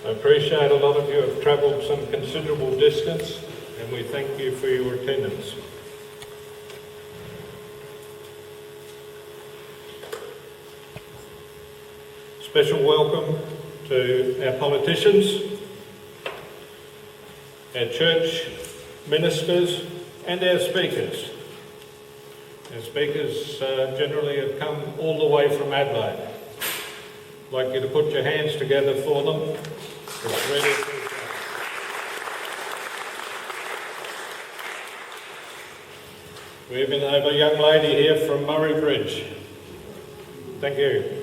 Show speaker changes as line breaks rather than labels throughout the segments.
I appreciate a lot of you have travelled some considerable distance, and we thank you for your attendance. Special welcome to our politicians, our church ministers and our speakers. Our speakers generally have come all the way from Adelaide. I'd like you to put your hands together for them. It's really appreciated. We even have a young lady here from Murray Bridge. Thank you.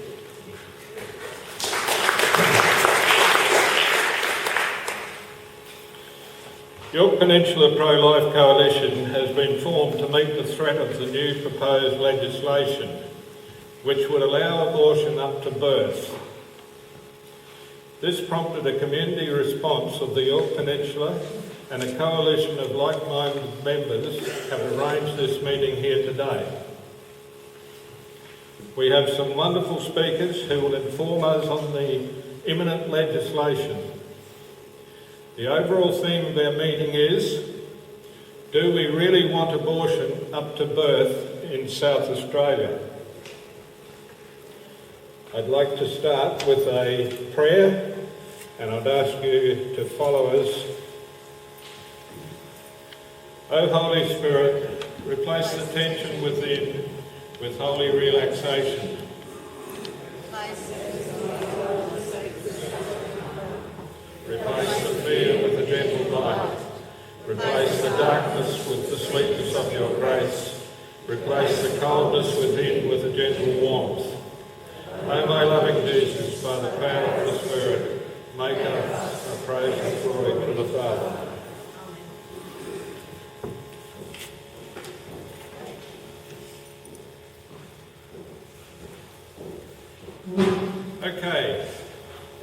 The York Peninsula Pro-Life Coalition has been formed to meet the threat of the new proposed legislation, which would allow abortion up to birth. This prompted a community response of the York Peninsula, and a coalition of like-minded members have arranged this meeting here today. We have some wonderful speakers who will inform us on the imminent legislation. The overall theme of our meeting is, do we really want abortion up to birth in South Australia? I'd like to start with a prayer, and I'd ask you to follow us. O Holy Spirit, replace the tension within with holy relaxation. Replace the fear with a gentle light. Replace the darkness with the sweetness of your grace. Replace the coldness within with a gentle warmth. O my loving Jesus, by the power of the Spirit, make us a praise and glory to the Father. Okay,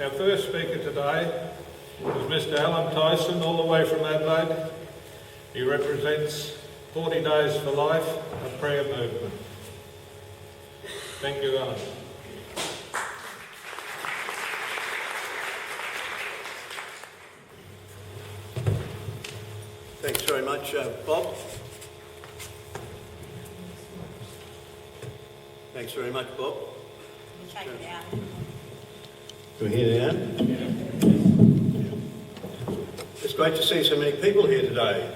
our first speaker today is Mr. Alan Tyson, all the way from Adelaide. He represents 40 Days for Life, a prayer movement. Thank you, Alan.
Thanks very much, Bob. Thanks very much, Bob.
Take it out.
Can we hear now? It's great to see so many people here today.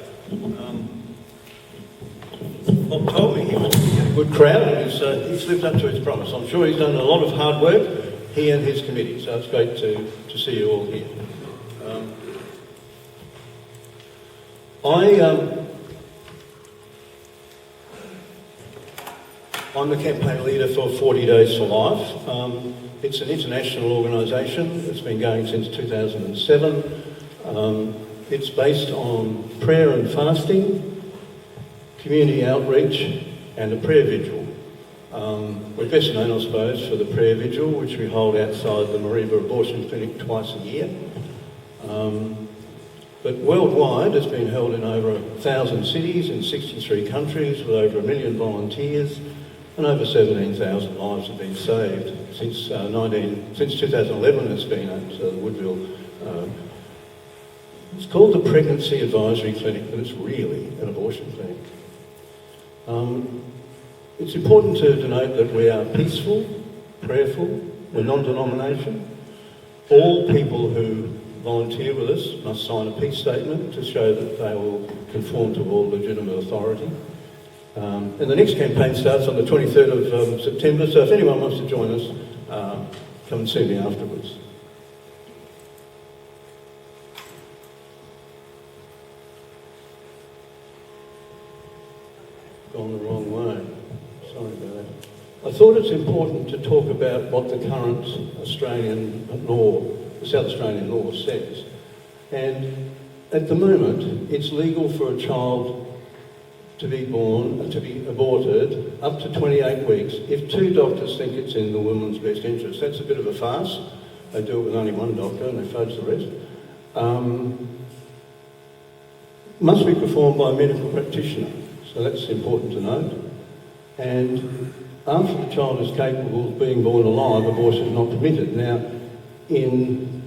Bob told me he was going to get a good crowd, and he's lived up to his promise. I'm sure he's done a lot of hard work, he and his committee, so it's great to see you all here. I'm the campaign leader for 40 Days for Life. It's an international organisation. It's been going since 2007. It's based on prayer and fasting, community outreach and a prayer vigil. We're best known, I suppose, for the prayer vigil, which we hold outside the Mareeba Abortion Clinic twice a year. But worldwide, it's been held in over 1,000 cities in 63 countries with over 1 million volunteers, and over 17,000 lives have been saved. Since 2011 it's been at Woodville. It's called the Pregnancy Advisory Clinic, but it's really an abortion clinic. It's important to denote that we are peaceful, prayerful, we're non-denomination. All people who volunteer with us must sign a peace statement to show that they will conform to all legitimate authority. And the next campaign starts on the 23rd of September, so if anyone wants to join us, come and see me afterwards. Gone the wrong way. Sorry about that. I thought it's important to talk about what the current Australian law, the South Australian law says. And at the moment, it's legal for a child to be aborted up to 28 weeks if 2 doctors think it's in the woman's best interest. That's a bit of a farce. They do it with only 1 doctor and they fudge the rest. Must be performed by a medical practitioner, so that's important to note. And after the child is capable of being born alive, abortion is not permitted. Now, in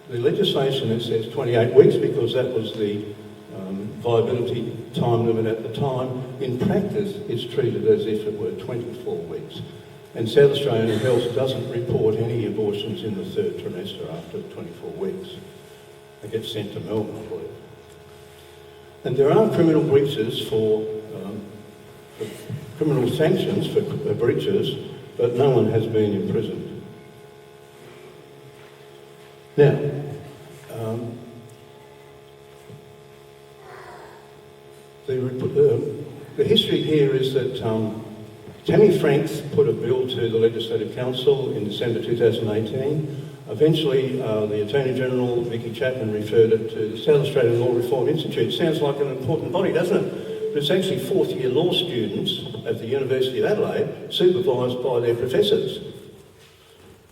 the legislation, it says 28 weeks because that was the viability time limit at the time. In practice, it's treated as if it were 24 weeks. And South Australian Health doesn't report any abortions in the third trimester after 24 weeks. They get sent to Melbourne, I believe. And there are criminal breaches for criminal sanctions for breaches, but no one has been imprisoned. Now, the history here is that Tammy Franks put a bill to the Legislative Council in December 2018. Eventually, the Attorney-General, Vicky Chapman, referred it to the South Australian Law Reform Institute. Sounds like an important body, doesn't it? But it's actually fourth-year law students at the University of Adelaide, supervised by their professors.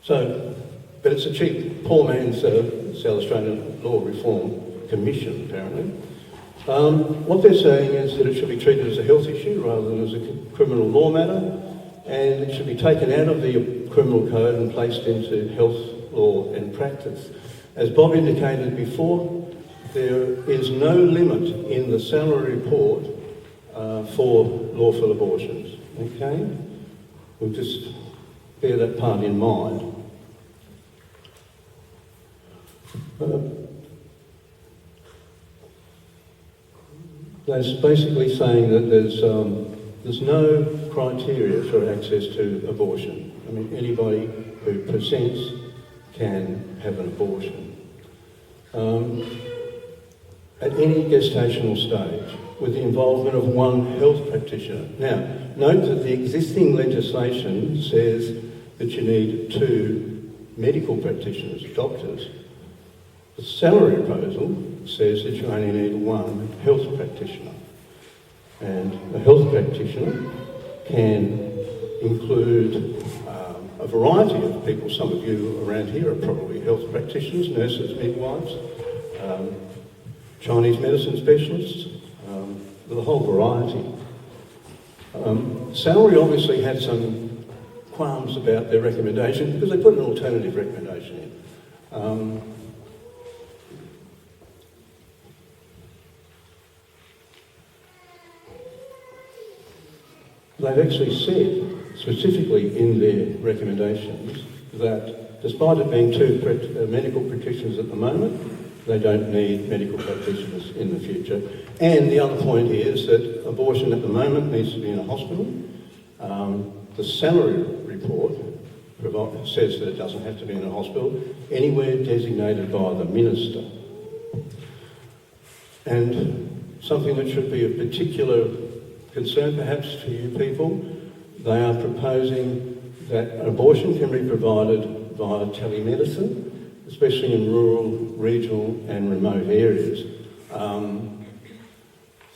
So, but it's a cheap, poor man's South Australian Law Reform Commission, apparently. What they're saying is that it should be treated as a health issue rather than as a criminal law matter, and it should be taken out of the criminal code and placed into health law and practice. As Bob indicated before, there is no limit in the salary report for lawful abortions. Okay? We'll just bear that part in mind. They're basically saying that there's no criteria for access to abortion. I mean, anybody who presents can have an abortion. At any gestational stage, with the involvement of one health practitioner. Now, note that the existing legislation says that you need 2 medical practitioners, doctors. The salary proposal says that you only need 1 health practitioner. And a health practitioner can include a variety of people. Some of you around here are probably health practitioners, nurses, midwives, Chinese medicine specialists, with a whole variety. Salary obviously had some qualms about their recommendation because they put an alternative recommendation in. They've actually said, specifically in their recommendations, that despite it being 2 medical practitioners at the moment, they don't need medical practitioners in the future. And the other point is that abortion at the moment needs to be in a hospital. The salary report says that it doesn't have to be in a hospital, anywhere designated by the minister. And something that should be of particular concern perhaps for you people, they are proposing that abortion can be provided via telemedicine, especially in rural, regional and remote areas.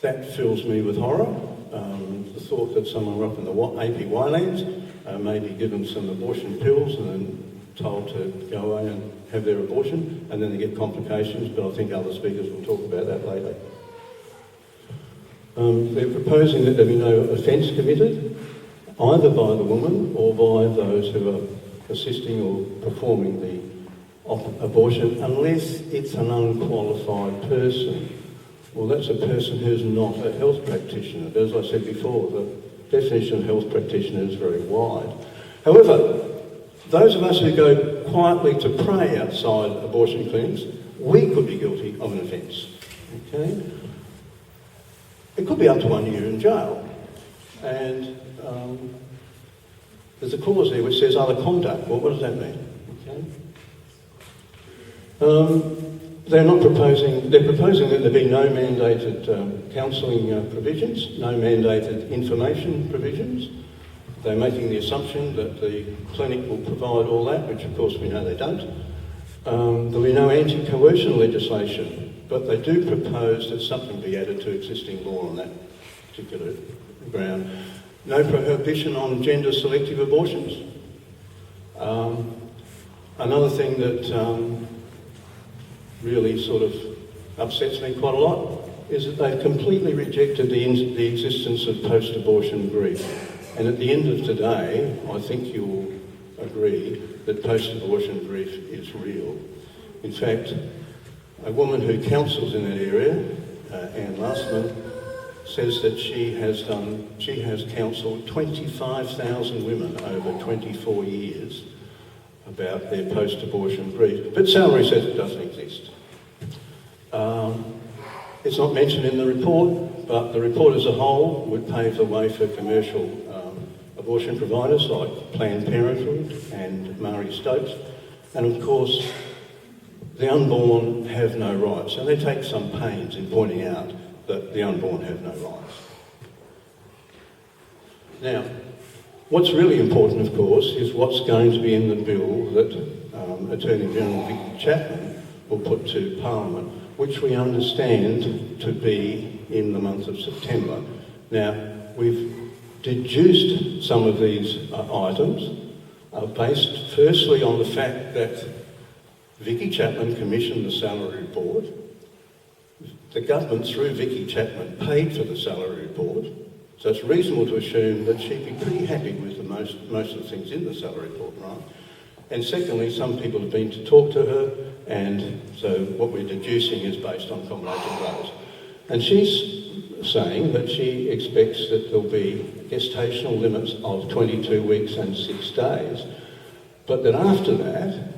That fills me with horror. The thought that someone up in the APY lands may be given some abortion pills and then told to go away and have their abortion, and then they get complications, but I think other speakers will talk about that later. They're proposing that there be no offence committed, either by the woman or by those who are assisting or performing the abortion, unless it's an unqualified person. Well, that's a person who's not a health practitioner. As I said before, the definition of health practitioner is very wide. However, those of us who go quietly to pray outside abortion clinics, we could be guilty of an offence. Okay? It could be up to 1 year in jail. And there's a clause there which says other conduct. Well, what does that mean? Okay. They're proposing that there be no mandated counselling provisions, no mandated information provisions. They're making the assumption that the clinic will provide all that, which of course we know they don't. There'll be no anti-coercion legislation, but they do propose that something be added to existing law on that particular ground. No prohibition on gender-selective abortions. Another thing that really sort of upsets me quite a lot is that they've completely rejected the existence of post-abortion grief. And at the end of today, I think you'll agree that post-abortion grief is real. In fact, a woman who counsels in that area, Anne Lastman, says that she has counselled 25,000 women over 24 years about their post-abortion grief. But Salary says it doesn't exist. It's not mentioned in the report, but the report as a whole would pave the way for commercial abortion providers like Planned Parenthood and Marie Stopes. And of course, the unborn have no rights. And they take some pains in pointing out that the unborn have no rights. Now, what's really important, of course, is what's going to be in the bill that Attorney General Vicky Chapman will put to Parliament, which we understand to be in the month of September. Now, we've deduced some of these items based firstly on the fact that Vicky Chapman commissioned the salary report. The government, through Vicky Chapman, paid for the salary report. So it's reasonable to assume that she'd be pretty happy with most of the things in the salary report, right? And secondly, some people have been to talk to her, and so what we're deducing is based on combination of those. And she's saying that she expects that there'll be gestational limits of 22 weeks and 6 days, but that after that,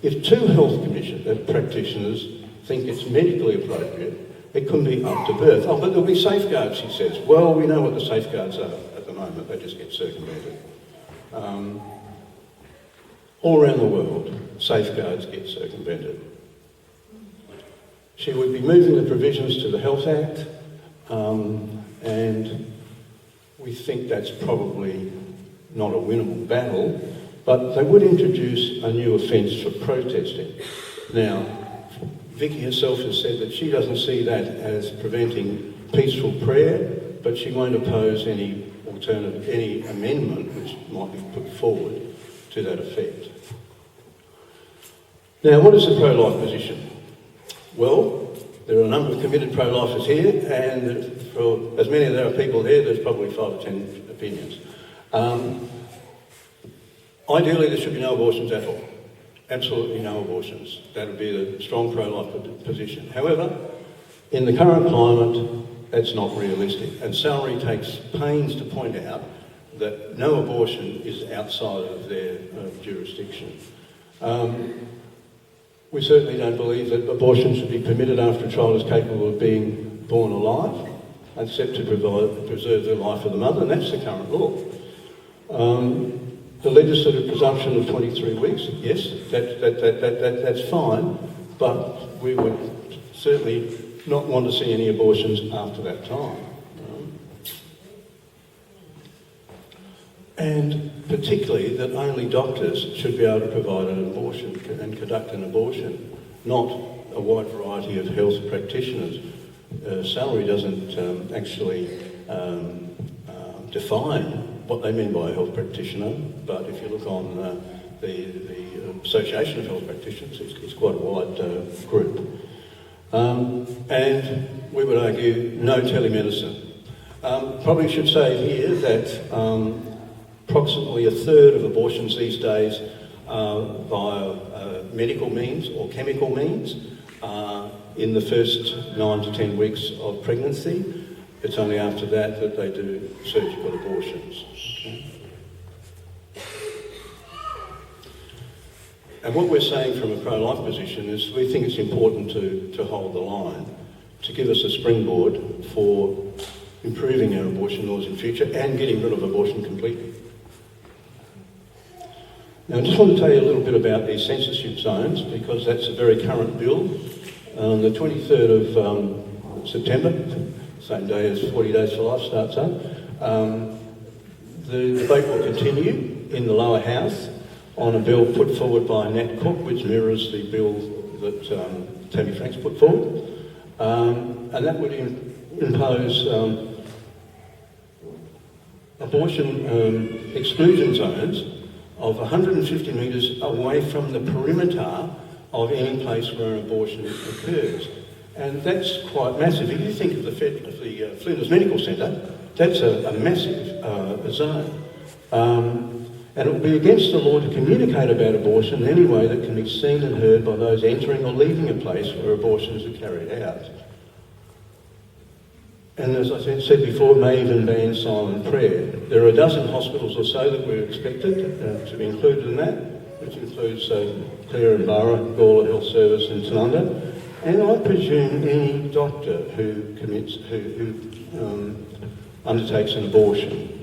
if two health practitioners think it's medically appropriate, it can be up to birth. Oh, but there'll be safeguards, she says. Well, we know what the safeguards are at the moment. They just get circumvented. All around the world, safeguards get circumvented. She would be moving the provisions to the Health Act, and we think that's probably not a winnable battle, but they would introduce a new offence for protesting. Now, Vicky herself has said that she doesn't see that as preventing peaceful prayer, but she won't oppose any amendment which might be put forward to that effect. Now, what is the pro-life position? Well, there are a number of committed pro-lifers here, and for as many as there are people here, there's probably 5 or 10 opinions. Ideally, there should be no abortions at all. Absolutely no abortions. That would be the strong pro-life position. However, in the current climate, that's not realistic. And Salary takes pains to point out that no abortion is outside of their jurisdiction. We certainly don't believe that abortion should be permitted after a child is capable of being born alive, except to preserve the life of the mother, and that's the current law. The legislative presumption of 23 weeks, yes, that's fine, but we would certainly not want to see any abortions after that time. And particularly that only doctors should be able to provide an abortion and conduct an abortion, not a wide variety of health practitioners. Salary doesn't actually define what they mean by a health practitioner, but if you look on the Association of Health Practitioners, it's quite a wide group. And we would argue no telemedicine. Probably should say here that approximately a third of abortions these days are via medical means or chemical means in the first 9 to 10 weeks of pregnancy. It's only after that that they do surgical abortions. Okay? And what we're saying from a pro-life position is we think it's important to hold the line, to give us a springboard for improving our abortion laws in future and getting rid of abortion completely. Now, I just want to tell you a little bit about these censorship zones, because that's a very current bill. On the 23rd of September, same day as 40 Days for Life starts up, the debate will continue in the lower house on a bill put forward by Nat Cook, which mirrors the bill that Tammy Franks put forward. And that would impose abortion exclusion zones of 150 metres away from the perimeter of any place where an abortion occurs. And that's quite massive. If you think of the Flinders Medical Centre, that's a massive zone. And it will be against the law to communicate about abortion in any way that can be seen and heard by those entering or leaving a place where abortions are carried out. And as I said before, it may even ban silent prayer. There are a dozen hospitals or so that we're expected to be included in that, which includes Clare and Borough, Gawler Health Service and Tanunda. And I presume any doctor who undertakes an abortion.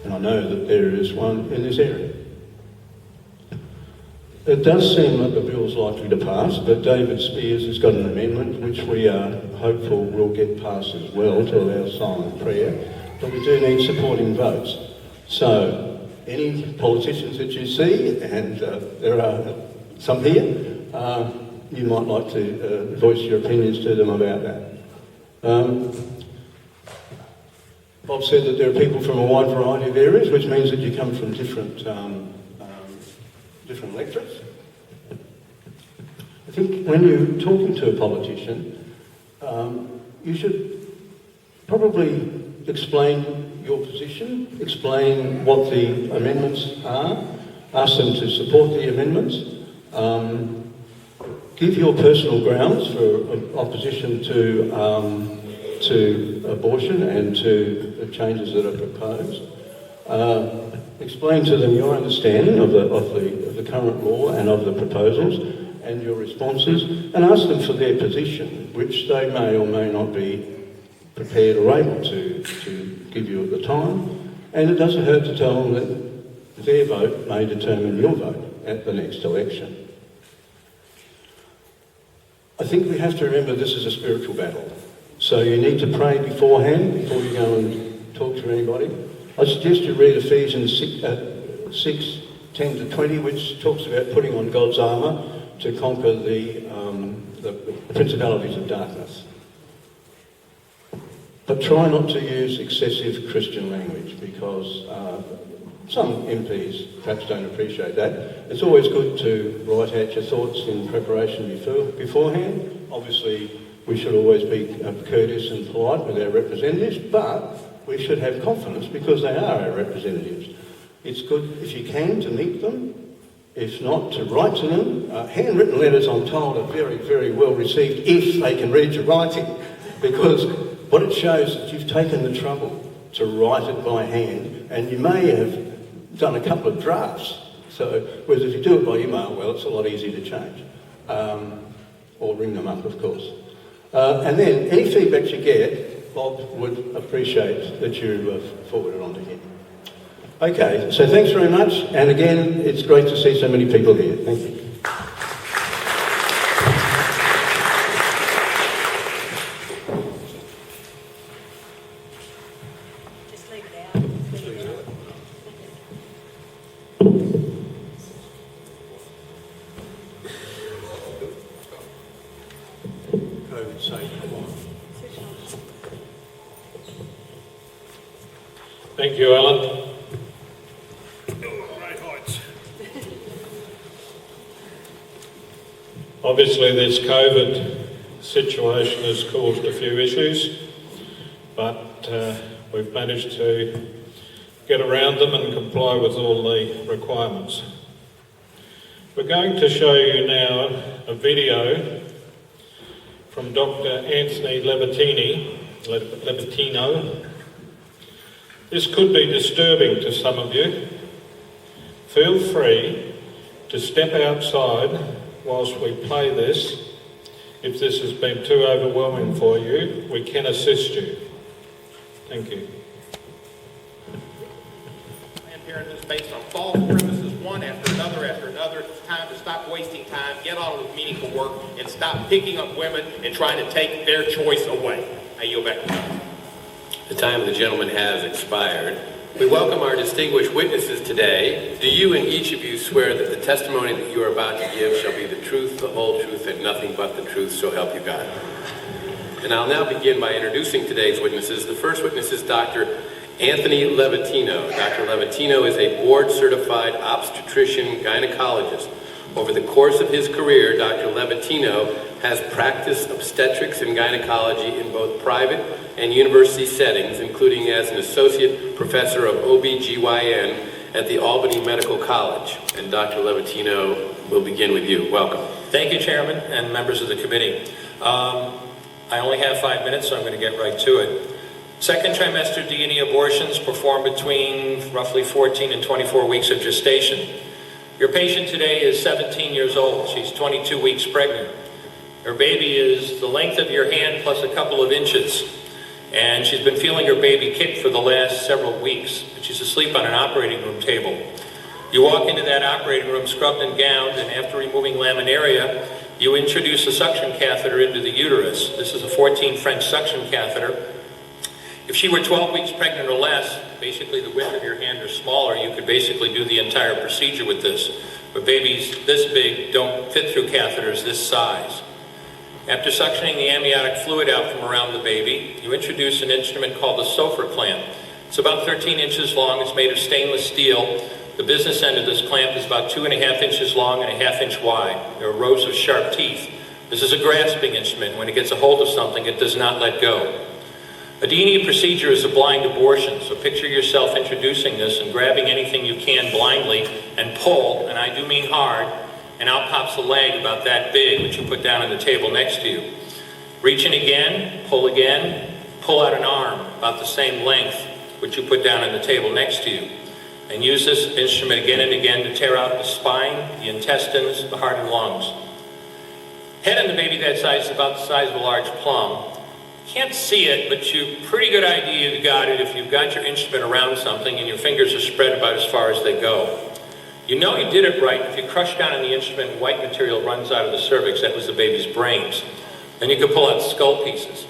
And I know that there is one in this area. It does seem that the bill's likely to pass, but David Spears has got an amendment which we are hopeful will get passed as well to allow silent prayer, but we do need supporting votes. So, any politicians that you see, and there are some here, you might like to voice your opinions to them about that. Bob said that there are people from a wide variety of areas, which means that you come from different electorates. I think when you're talking to a politician, you should probably explain your position, explain what the amendments are, ask them to support the amendments, give your personal grounds for opposition to abortion and to the changes that are proposed. Explain to them your understanding of the current law and of the proposals and your responses, and ask them for their position, which they may or may not be prepared or able to give you at the time. And it doesn't hurt to tell them that their vote may determine your vote at the next election. I think we have to remember this is a spiritual battle. So you need to pray beforehand, before you go and talk to anybody. I suggest you read Ephesians 6, 10 to 20, which talks about putting on God's armour to conquer the principalities of darkness. But try not to use excessive Christian language, because some MPs perhaps don't appreciate that. It's always good to write out your thoughts in preparation beforehand. Obviously, we should always be courteous and polite with our representatives, but we should have confidence because they are our representatives. It's good, if you can, to meet them. If not, to write to them. Handwritten letters, I'm told, are very, very well received if they can read your writing, because what it shows is that you've taken the trouble to write it by hand, and you may have done a couple of drafts. So, whereas if you do it by email, well, it's a lot easier to change. Or ring them up, of course. And then, any feedback you get, Bob would appreciate that you forward it on to him. Okay, so thanks very much, and again, it's great to see so many people here. Thank you.
Just leave it out. Leave it out.
COVID safe, come on.
Thank you, Alan. Obviously, this COVID situation has caused a few issues, but we've managed to get around them and comply with all the requirements. We're going to show you now a video from Dr. Anthony Levatino. This could be disturbing to some of you. Feel free to step outside whilst we play this. If this has been too overwhelming for you, we can assist you. Thank you.
Planned Parenthood is based on false premises, one after another after another. It's time to stop wasting time, get on with meaningful work, and stop picking up women and trying to take their choice away. I yield back to you.
The time of the gentleman has expired. We welcome our distinguished witnesses today. Do you and each of you swear that the testimony that you are about to give shall be the truth, the whole truth, and nothing but the truth, so help you God? And I'll now begin by introducing today's witnesses. The first witness is Dr. Anthony Levatino. Dr. Levatino is a board-certified obstetrician gynecologist. Over the course of his career, Dr. Levatino has practiced obstetrics and gynecology in both private and university settings, including as an associate professor of OB/GYN at the Albany Medical College. And Dr. Levatino, we'll begin with you. Welcome.
Thank you, Chairman and members of the committee. I only have 5 minutes, so I'm going to get right to it. Second trimester D&E abortions perform between roughly 14 and 24 weeks of gestation. Your patient today is 17 years old. She's 22 weeks pregnant. Her baby is the length of your hand plus a couple of inches. And she's been feeling her baby kick for the last several weeks. She's asleep on an operating room table. You walk into that operating room scrubbed and gowned, and after removing laminaria, you introduce a suction catheter into the uterus. This is a 14 French suction catheter. If she were 12 weeks pregnant or less, basically the width of your hand or smaller, you could basically do the entire procedure with this. But babies this big don't fit through catheters this size. After suctioning the amniotic fluid out from around the baby, you introduce an instrument called the Sofer clamp. It's about 13 inches long. It's made of stainless steel. The business end of this clamp is about 2.5 inches long and 1/2 inch wide. There are rows of sharp teeth. This is a grasping instrument. When it gets a hold of something, it does not let go. A D&E procedure is a blind abortion, so picture yourself introducing this and grabbing anything you can blindly and pull, and I do mean hard, and out pops a leg about that big, which you put down on the table next to you. Reach in again, pull out an arm about the same length, which you put down on the table next to you. And use this instrument again and again to tear out the spine, the intestines, the heart and lungs. Head on the baby that size is about the size of a large plum. Can't see it, but you pretty good idea you got it if you've got your instrument around something and your fingers are spread about as far as they go. You know you did it right if you crush down on the instrument and white material runs out of the cervix. That was the baby's brains. Then you could pull out skull pieces.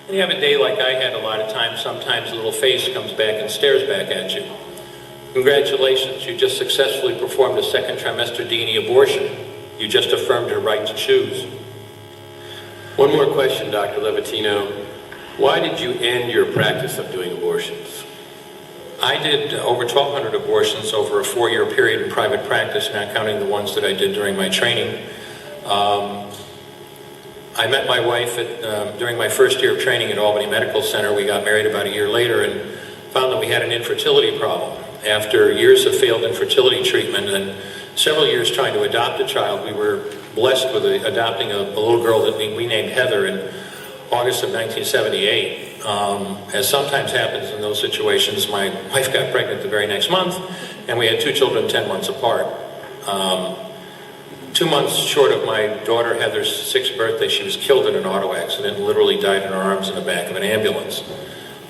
And you have a day like I had a lot of times. Sometimes a little face comes back and stares back at you. Congratulations, you just successfully performed a second trimester D&E abortion. You just affirmed her right to choose.
One more question, Dr. Levatino. Why did you end your practice of doing abortions?
I did over 1,200 abortions over a 4-year period in private practice, not counting the ones that I did during my training. I met my wife during my first year of training at Albany Medical Center. We got married about a year later and found that we had an infertility problem. After years of failed infertility treatment and several years trying to adopt a child, we were blessed with adopting a little girl that we named Heather in August of 1978. As sometimes happens in those situations, my wife got pregnant the very next month, and we had 2 children 10 months apart. 2 months short of my daughter Heather's 6th birthday, she was killed in an auto accident and literally died in her arms in the back of an ambulance.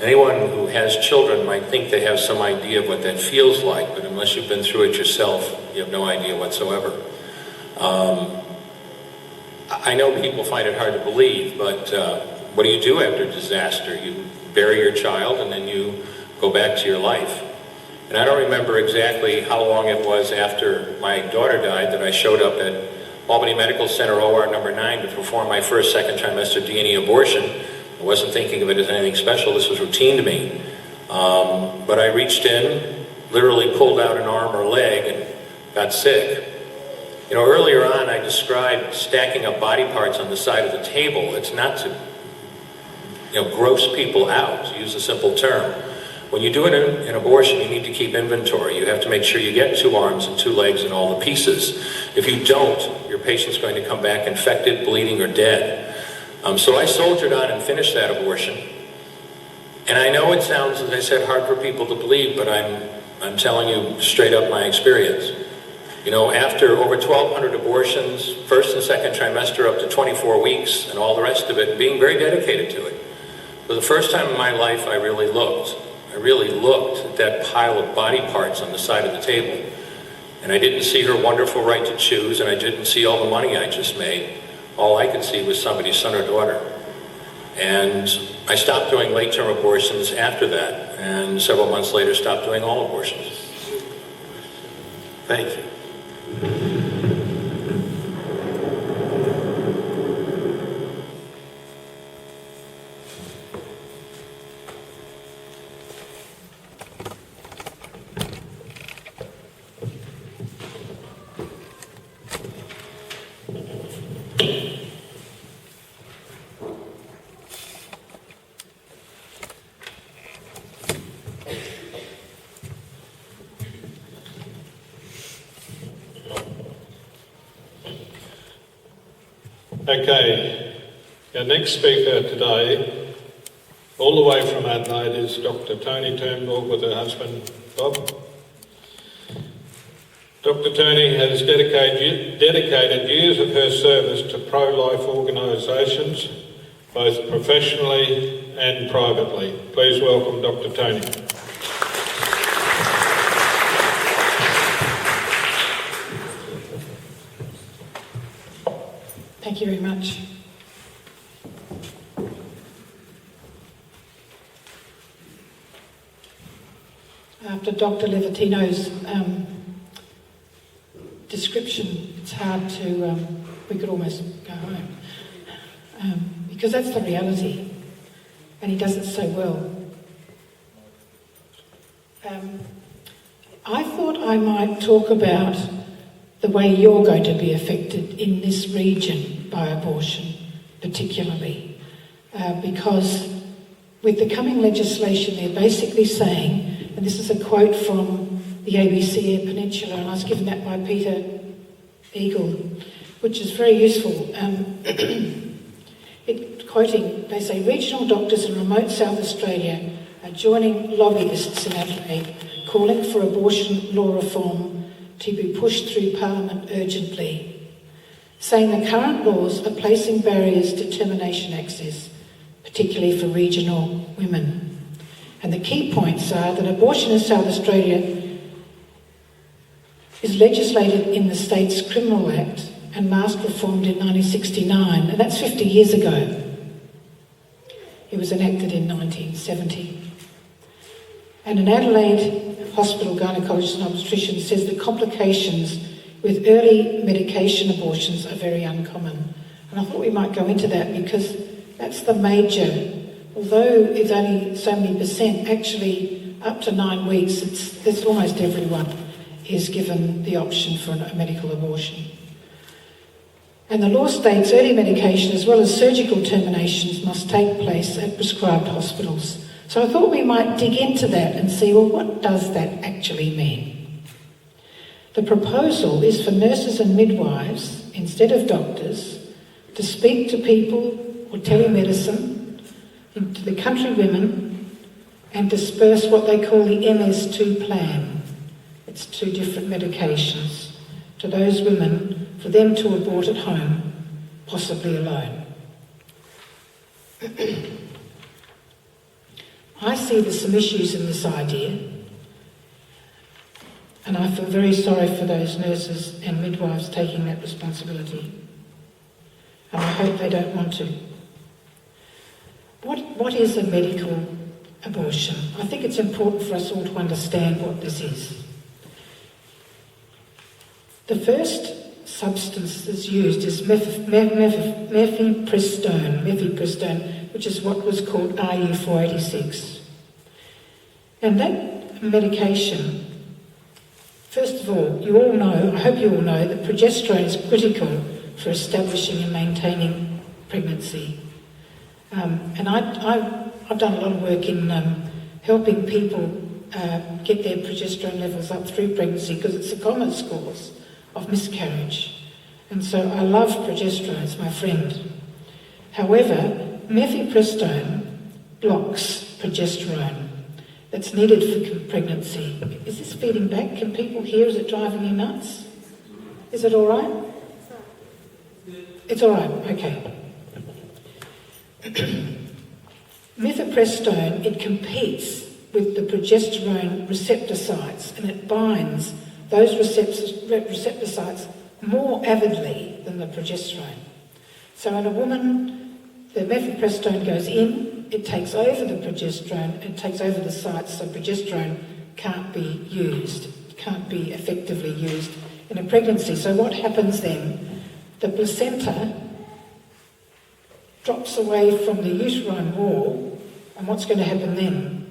Anyone who has children might think they have some idea of what that feels like, but unless you've been through it yourself, you have no idea whatsoever. I know people find it hard to believe, but what do you do after disaster? You bury your child and then you go back to your life. And I don't remember exactly how long it was after my daughter died that I showed up at Albany Medical Center OR number 9 to perform my first second trimester D&E abortion. I wasn't thinking of it as anything special. This was routine to me. But I reached in, literally pulled out an arm or leg and got sick. You know, earlier on I described stacking up body parts on the side of the table. It's not to, gross people out, to use a simple term. When you do an abortion, you need to keep inventory. You have to make sure you get 2 arms and 2 legs and all the pieces. If you don't, your patient's going to come back infected, bleeding, or dead. So I soldiered on and finished that abortion. And I know it sounds, as I said, hard for people to believe, but I'm telling you straight up my experience. You know, after over 1,200 abortions, first and second trimester up to 24 weeks, and all the rest of it, and being very dedicated to it, for the first time in my life, I really looked at that pile of body parts on the side of the table. And I didn't see her wonderful right to choose, and I didn't see all the money I just made. All I could see was somebody's son or daughter. And I stopped doing late-term abortions after that, and several months later stopped doing all abortions.
Thank you.
Okay, our next speaker today, all the way from Adelaide, is Dr. Tony Turnbull with her husband, Bob. Dr. Tony has dedicated years of her service to pro-life organisations, both professionally and privately. Please welcome Dr. Tony.
Thank you very much. After Dr. Levatino's description, it's hard to, we could almost go home. Because that's the reality, and he does it so well. I thought I might talk about the way you're going to be affected in this region by abortion, particularly, because with the coming legislation, they're basically saying, and this is a quote from the ABC Air Peninsula, and I was given that by Peter Eagle, which is very useful. Quoting, they say, regional doctors in remote South Australia are joining lobbyists in Adelaide, calling for abortion law reform to be pushed through Parliament urgently, saying the current laws are placing barriers to termination access, particularly for regional women. And the key points are that abortion in South Australia is legislated in the state's Criminal Act and mask reformed in 1969, and that's 50 years ago. It was enacted in 1970. And an Adelaide hospital gynaecologist and obstetrician says the complications with early medication abortions are very uncommon. And I thought we might go into that because that's the major, although it's only so many percent, actually up to 9 weeks, it's almost everyone is given the option for a medical abortion. And the law states early medication as well as surgical terminations must take place at prescribed hospitals. So I thought we might dig into that and see, well, what does that actually mean? The proposal is for nurses and midwives, instead of doctors, to speak to people or telemedicine, to the country women, and disperse what they call the MS2 plan. It's 2 different medications to those women for them to abort at home, possibly alone. I see there's some issues in this idea, and I feel very sorry for those nurses and midwives taking that responsibility. And I hope they don't want to. What is a medical abortion? I think it's important for us all to understand what this is. The first substance that's used is mifepristone, which is what was called RU486. And that medication, first of all, you all know, I hope you all know, that progesterone is critical for establishing and maintaining pregnancy. And I've done a lot of work in helping people get their progesterone levels up through pregnancy because it's a common cause of miscarriage. And so I love progesterone, it's my friend. However, mifepristone blocks progesterone that's needed for pregnancy. Is this feeding back? Can people hear? Is it driving you nuts? Is it all right? It's all right, okay. Mifepristone, it competes with the progesterone receptor sites and it binds those receptor sites more avidly than the progesterone. So in a woman, the mifepristone goes in, it takes over the progesterone, it takes over the sites, so progesterone can't be used, can't be effectively used in a pregnancy. So what happens then? The placenta drops away from the uterine wall, and what's going to happen then?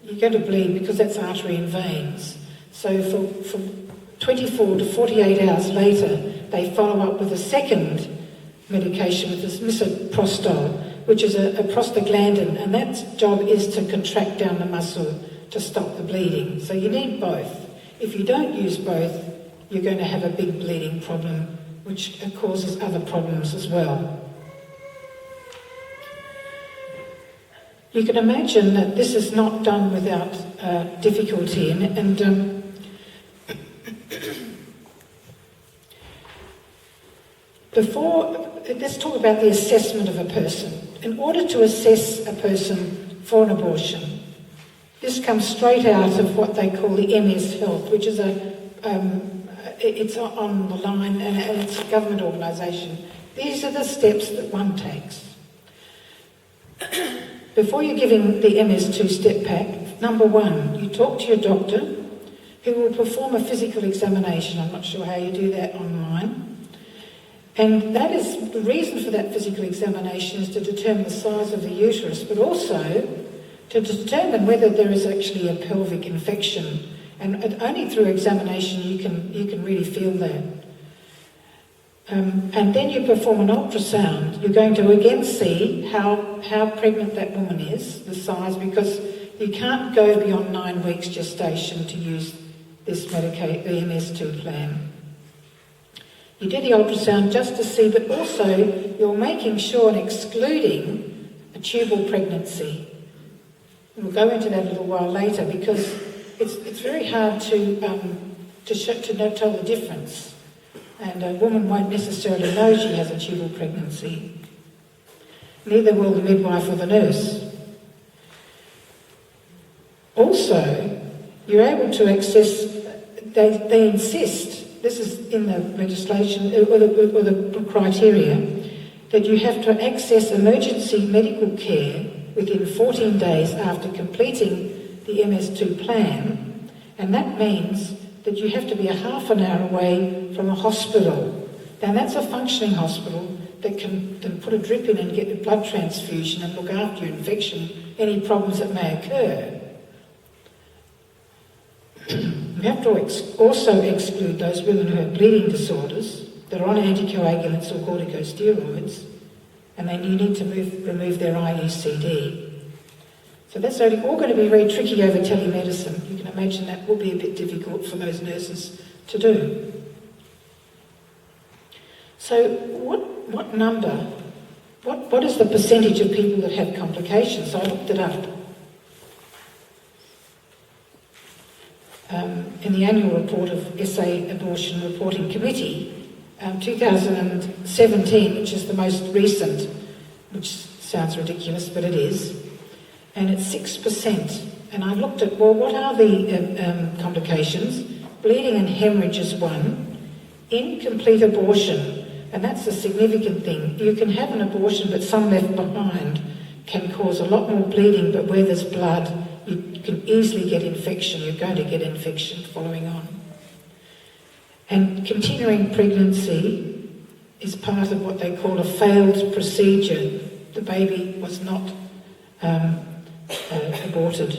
You're going to bleed because that's artery and veins. So for 24 to 48 hours later, they follow up with a second medication, with this misoprostol, which is a prostaglandin, and that job is to contract down the muscle to stop the bleeding. So you need both. If you don't use both, you're going to have a big bleeding problem which causes other problems as well. You can imagine that this is not done without difficulty, and let's talk about the assessment of a person. In order to assess a person for an abortion, this comes straight out of what they call the MS Health, which is it's on the line and it's a government organisation. These are the steps that one takes. Before you're giving the MS2 step pack, number one, you talk to your doctor who will perform a physical examination. I'm not sure how you do that online. And that is, the reason for that physical examination is to determine the size of the uterus, but also to determine whether there is actually a pelvic infection. And only through examination you can really feel that. And then you perform an ultrasound. You're going to again see how pregnant that woman is, the size, because you can't go beyond 9 weeks gestation to use this the MS2 plan. You do the ultrasound just to see, but also you're making sure and excluding a tubal pregnancy. We'll go into that a little while later because it's very hard to tell the difference. And a woman won't necessarily know she has a tubal pregnancy. Neither will the midwife or the nurse. Also, you're able to access, they insist, this is in the legislation, or the criteria, that you have to access emergency medical care within 14 days after completing the MS2 plan, and that means that you have to be a half an hour away from a hospital. Now that's a functioning hospital that can put a drip in and get a blood transfusion and look after your infection, any problems that may occur. You have to also exclude those women who have bleeding disorders, that are on anticoagulants or corticosteroids, and you need to remove their IUCD. So that's all going to be very tricky over telemedicine. You can imagine that will be a bit difficult for those nurses to do. So what number, what is the percentage of people that have complications? So I looked it up. In the annual report of SA Abortion Reporting Committee, 2017, which is the most recent, which sounds ridiculous, but it is, and it's 6%. And I looked at, well, what are the complications? Bleeding and hemorrhage is one. Incomplete abortion, and that's a significant thing. You can have an abortion, but some left behind can cause a lot more bleeding, but where there's blood, you can easily get infection. You're going to get infection following on. And continuing pregnancy is part of what they call a failed procedure. The baby was not aborted.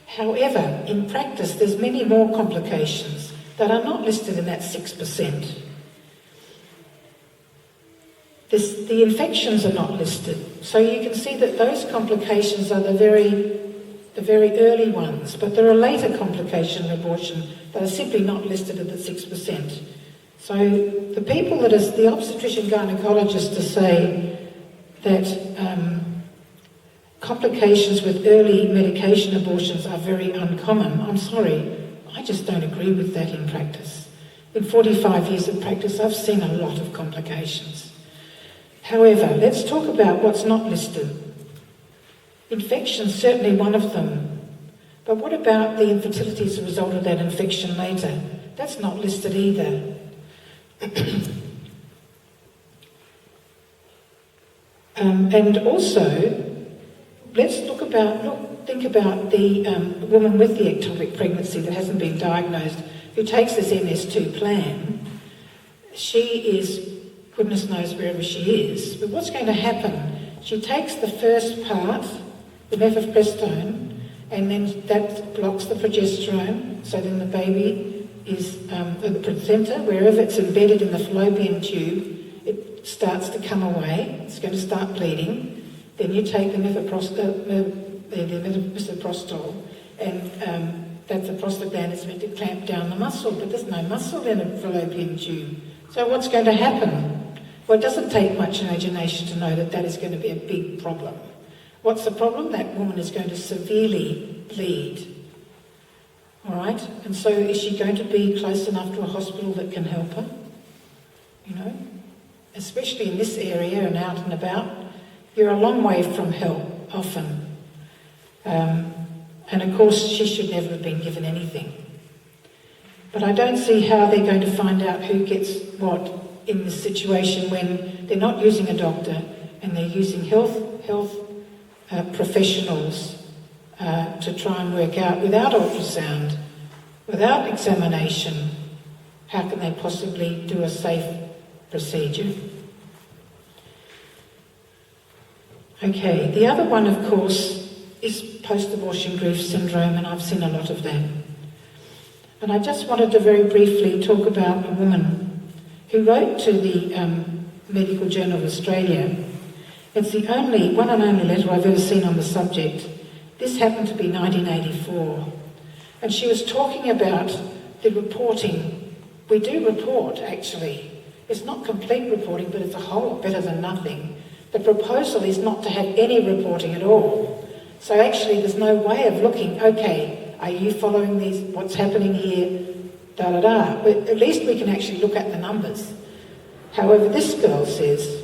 However, in practice, there's many more complications that are not listed in that 6%. The infections are not listed. So you can see that those complications are the very early ones, but there are later complications of abortion that are simply not listed at the 6%. So the people the obstetrician gynecologists to say that complications with early medication abortions are very uncommon, I'm sorry, I just don't agree with that in practice. In 45 years of practice, I've seen a lot of complications. However, let's talk about what's not listed. Infection's certainly one of them. But what about the infertility as a result of that infection later? That's not listed either. And also, let's think about the woman with the ectopic pregnancy that hasn't been diagnosed, who takes this MS2 plan. She is, goodness knows wherever she is, but what's going to happen? She takes the first part, the mifepristone, and then that blocks the progesterone, so then the baby is, the placenta, wherever it's embedded in the fallopian tube, it starts to come away, it's going to start bleeding. Then you take the misoprostol, and that's a prostaglandin is meant to clamp down the muscle, but there's no muscle in a fallopian tube. So what's going to happen? Well, it doesn't take much imagination to know that that is going to be a big problem. What's the problem? That woman is going to severely bleed. All right? And so is she going to be close enough to a hospital that can help her? You know? Especially in this area and out and about, you're a long way from help, often. And of course, she should never have been given anything. But I don't see how they're going to find out who gets what in this situation when they're not using a doctor and they're using health professionals to try and work out, without ultrasound, without examination, how can they possibly do a safe procedure? Okay, the other one, of course, is post-abortion grief syndrome, and I've seen a lot of that. And I just wanted to very briefly talk about a woman who wrote to the Medical Journal of Australia. It's the one and only letter I've ever seen on the subject. This happened to be 1984. And she was talking about the reporting. We do report, actually. It's not complete reporting, but it's a whole lot better than nothing. The proposal is not to have any reporting at all. So actually there's no way of looking, okay, are you following these, what's happening here, da-da-da. But at least we can actually look at the numbers. However, this girl says,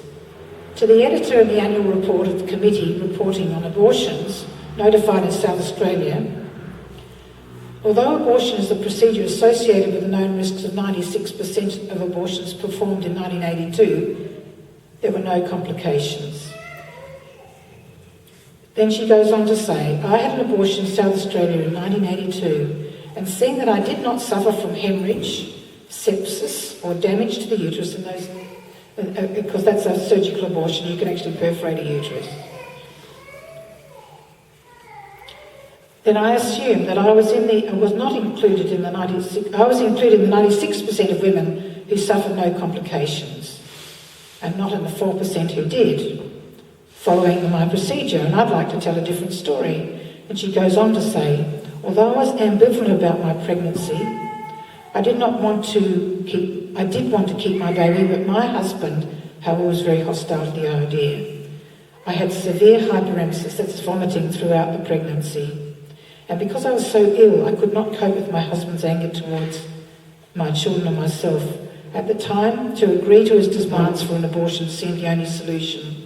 to the editor of the annual report of the committee reporting on abortions, notified in South Australia, although abortion is a procedure associated with the known risks of 96% of abortions performed in 1982, there were no complications. Then she goes on to say, I had an abortion in South Australia in 1982, and seeing that I did not suffer from hemorrhage, sepsis, or damage to the uterus in those, because that's a surgical abortion, you can actually perforate a uterus. Then I assumed that I was not included in the 96%, I was included in the 96% of women who suffered no complications, and not in the 4% who did, following my procedure. And I'd like to tell a different story. And she goes on to say, although I was ambivalent about my pregnancy, I did want to keep my baby, but my husband, however, was very hostile to the idea. I had severe hyperemesis, that's vomiting, throughout the pregnancy. And because I was so ill, I could not cope with my husband's anger towards my children and myself. At the time, to agree to his demands for an abortion seemed the only solution.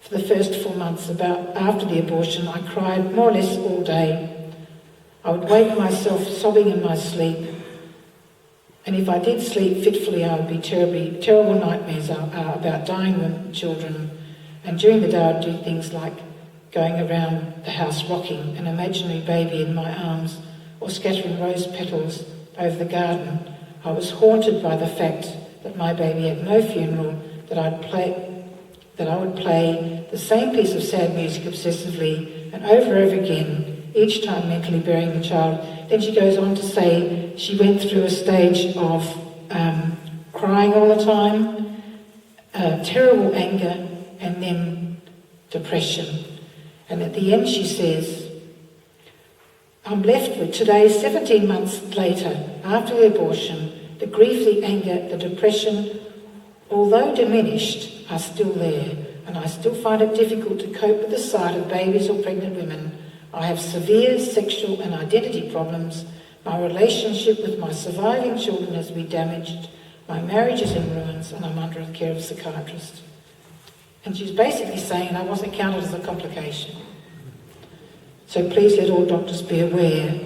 For the first 4 months after the abortion, I cried more or less all day. I would wake myself sobbing in my sleep. And if I did sleep fitfully, I would be terrible nightmares about dying children. And during the day, I'd do things like going around the house rocking an imaginary baby in my arms or scattering rose petals over the garden. I was haunted by the fact that my baby had no funeral, that I would play the same piece of sad music obsessively and over again, each time mentally burying the child. Then she goes on to say she went through a stage of crying all the time, terrible anger, and then depression. And at the end she says, I'm left with today, 17 months later, after the abortion, the grief, the anger, the depression, although diminished, are still there, and I still find it difficult to cope with the sight of babies or pregnant women. I have severe sexual and identity problems. My relationship with my surviving children has been damaged. My marriage is in ruins, and I'm under the care of a psychiatrist. And she's basically saying I wasn't counted as a complication. So please let all doctors be aware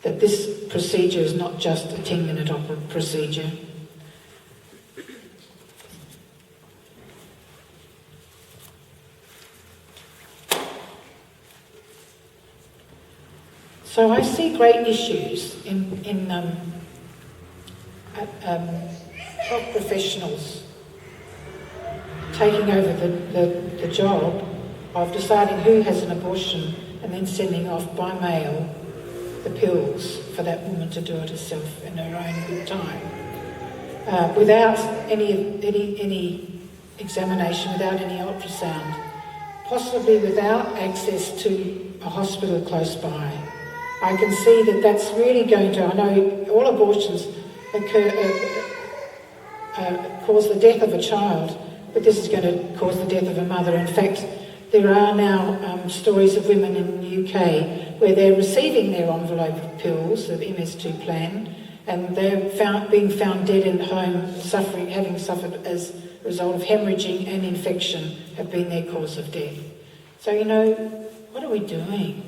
that this procedure is not just a 10-minute procedure. So I see great issues in health professionals taking over the job of deciding who has an abortion and then sending off by mail the pills for that woman to do it herself in her own good time, without any examination, without any ultrasound, possibly without access to a hospital close by. I can see that that's really going to, I know all abortions occur, cause the death of a child, but this is going to cause the death of a mother. In fact, there are now stories of women in the UK where they're receiving their envelope of pills, of MS2 plan, and they're being found dead in home, having suffered as a result of hemorrhaging and infection have been their cause of death. So, what are we doing?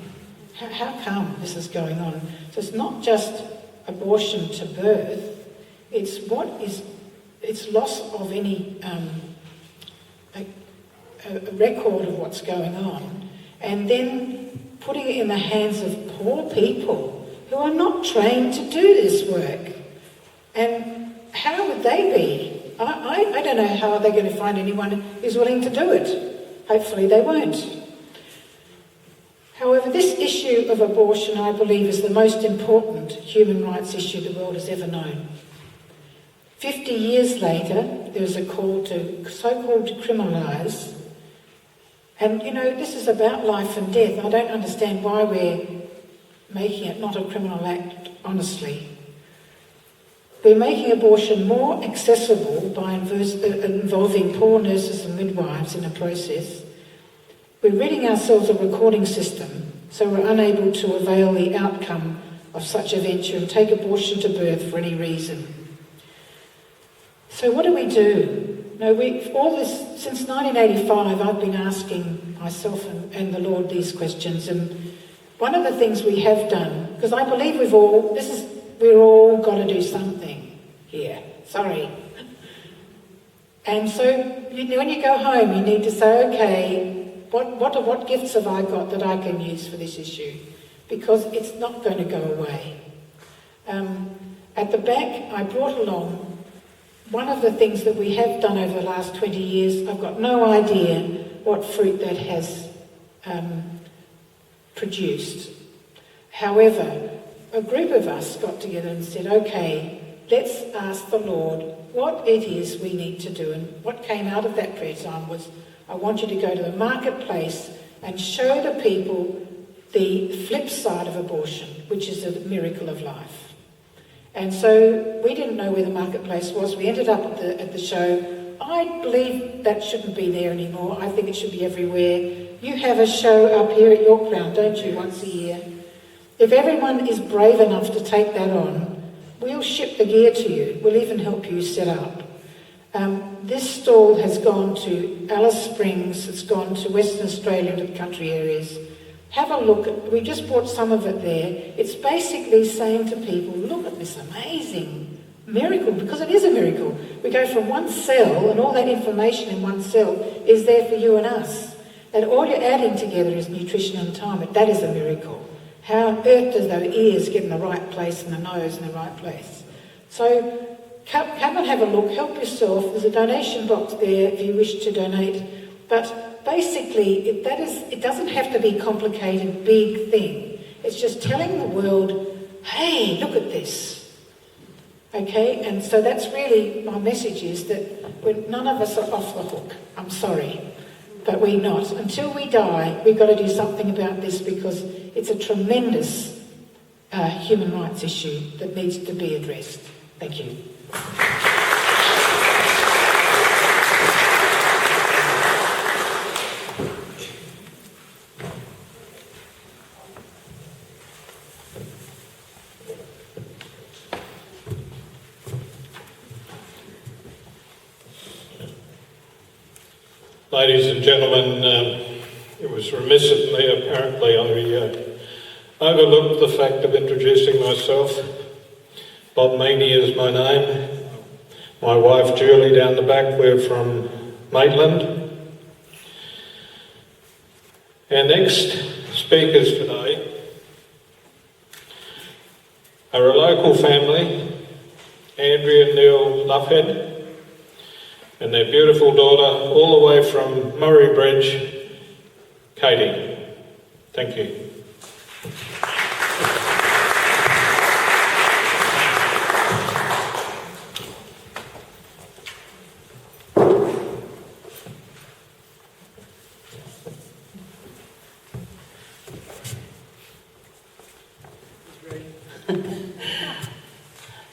How come this is going on? So it's not just abortion to birth, it's loss of any a record of what's going on, and then putting it in the hands of poor people who are not trained to do this work. And how would they be? I don't know how they're going to find anyone who's willing to do it. Hopefully they won't. However, this issue of abortion, I believe, is the most important human rights issue the world has ever known. 50 years later, there is a call to so-called criminalise. And, this is about life and death. I don't understand why we're making it not a criminal act, honestly. We're making abortion more accessible by involving poor nurses and midwives in the process. We're ridding ourselves of a recording system, so we're unable to avail the outcome of such a venture and take abortion to birth for any reason. So what do we do? Since 1985, I've been asking myself and the Lord these questions, and one of the things we have done, because I believe we've all got to do something here. Sorry. And so when you go home, you need to say, okay, what gifts have I got that I can use for this issue? Because it's not going to go away. At the back, I brought along one of the things that we have done over the last 20 years. I've got no idea what fruit that has produced. However, a group of us got together and said, okay, let's ask the Lord what it is we need to do. And what came out of that prayer time was, I want you to go to the marketplace and show the people the flip side of abortion, which is a miracle of life. And so we didn't know where the marketplace was. We ended up at the show. I believe that shouldn't be there anymore. I think it should be everywhere. You have a show up here at Yorktown, don't you, once a year? If everyone is brave enough to take that on, we'll ship the gear to you. We'll even help you set up. This stall has gone to Alice Springs, it's gone to Western Australia and to the country areas. Have a look. We just brought some of it there. It's basically saying to people, look at this amazing miracle, because it is a miracle. We go from one cell, and all that information in one cell is there for you and us. And all you're adding together is nutrition and time. That is a miracle. How on earth does the ears get in the right place and the nose in the right place? So come and have a look, help yourself. There's a donation box there if you wish to donate. But basically, it doesn't have to be a complicated, big thing. It's just telling the world, hey, look at this. Okay? And so that's really my message, is that none of us are off the hook. I'm sorry. But we're not. Until we die, we've got to do something about this, because it's a tremendous human rights issue that needs to be addressed. Thank you.
Ladies and gentlemen, it was remiss of me, apparently. I overlooked the fact of introducing myself. Bob Meany is my name. My wife Julie down the back, we're from Maitland. Our next speakers today are a local family, Andrea and Neil Lovehead, and their beautiful daughter, all the way from Murray Bridge, Katie. Thank you.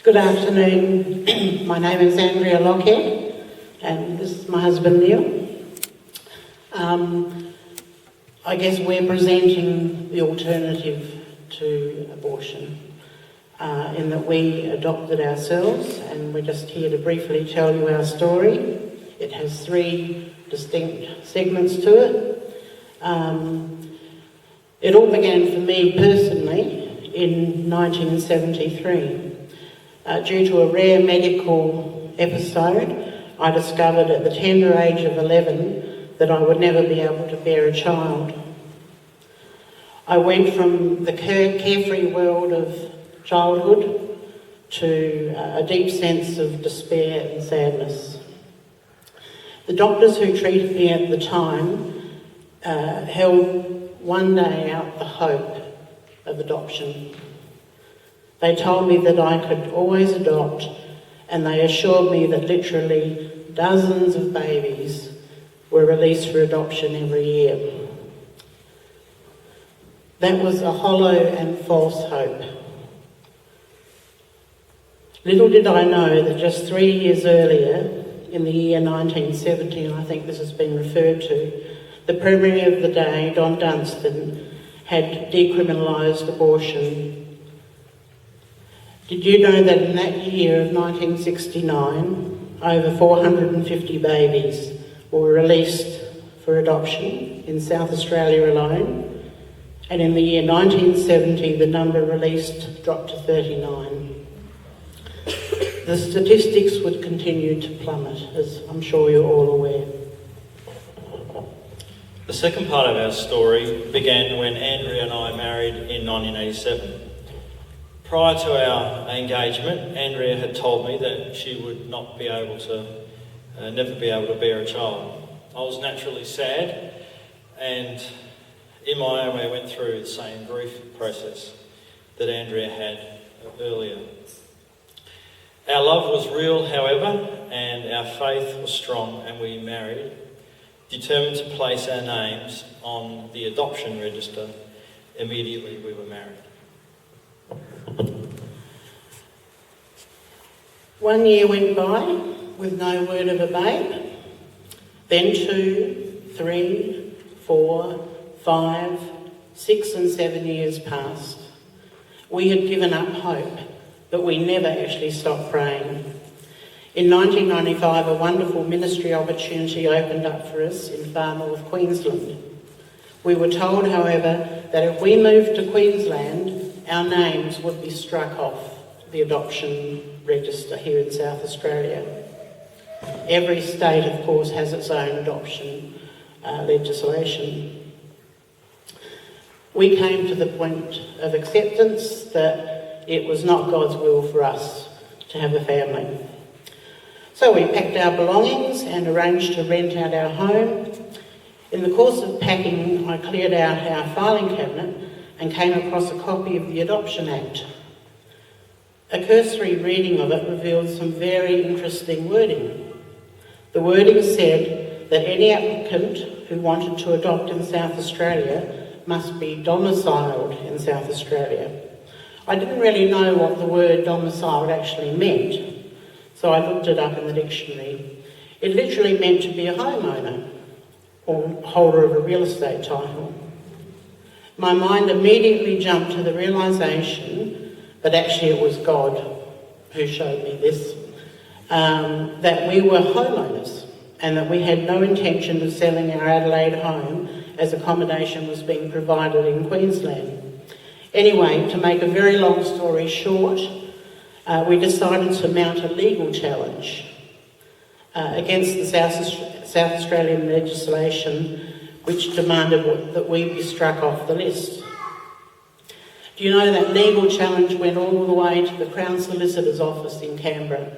Good afternoon. My name is Andrea Lockhead, and this is my husband Neil. I guess we're presenting the alternative to abortion in that we adopted ourselves, and we're just here to briefly tell you our story. It has 3 distinct segments to it. It all began for me personally in 1973. Due to a rare medical episode, I discovered at the tender age of 11 that I would never be able to bear a child. I went from the carefree world of childhood to a deep sense of despair and sadness. The doctors who treated me at the time held one day out the hope of adoption. They told me that I could always adopt, and they assured me that literally dozens of babies were released for adoption every year. That was a hollow and false hope. Little did I know that just 3 years earlier, in the year 1970, and I think this has been referred to, the Premier of the day, Don Dunstan, had decriminalised abortion. Did you know that in that year of 1969, over 450 babies were released for adoption in South Australia alone? And in the year 1970, the number released dropped to 39. The statistics would continue to plummet, as I'm sure you're all aware.
The second part of our story began when Andrea and I married in 1987. Prior to our engagement, Andrea had told me that she would not be able to, never be able to bear a child. I was naturally sad, and in my own way went through the same grief process that Andrea had earlier. Our love was real, however, and our faith was strong, and we married, determined to place our names on the adoption register immediately we were married.
1 year went by with no word of a babe. Then 2, 3, 4, 5, 6 and 7 years passed. We had given up hope, but we never actually stopped praying. In 1995, a wonderful ministry opportunity opened up for us in far north Queensland. We were told, however, that if we moved to Queensland, our names would be struck off the adoption register here in South Australia. Every state, of course, has its own adoption legislation. We came to the point of acceptance that it was not God's will for us to have a family. So we packed our belongings and arranged to rent out our home. In the course of packing, I cleared out our filing cabinet and came across a copy of the Adoption Act. A cursory reading of it revealed some very interesting wording. The wording said that any applicant who wanted to adopt in South Australia must be domiciled in South Australia. I didn't really know what the word domiciled actually meant, so I looked it up in the dictionary. It literally meant to be a homeowner or holder of a real estate title. My mind immediately jumped to the realisation that actually it was God who showed me this, that we were homeowners and that we had no intention of selling our Adelaide home as accommodation was being provided in Queensland. Anyway, to make a very long story short, we decided to mount a legal challenge against the South Australian legislation which demanded that we be struck off the list. Do you know that legal challenge went all the way to the Crown Solicitor's office in Canberra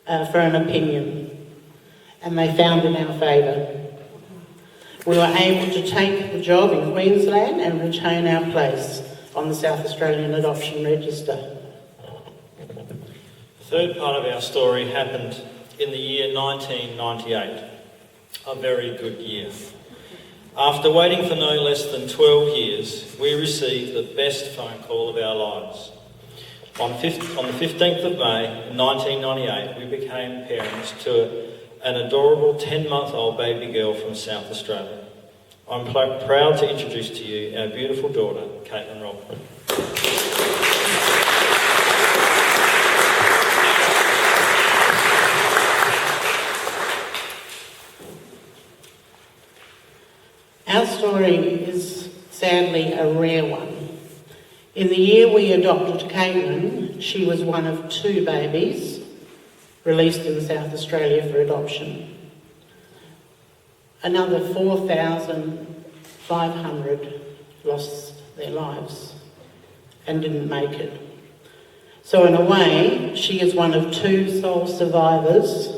for an opinion, and they found in our favour. We were able to take the job in Queensland and retain our place on the South Australian Adoption Register.
The third part of our story happened in the year 1998, a very good year. After waiting for no less than 12 years, we received the best phone call of our lives. On the 15th of May 1998, we became parents to an adorable 10-month-old baby girl from South Australia. I'm proud to introduce to you our beautiful daughter, Caitlin Robin.
Our story is sadly a rare one. In the year we adopted Caitlin, she was one of 2 babies released in South Australia for adoption. Another 4,500 lost their lives and didn't make it. So in a way, she is one of 2 sole survivors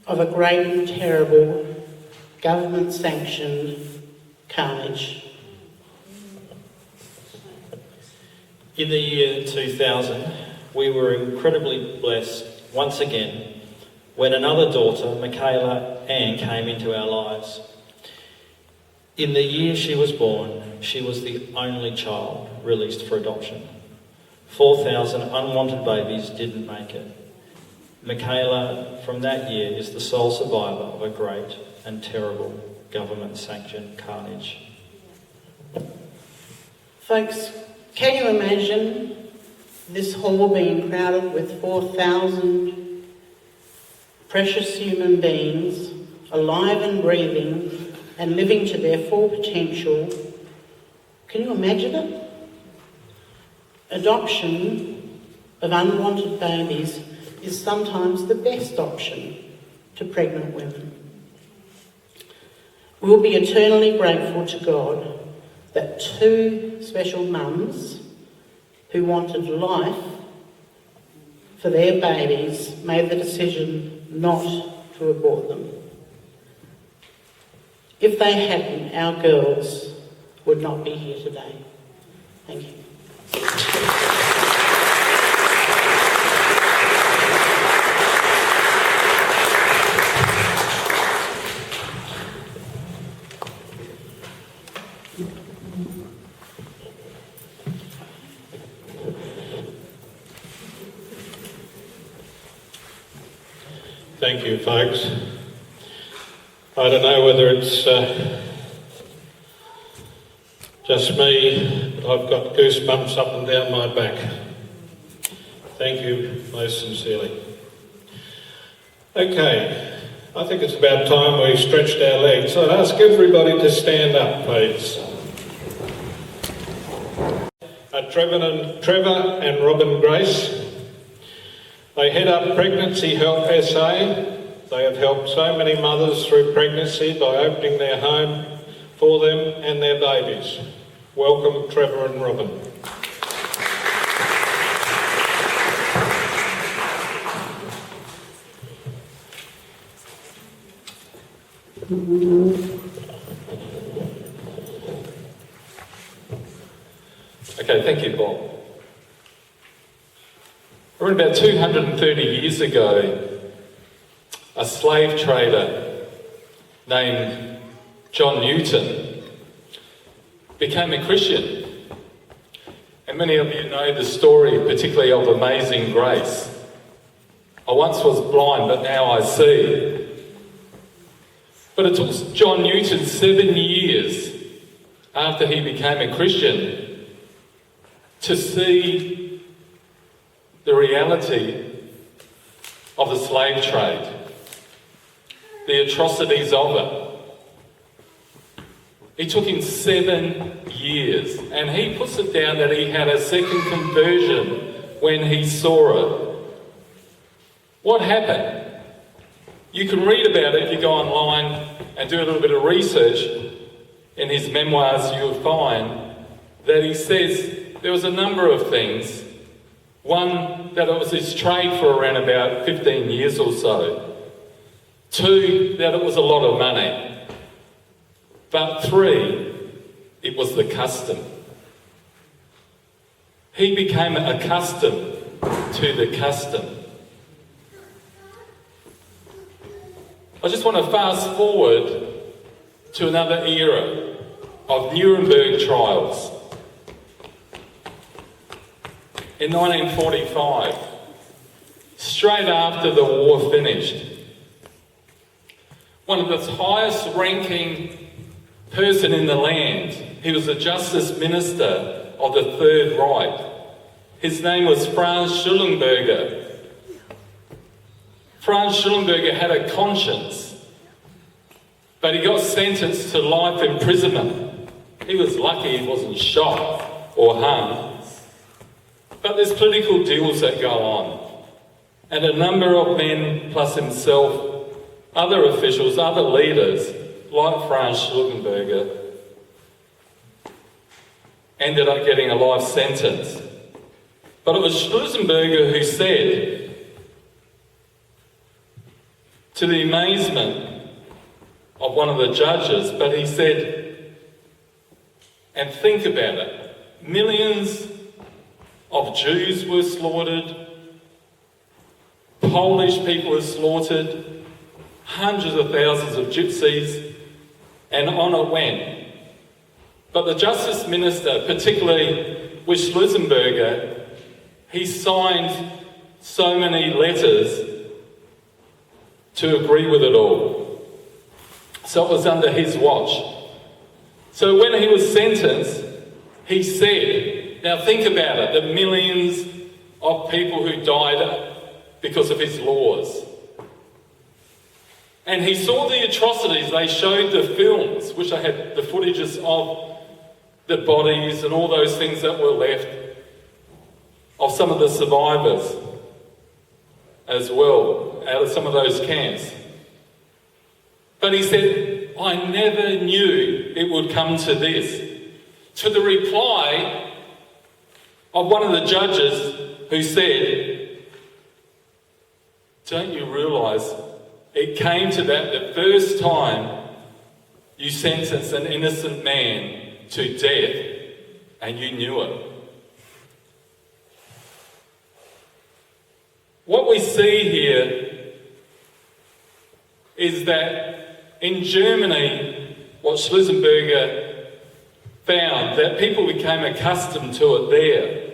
of a great and terrible government-sanctioned carnage.
In the year 2000, we were incredibly blessed once again when another daughter, Michaela Ann, came into our lives. In the year she was born, she was the only child released for adoption. 4,000 unwanted babies didn't make it. Michaela, from that year, is the sole survivor of a great and terrible government-sanctioned carnage.
Folks, can you imagine this hall being crowded with 4,000 precious human beings, alive and breathing and living to their full potential? Can you imagine it? Adoption of unwanted babies is sometimes the best option to pregnant women. We'll be eternally grateful to God that 2 special mums who wanted life for their babies made the decision not to abort them. If they hadn't, our girls would not be here today. Thank you.
Thank you, folks. I don't know whether it's just me, but I've got goosebumps up and down my back. Thank you most sincerely. Okay, I think it's about time we stretched our legs. I'd ask everybody to stand up, please. Trevor and Robin Grace. They head up Pregnancy Help SA. They have helped so many mothers through pregnancy by opening their home for them and their babies. Welcome, Trevor and Robin.
Okay, thank you, Bob. Around about 230 years ago, a slave trader named John Newton became a Christian. And many of you know the story, particularly of Amazing Grace. I once was blind, but now I see. But it took John Newton 7 years after he became a Christian to see the reality of the slave trade, the atrocities of it. It took him 7 years, and he puts it down that he had a second conversion when he saw it. What happened? You can read about it if you go online and do a little bit of research. In his memoirs, you'll find that he says there was a number of things. One, that it was his trade for around about 15 years or so. 2, that it was a lot of money. But 3, it was the custom. He became accustomed to the custom. I just want to fast forward to another era of Nuremberg trials. in 1945, straight after the war finished. One of the highest ranking person in the land. He was a Justice Minister of the Third Reich. His name was Franz Schulenberger. Franz Schulenberger had a conscience, but he got sentenced to life imprisonment. He was lucky he wasn't shot or hung. But there's political deals that go on. And a number of men, plus himself, other officials, other leaders, like Franz Schulenberger, ended up getting a life sentence. But it was Schulenberger who said, to the amazement of one of the judges, but he said, and think about it, millions of Jews were slaughtered, Polish people were slaughtered, hundreds of thousands of gypsies, and on it went. But the Justice Minister, particularly with Schulenberger, he signed so many letters to agree with it all. So it was under his watch. So when he was sentenced, he said, now think about it, the millions of people who died because of his laws. And he saw the atrocities. They showed the films, which I had the footages of the bodies and all those things that were left of some of the survivors as well, out of some of those camps. But he said, I never knew it would come to this. To the reply of one of the judges who said, don't you realise it came to that the first time you sentenced an innocent man to death and you knew it. What we see here is that in Germany, what Schulenberger found, that people became accustomed to it there.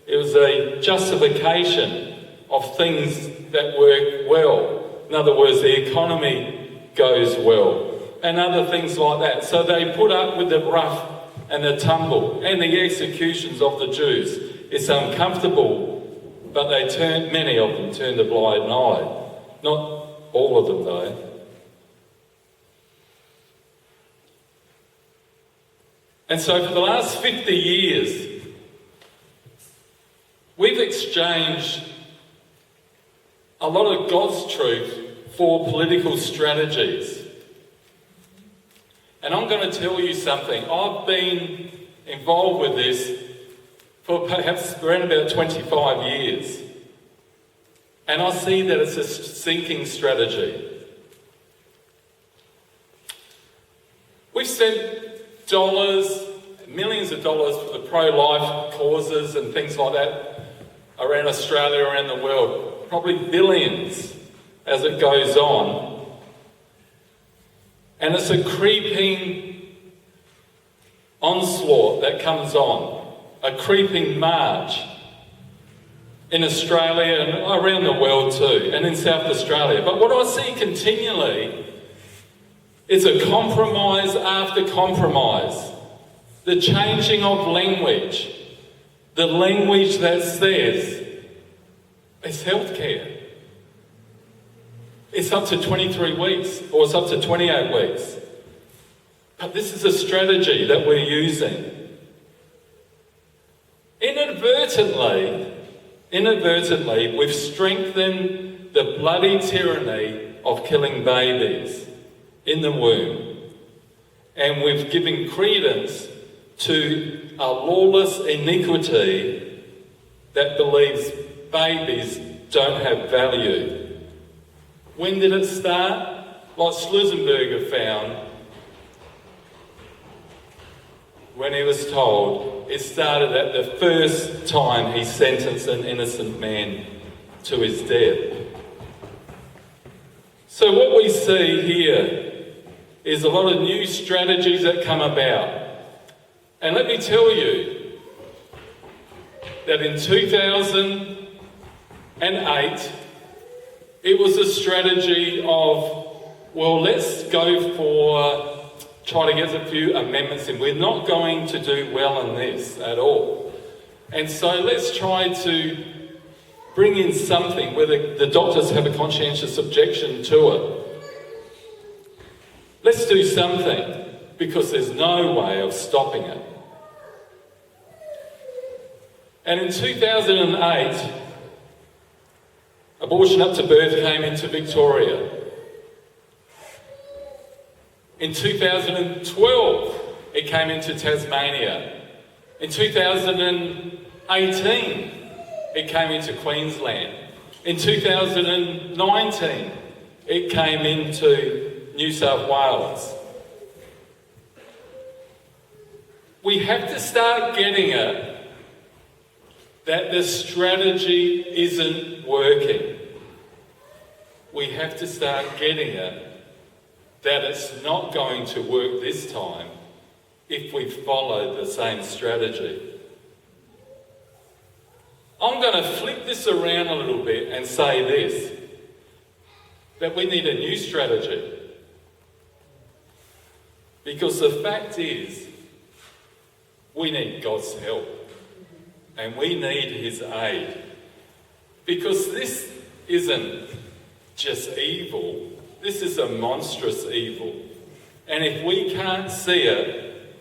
It was a justification of things that work well. In other words, the economy goes well, and other things like that. So they put up with the rough and the tumble and the executions of the Jews. It's uncomfortable, but many of them turned a blind eye. Not all of them, though. And so for the last 50 years, we've exchanged a lot of God's truth for political strategies. And I'm going to tell you something. I've been involved with this for perhaps around about 25 years. And I see that it's a sinking strategy. We've spent dollars, millions of dollars for the pro-life causes and things like that around Australia, around the world. Probably billions as it goes on. And it's a creeping onslaught that comes on, a creeping march in Australia and around the world too, and in South Australia. But what I see continually is a compromise after compromise, the changing of language, the language that says it's healthcare. It's up to 23 weeks, or it's up to 28 weeks. But this is a strategy that we're using. Inadvertently, we've strengthened the bloody tyranny of killing babies in the womb. And we've given credence to a lawless iniquity that believes babies don't have value. When did it start? Like Schulenberger found, when he was told, it started at the first time he sentenced an innocent man to his death. So what we see here is a lot of new strategies that come about. And let me tell you, that in 2008, it was a strategy of, well, let's go for try to get a few amendments in. We're not going to do well in this at all. And so let's try to bring in something where the doctors have a conscientious objection to it. Let's do something, because there's no way of stopping it. And in 2008, abortion up to birth came into Victoria. In 2012, it came into Tasmania. In 2018, it came into Queensland. In 2019, it came into New South Wales. We have to start getting it that the strategy isn't working. We have to start getting it that it's not going to work this time if we follow the same strategy. I'm going to flip this around a little bit and say this, that we need a new strategy. Because the fact is, we need God's help. And we need his aid. Because this isn't just evil. This is a monstrous evil. And if we can't see it,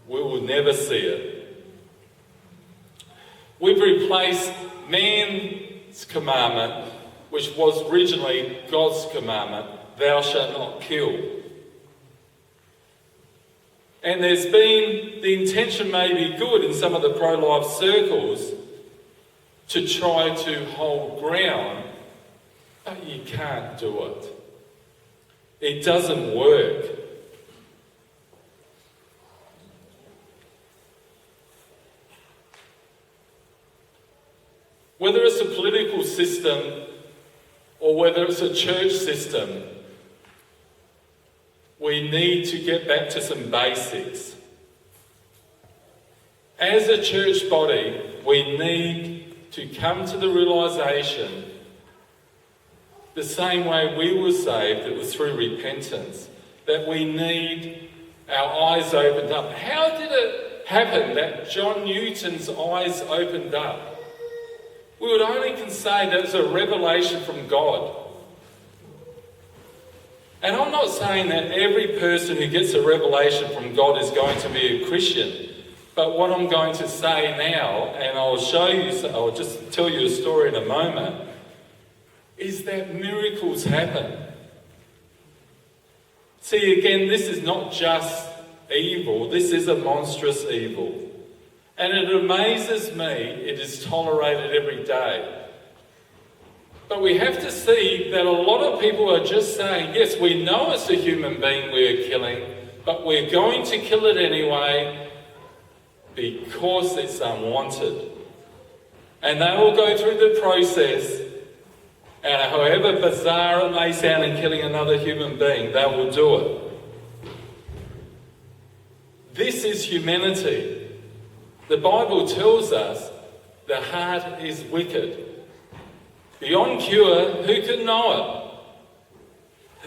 we will never see it. We've replaced man's commandment, which was originally God's commandment, thou shalt not kill. And there's been, the intention may be good in some of the pro-life circles to try to hold ground, but you can't do it. It doesn't work. Whether it's a political system or whether it's a church system, we need to get back to some basics. As a church body, we need to come to the realisation, the same way we were saved, it was through repentance, that we need our eyes opened up. How did it happen that John Newton's eyes opened up? We would only can say that it's a revelation from God. And I'm not saying that every person who gets a revelation from God is going to be a Christian. But what I'm going to say now, and I'll just tell you a story in a moment, is that miracles happen. See, again, this is not just evil, this is a monstrous evil. And it amazes me it is tolerated every day. But we have to see that a lot of people are just saying, yes, we know it's a human being we're killing, but we're going to kill it anyway because it's unwanted. And they will go through the process, and however bizarre it may sound in killing another human being, they will do it. This is humanity. The Bible tells us the heart is wicked. Beyond cure, who can know it?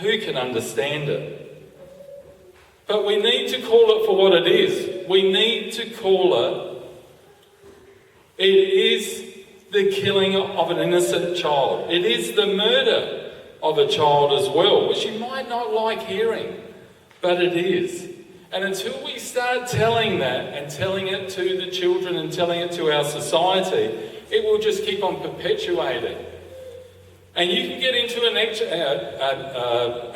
Who can understand it? But we need to call it for what it is. We need to call it is the killing of an innocent child. It is the murder of a child as well, which you might not like hearing, but it is. And until we start telling that and telling it to the children and telling it to our society, it will just keep on perpetuating. And you can get into an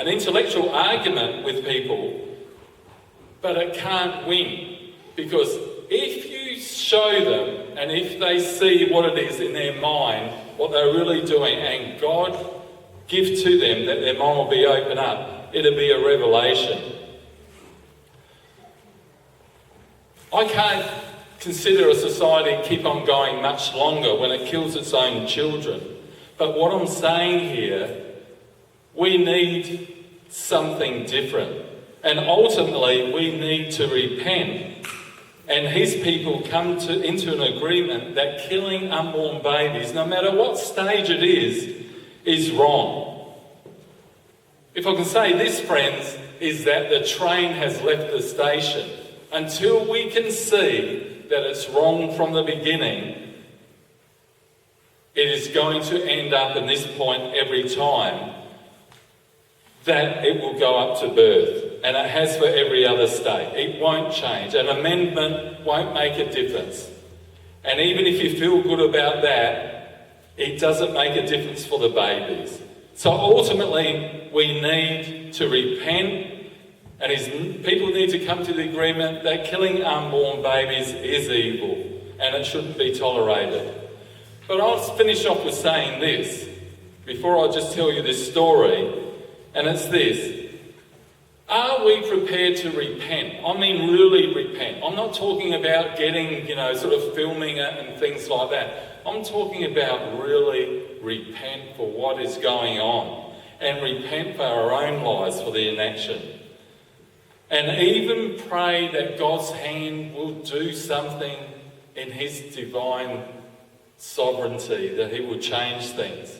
intellectual argument with people, but it can't win. Because if you show them and if they see what it is in their mind, what they're really doing, and God give to them that their mind will be open up, it'll be a revelation. I can't consider a society keep on going much longer when it kills its own children. But what I'm saying here, we need something different. And ultimately, we need to repent and his people come into an agreement that killing unborn babies, no matter what stage it is wrong. If I can say this, friends, is that the train has left the station. Until we can see that it's wrong from the beginning, it is going to end up in this point every time that it will go up to birth. And it has for every other state. It won't change. An amendment won't make a difference. And even if you feel good about that, it doesn't make a difference for the babies. So ultimately, we need to repent, and people need to come to the agreement that killing unborn babies is evil, and it shouldn't be tolerated. But I'll finish off with saying this, before I just tell you this story, and it's this. Are we prepared to repent? I mean really repent. I'm not talking about getting, sort of filming it and things like that. I'm talking about really repent for what is going on and repent for our own lives for the inaction. And even pray that God's hand will do something in his divine sovereignty, that he will change things.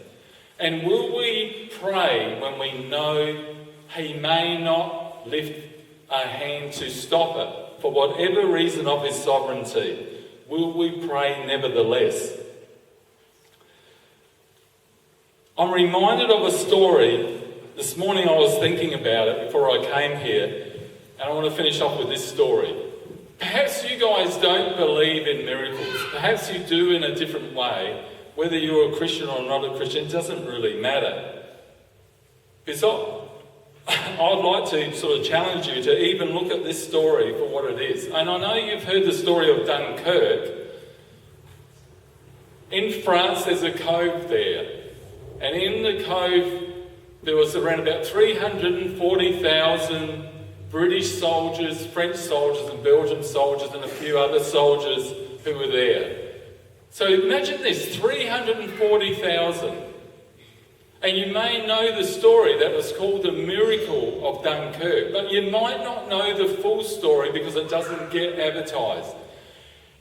And will we pray when we know he may not lift a hand to stop it for whatever reason of his sovereignty? Will we pray nevertheless? I'm reminded of a story. This morning I was thinking about it before I came here, and I want to finish off with this story. Perhaps you guys don't believe in miracles. Perhaps you do in a different way. Whether you're a Christian or not a Christian, it doesn't really matter. Because I'd like to sort of challenge you to even look at this story for what it is. And I know you've heard the story of Dunkirk. In France, there's a cove there. And in the cove, there was around about 340,000 British soldiers, French soldiers and Belgian soldiers and a few other soldiers who were there. So imagine this, 340,000. And you may know the story that was called the miracle of Dunkirk, but you might not know the full story because it doesn't get advertised.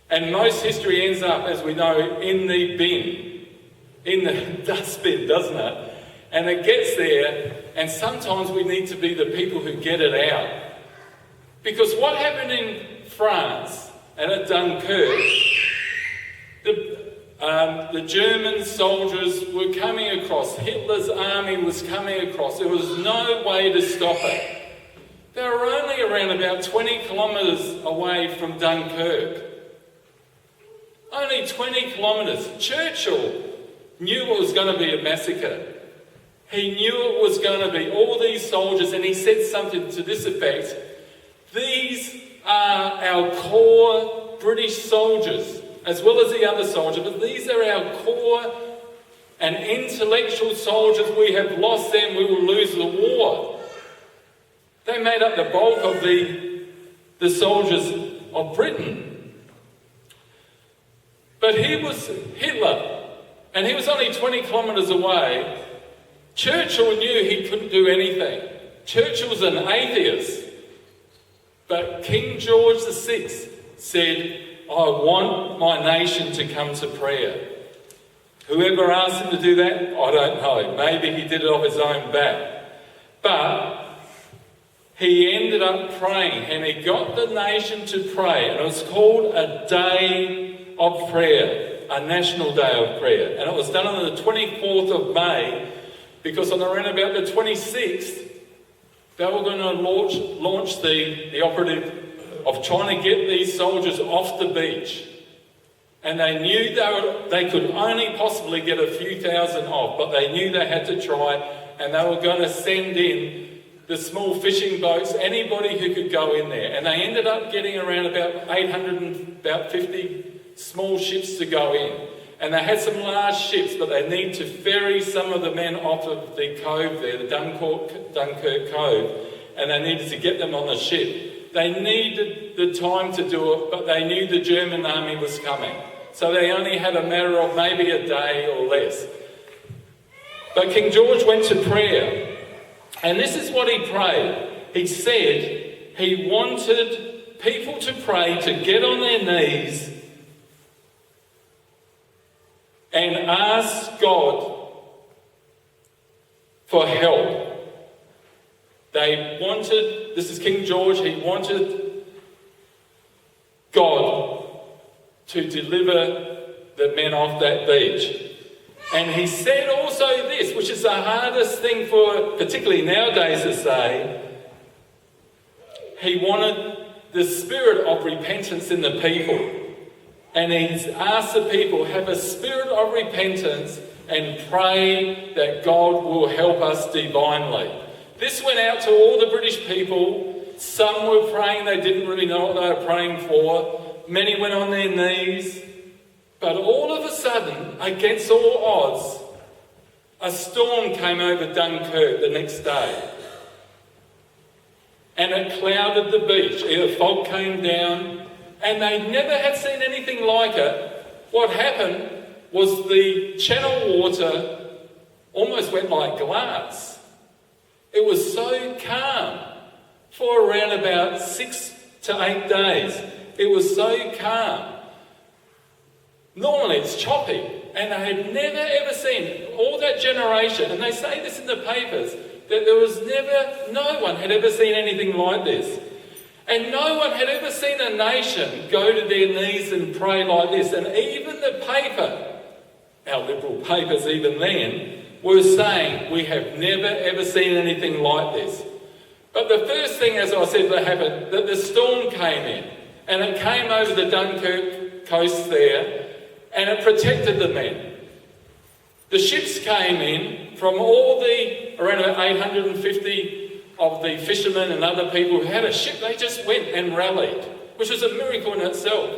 And most history ends up, as we know, in the bin, in the dustbin, doesn't it? And it gets there, and sometimes we need to be the people who get it out. Because what happened in France and at Dunkirk, the German soldiers were coming across. Hitler's army was coming across. There was no way to stop it. They were only around about 20 kilometres away from Dunkirk. Only 20 kilometres. Churchill knew it was going to be a massacre. He knew it was going to be all these soldiers, and he said something to this effect: these are our core British soldiers, as well as the other soldiers, but these are our core and intellectual soldiers. We have lost them, we will lose the war. They made up the bulk of the soldiers of Britain. But he was Hitler, and he was only 20 kilometres away. Churchill knew he couldn't do anything. Churchill's an atheist. But King George VI said, I want my nation to come to prayer. Whoever asked him to do that, I don't know. Maybe he did it off his own bat. But he ended up praying, and he got the nation to pray. And it was called a day of prayer, a national day of prayer. And it was done on the 24th of May, because on around about the 26th, they were going to launch the operative of trying to get these soldiers off the beach. And they knew they could only possibly get a few thousand off, but they knew they had to try, and they were going to send in the small fishing boats, anybody who could go in there. And they ended up getting around about 850 small ships to go in. And they had some large ships, but they need to ferry some of the men off of the cove there, the Dunkirk Cove, and they needed to get them on the ship. They needed the time to do it, but they knew the German army was coming. So they only had a matter of maybe a day or less. But King George went to prayer, and this is what he prayed. He said he wanted people to pray, to get on their knees and ask God for help. They wanted, this is King George, he wanted God to deliver the men off that beach. And he said also this, which is the hardest thing for, particularly nowadays, to say. He wanted the spirit of repentance in the people. And he's asked the people, have a spirit of repentance and pray that God will help us divinely. This went out to all the British people. Some were praying, they didn't really know what they were praying for. Many went on their knees. But all of a sudden, against all odds, a storm came over Dunkirk the next day. And it clouded the beach. The fog came down, and they never had seen anything like it. What happened was the channel water almost went like glass. It was so calm for around about 6 to 8 days. It was so calm. Normally it's choppy, and they had never ever seen all that generation, and they say this in the papers, that there was never, no one had ever seen anything like this. And no one had ever seen a nation go to their knees and pray like this. And even the paper, our liberal papers even then, were saying, we have never ever seen anything like this. But the first thing, as I said, that happened, that the storm came in, and it came over the Dunkirk coast there, and it protected the men. The ships came in from all the, around about 850 of the fishermen and other people who had a ship. They just went and rallied, which was a miracle in itself.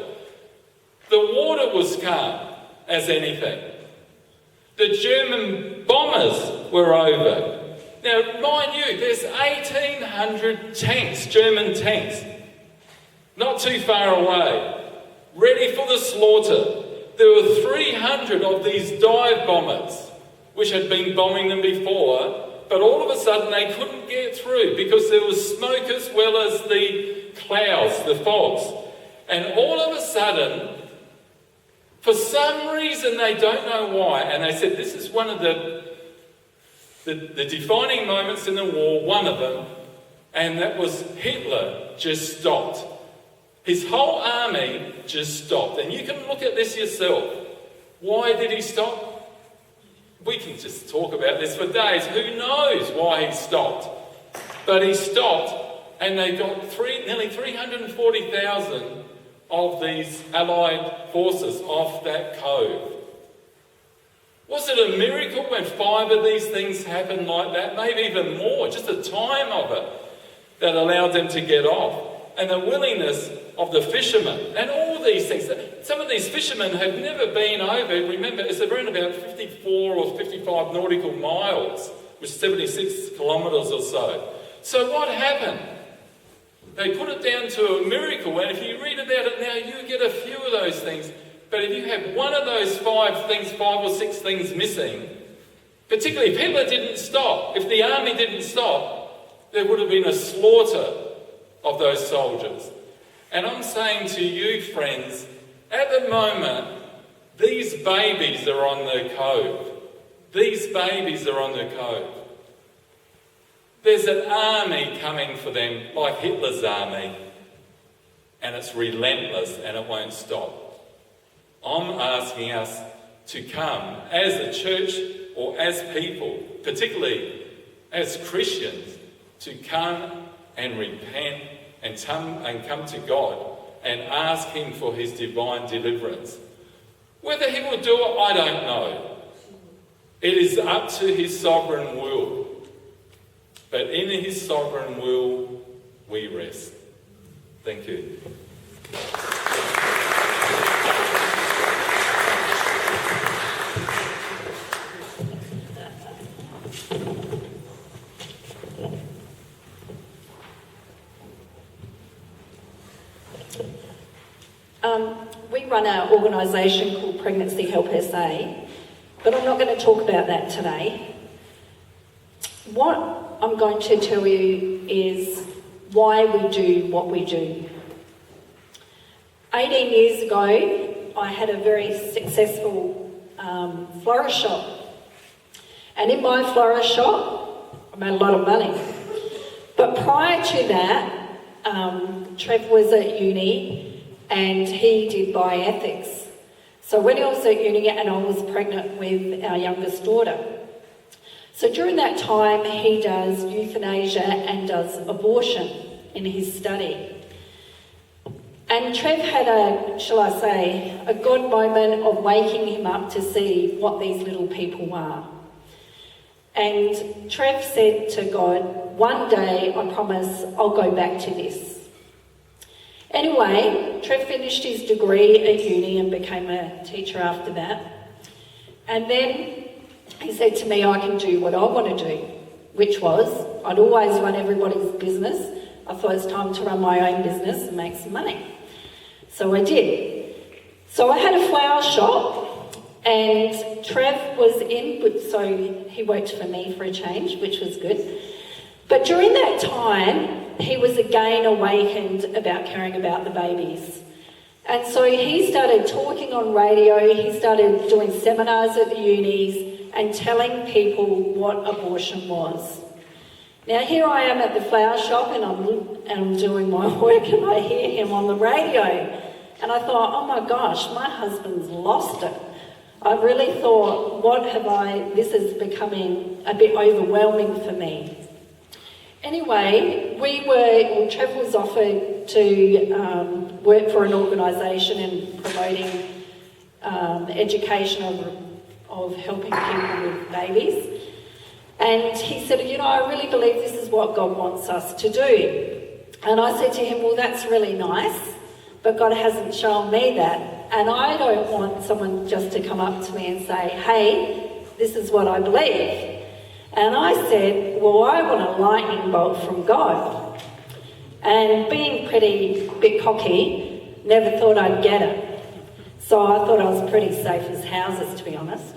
The water was calm as anything. The German bombers were over. Now, mind you, there's 1,800 tanks, German tanks, not too far away, ready for the slaughter. There were 300 of these dive bombers, which had been bombing them before, but all of a sudden they couldn't get through because there was smoke as well as the clouds, the fogs. And all of a sudden, for some reason, they don't know why, and they said this is one of the defining moments in the war, one of them, and that was Hitler just stopped. His whole army just stopped. And you can look at this yourself. Why did he stop? We can just talk about this for days. Who knows why he stopped? But he stopped, and they got nearly 340,000 of these Allied forces off that cove. Was it a miracle when 5 of these things happened like that? Maybe even more, just the time of it that allowed them to get off. And the willingness of the fishermen, and all these things. Some of these fishermen have never been over, remember, it's around about 54 or 55 nautical miles, which is 76 kilometres or so. So what happened? They put it down to a miracle, and if you read about it now, you get a few of those things. But if you have one of those 5 or 6 things missing, particularly if Hitler didn't stop, if the army didn't stop, there would have been a slaughter of those soldiers. And I'm saying to you, friends, at the moment, these babies are on the cove. These babies are on the cove. There's an army coming for them, like Hitler's army, and it's relentless and it won't stop. I'm asking us to come as a church or as people, particularly as Christians, to come and repent and come to God and ask Him for His divine deliverance. Whether He will do it, I don't know. It is up to His sovereign will. But in His sovereign will, we rest. Thank you.
We run our organisation called Pregnancy Help SA, but I'm not going to talk about that today. What I'm going to tell you is why we do what we do. 18 years ago, I had a very successful florist shop. And in my florist shop, I made a lot of money. But prior to that, Trev was at uni and he did bioethics. So when he was at uni and I was pregnant with our youngest daughter. So during that time, he does euthanasia and does abortion in his study. And Trev had a God moment of waking him up to see what these little people are. And Trev said to God, one day, I promise, I'll go back to this. Anyway, Trev finished his degree at uni and became a teacher after that. And then he said to me, I can do what I want to do, which was, I'd always run everybody's business. I thought it's time to run my own business and make some money. So I did. So I had a flower shop and Trev was in, so he worked for me for a change, which was good. But during that time, he was again awakened about caring about the babies. And so he started talking on radio, he started doing seminars at the unis and telling people what abortion was. Now here I am at the flower shop and I'm doing my work and I hear him on the radio. And I thought, oh my gosh, my husband's lost it. I really thought, this is becoming a bit overwhelming for me. Anyway, Trev was offered to work for an organisation in promoting education of helping people with babies. And he said, I really believe this is what God wants us to do. And I said to him, well, that's really nice, but God hasn't shown me that. And I don't want someone just to come up to me and say, hey, this is what I believe. And I said, well, I want a lightning bolt from God. And being bit cocky, never thought I'd get it. So I thought I was pretty safe as houses, to be honest.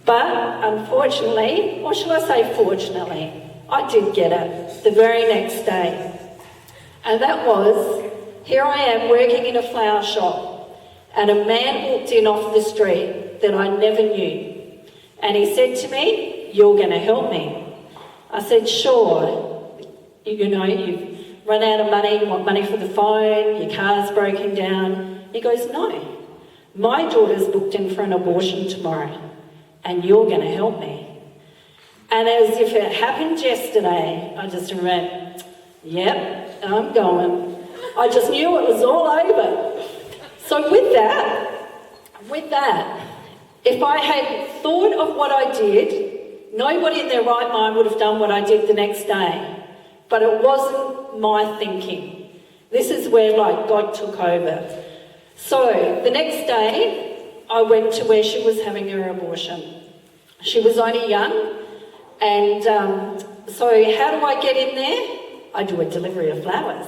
But unfortunately, or shall I say fortunately, I did get it the very next day. And that was, here I am working in a flower shop, and a man walked in off the street that I never knew. And he said to me, you're going to help me. I said, sure. You've run out of money, you want money for the phone, your car's broken down. He goes, no, my daughter's booked in for an abortion tomorrow and you're going to help me. And as if it happened yesterday, I just went, yep, I'm going. I just knew it was all over. So with that, if I had thought of what I did, nobody in their right mind would have done what I did the next day. But it wasn't my thinking. This is where, God took over. So the next day, I went to where she was having her abortion. She was only young, and so how do I get in there? I do a delivery of flowers.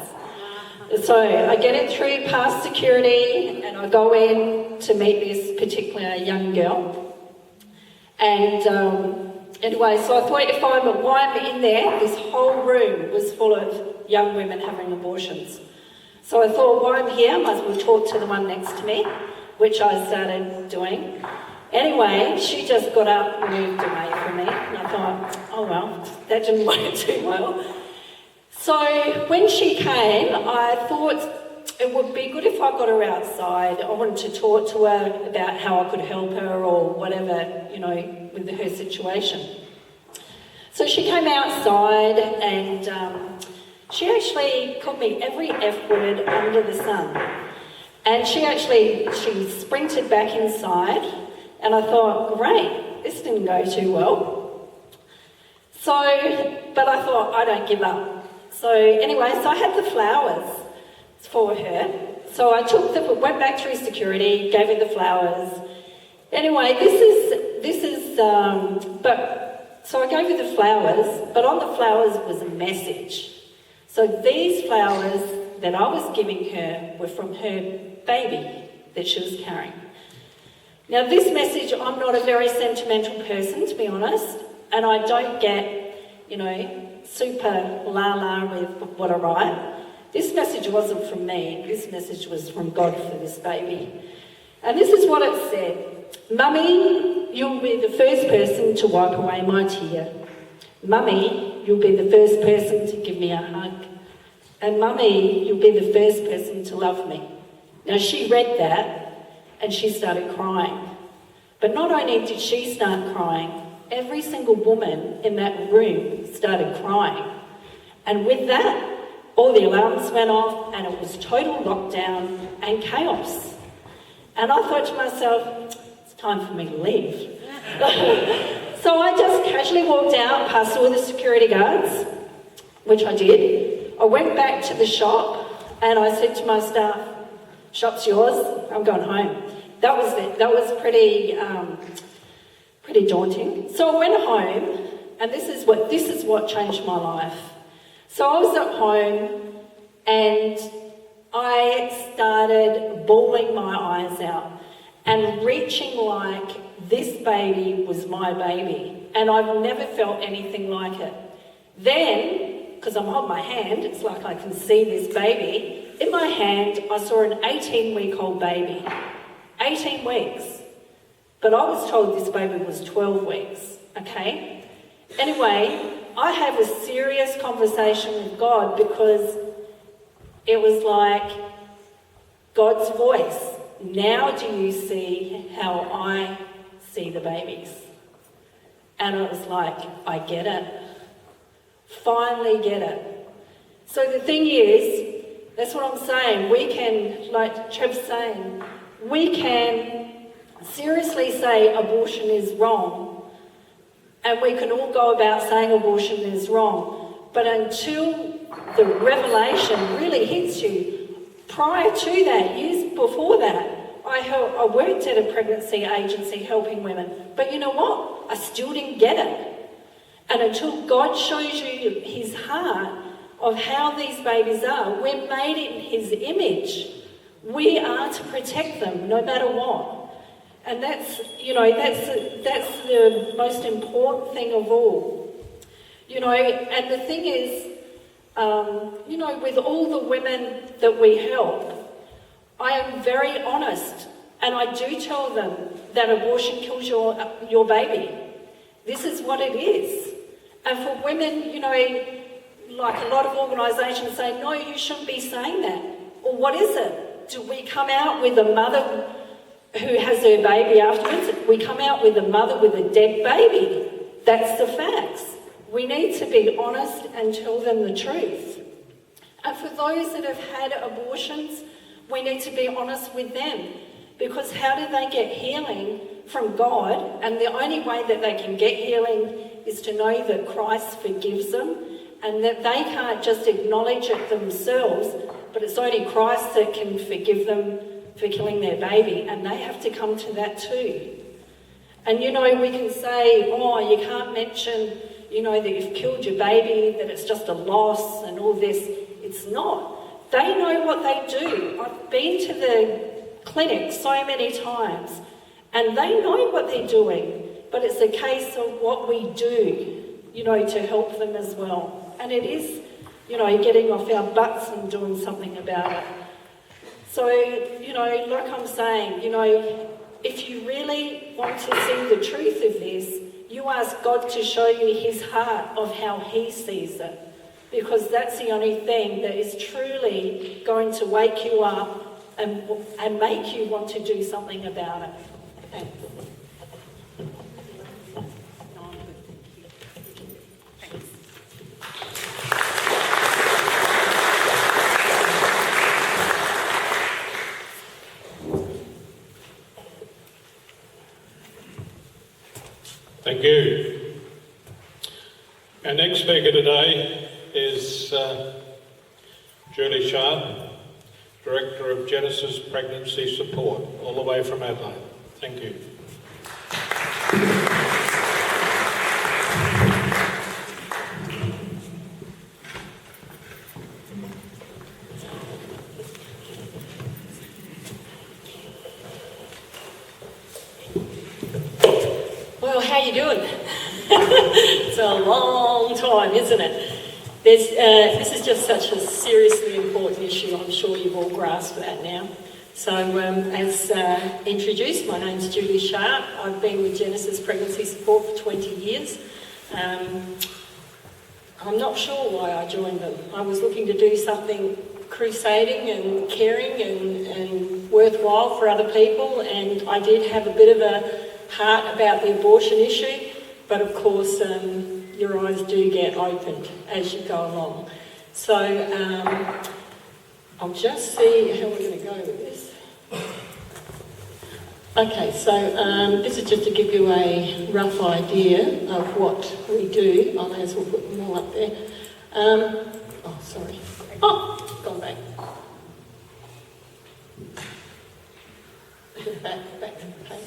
So I get it through past security, and I go in to meet this particular young girl. And anyway, so I thought while I'm in there, this whole room was full of young women having abortions. So I thought, while I'm here, I might as well talk to the one next to me, which I started doing. Anyway, she just got up and moved away from me, and I thought, oh well, that didn't work too well. So when she came, I thought it would be good if I got her outside. I wanted to talk to her about how I could help her or whatever, with her situation. So she came outside and she actually called me every F word under the sun. And she sprinted back inside, and I thought, great, this didn't go too well. But I thought, I don't give up. So anyway, I had the flowers for her. So I went back through security, gave her the flowers. Anyway, so I gave her the flowers, but on the flowers was a message. So these flowers that I was giving her were from her baby that she was carrying. Now this message, I'm not a very sentimental person, to be honest, and I don't get, super la-la with what I write. This message wasn't from me, this message was from God for this baby. And this is what it said. Mummy, you'll be the first person to wipe away my tear. Mummy, you'll be the first person to give me a hug. And Mummy, you'll be the first person to love me. Now she read that and she started crying. But not only did she start crying, every single woman in that room started crying. And with that, all the alarms went off and it was total lockdown and chaos. And I thought to myself, it's time for me to leave. So I just casually walked out past all the security guards, which I did. I went back to the shop and I said to my staff, shop's yours, I'm going home. That was it. That was pretty daunting. So I went home, and this is what changed my life. So I was at home, and I started bawling my eyes out and reaching like this baby was my baby, and I've never felt anything like it. Then, because I'm holding my hand, it's like I can see this baby. In my hand, I saw an 18-week-old baby. 18 weeks. But I was told this baby was 12 weeks, okay? Anyway, I have a serious conversation with God because it was like God's voice. Now do you see how I see the babies? And I was like, I get it. Finally get it. So the thing is, that's what I'm saying. We can, like Trev's saying, we can seriously say abortion is wrong, and we can all go about saying abortion is wrong, but until the revelation really hits you, prior to that, years before that, I worked at a pregnancy agency helping women, but you know what? I still didn't get it. And until God shows you his heart of how these babies are, we're made in his image. We are to protect them no matter what. And that's the most important thing of all. And the thing is, with all the women that we help, I am very honest, and I do tell them that abortion kills your baby. This is what it is. And for women, like a lot of organisations say, no, you shouldn't be saying that. Or what is it? Do we come out with a mother who has her baby afterwards? We come out with a mother with a dead baby. That's the facts. We need to be honest and tell them the truth. And for those that have had abortions, we need to be honest with them. Because how do they get healing from God? And the only way that they can get healing is to know that Christ forgives them and that they can't just acknowledge it themselves, but it's only Christ that can forgive them for killing their baby, and they have to come to that too. And we can say, oh, you can't mention, that you've killed your baby, that it's just a loss and all this. It's not. They know what they do. I've been to the clinic so many times, and they know what they're doing, but it's a case of what we do, to help them as well. And it is, getting off our butts and doing something about it. So, like I'm saying, if you really want to see the truth of this, you ask God to show you his heart of how he sees it. Because that's the only thing that is truly going to wake you up and make you want to do something about it. Thanks.
Thank you. Our next speaker today is Julie Sharp, Director of Genesis Pregnancy Support, all the way from Adelaide. Thank you.
Well, how you doing? It's a long time, isn't it? This is just such a seriously important issue. I'm sure you've all grasped that now. So, as introduced, my name's Julie Sharp. I've been with Genesis Pregnancy Support for 20 years. I'm not sure why I joined them. I was looking to do something crusading and caring and worthwhile for other people, and I did have a bit of a heart about the abortion issue, but of course your eyes do get opened as you go along. So I'll just see how we're going to go with this. Okay, so this is just to give you a rough idea of what we do. I may as well put them all up there. Oh, sorry. Oh, it's gone back. Back to the page.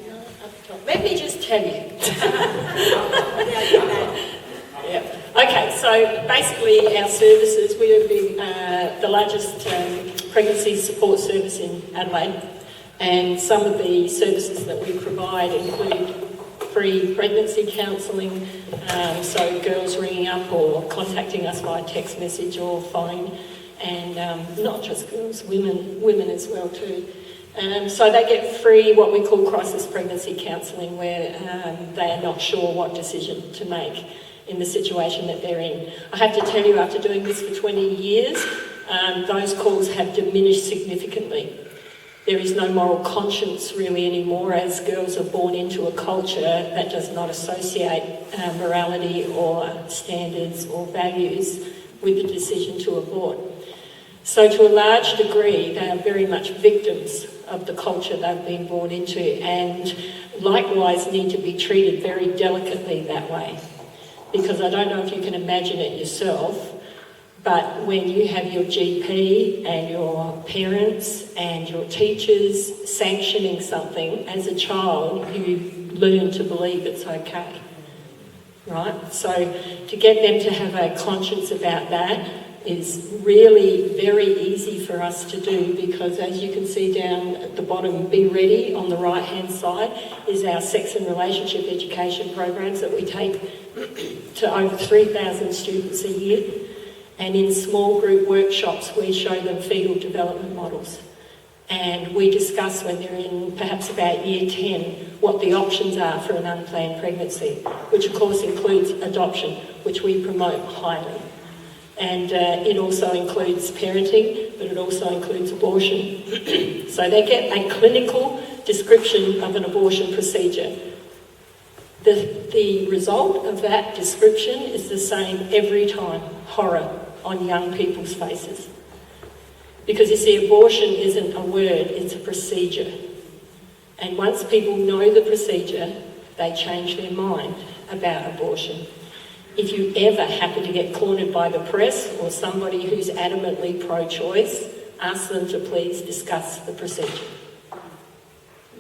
No, up top. Let me just tell you. Yeah. Okay, so basically our services, we are the largest pregnancy support service in Adelaide, and some of the services that we provide include free pregnancy counselling, so girls ringing up or contacting us via text message or phone, and not just girls, women as well too. So they get free what we call crisis pregnancy counselling, where they are not sure what decision to make in the situation that they're in. I have to tell you, after doing this for 20 years, those calls have diminished significantly. There is no moral conscience really anymore, as girls are born into a culture that does not associate morality or standards or values with the decision to abort. So to a large degree, they are very much victims of the culture they've been born into, and likewise need to be treated very delicately that way. Because I don't know if you can imagine it yourself, but when you have your GP and your parents and your teachers sanctioning something, as a child, you learn to believe it's okay, right? So to get them to have a conscience about that is really very easy for us to do, because as you can see down at the bottom, Be Ready on the right-hand side is our sex and relationship education programs that we take to over 3,000 students a year. And in small group workshops, we show them fetal development models. And we discuss, when they're in perhaps about year 10, what the options are for an unplanned pregnancy, which of course includes adoption, which we promote highly. And it also includes parenting, but it also includes abortion. So they get a clinical description of an abortion procedure. The result of that description is the same every time: horror on young people's faces. Because you see, abortion isn't a word, it's a procedure. And once people know the procedure, they change their mind about abortion. If you ever happen to get cornered by the press or somebody who's adamantly pro-choice, ask them to please discuss the procedure.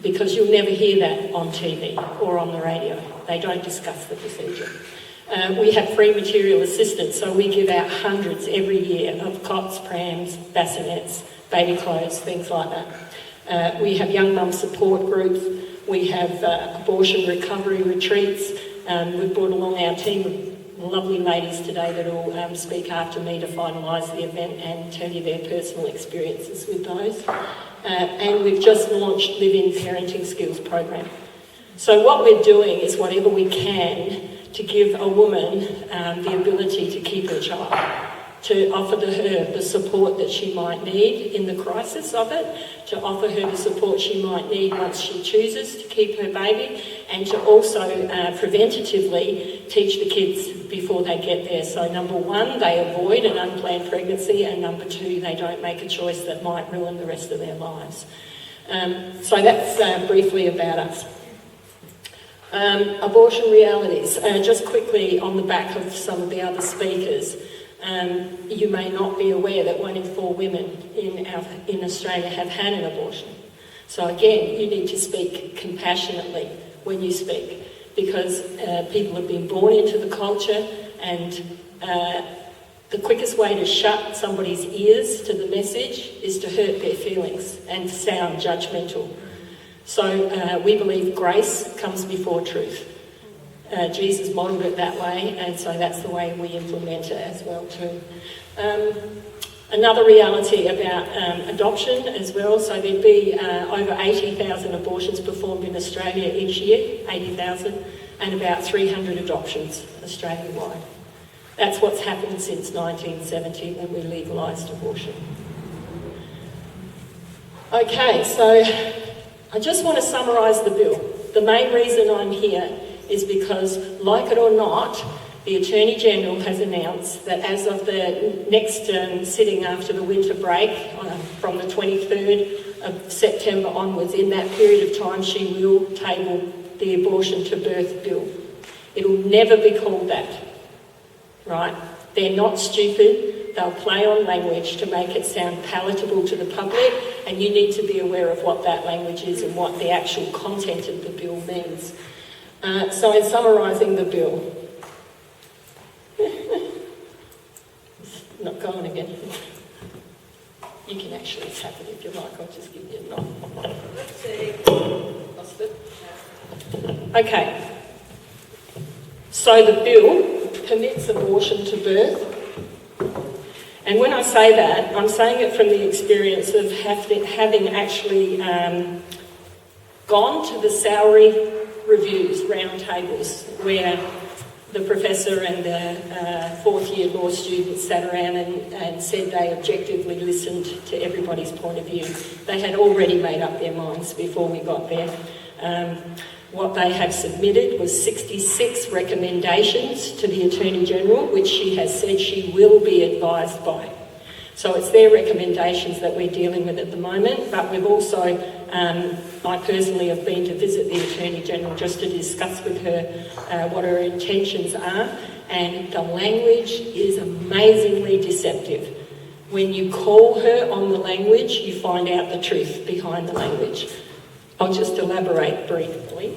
Because you'll never hear that on TV or on the radio. They don't discuss the procedure. We have free material assistance, so we give out hundreds every year of cots, prams, bassinets, baby clothes, things like that. We have young mum support groups. We have abortion recovery retreats. We've brought along our team of lovely ladies today that will speak after me to finalise the event and tell you their personal experiences with those. And we've just launched Live-In Parenting Skills program. So what we're doing is whatever we can to give a woman the ability to keep her child, to offer her the support that she might need in the crisis of it, to offer her the support she might need once she chooses to keep her baby, and to also preventatively teach the kids before they get there. So number one, they avoid an unplanned pregnancy, and number two, they don't make a choice that might ruin the rest of their lives. So that's briefly about us. Abortion realities. Just quickly on the back of some of the other speakers, you may not be aware that 1 in 4 women in Australia have had an abortion. So again, you need to speak compassionately when you speak, because people have been born into the culture, and the quickest way to shut somebody's ears to the message is to hurt their feelings and sound judgmental. So we believe grace comes before truth. Jesus modelled it that way, and so that's the way we implement it as well too. Another reality about adoption as well, so there'd be over 80,000 abortions performed in Australia each year, 80,000, and about 300 adoptions Australia-wide. That's what's happened since 1970 when we legalised abortion. Okay, so I just want to summarise the bill. The main reason I'm here is because, like it or not, the Attorney-General has announced that as of the next sitting after the winter break, from the 23rd of September onwards, in that period of time, she will table the abortion to birth bill. It'll never be called that, right? They're not stupid. They'll play on language to make it sound palatable to the public, and you need to be aware of what that language is and what the actual content of the bill means. So in summarising the bill, it's not going again. You can actually tap it if you like, I'll just give you a nod. Let's see. Lost it. Okay. So the bill permits abortion to birth. And when I say that, I'm saying it from the experience of having actually gone to the Sowry reviews, roundtables, where the professor and the fourth-year law students sat around and said they objectively listened to everybody's point of view. They had already made up their minds before we got there. What they have submitted was 66 recommendations to the Attorney-General, which she has said she will be advised by. So it's their recommendations that we're dealing with at the moment, but we've also, I personally have been to visit the Attorney-General just to discuss with her what her intentions are, and the language is amazingly deceptive. When you call her on the language, you find out the truth behind the language. I'll just elaborate briefly.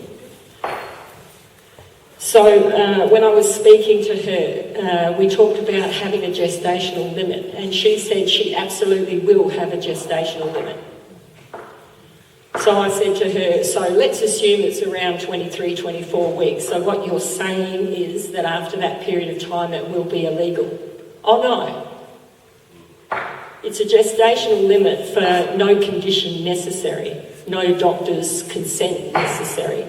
So when I was speaking to her, we talked about having a gestational limit, and she said she absolutely will have a gestational limit. So I said to her, so let's assume it's around 23, 24 weeks. So what you're saying is that after that period of time it will be illegal. Oh no. It's a gestational limit for no condition necessary, no doctor's consent necessary.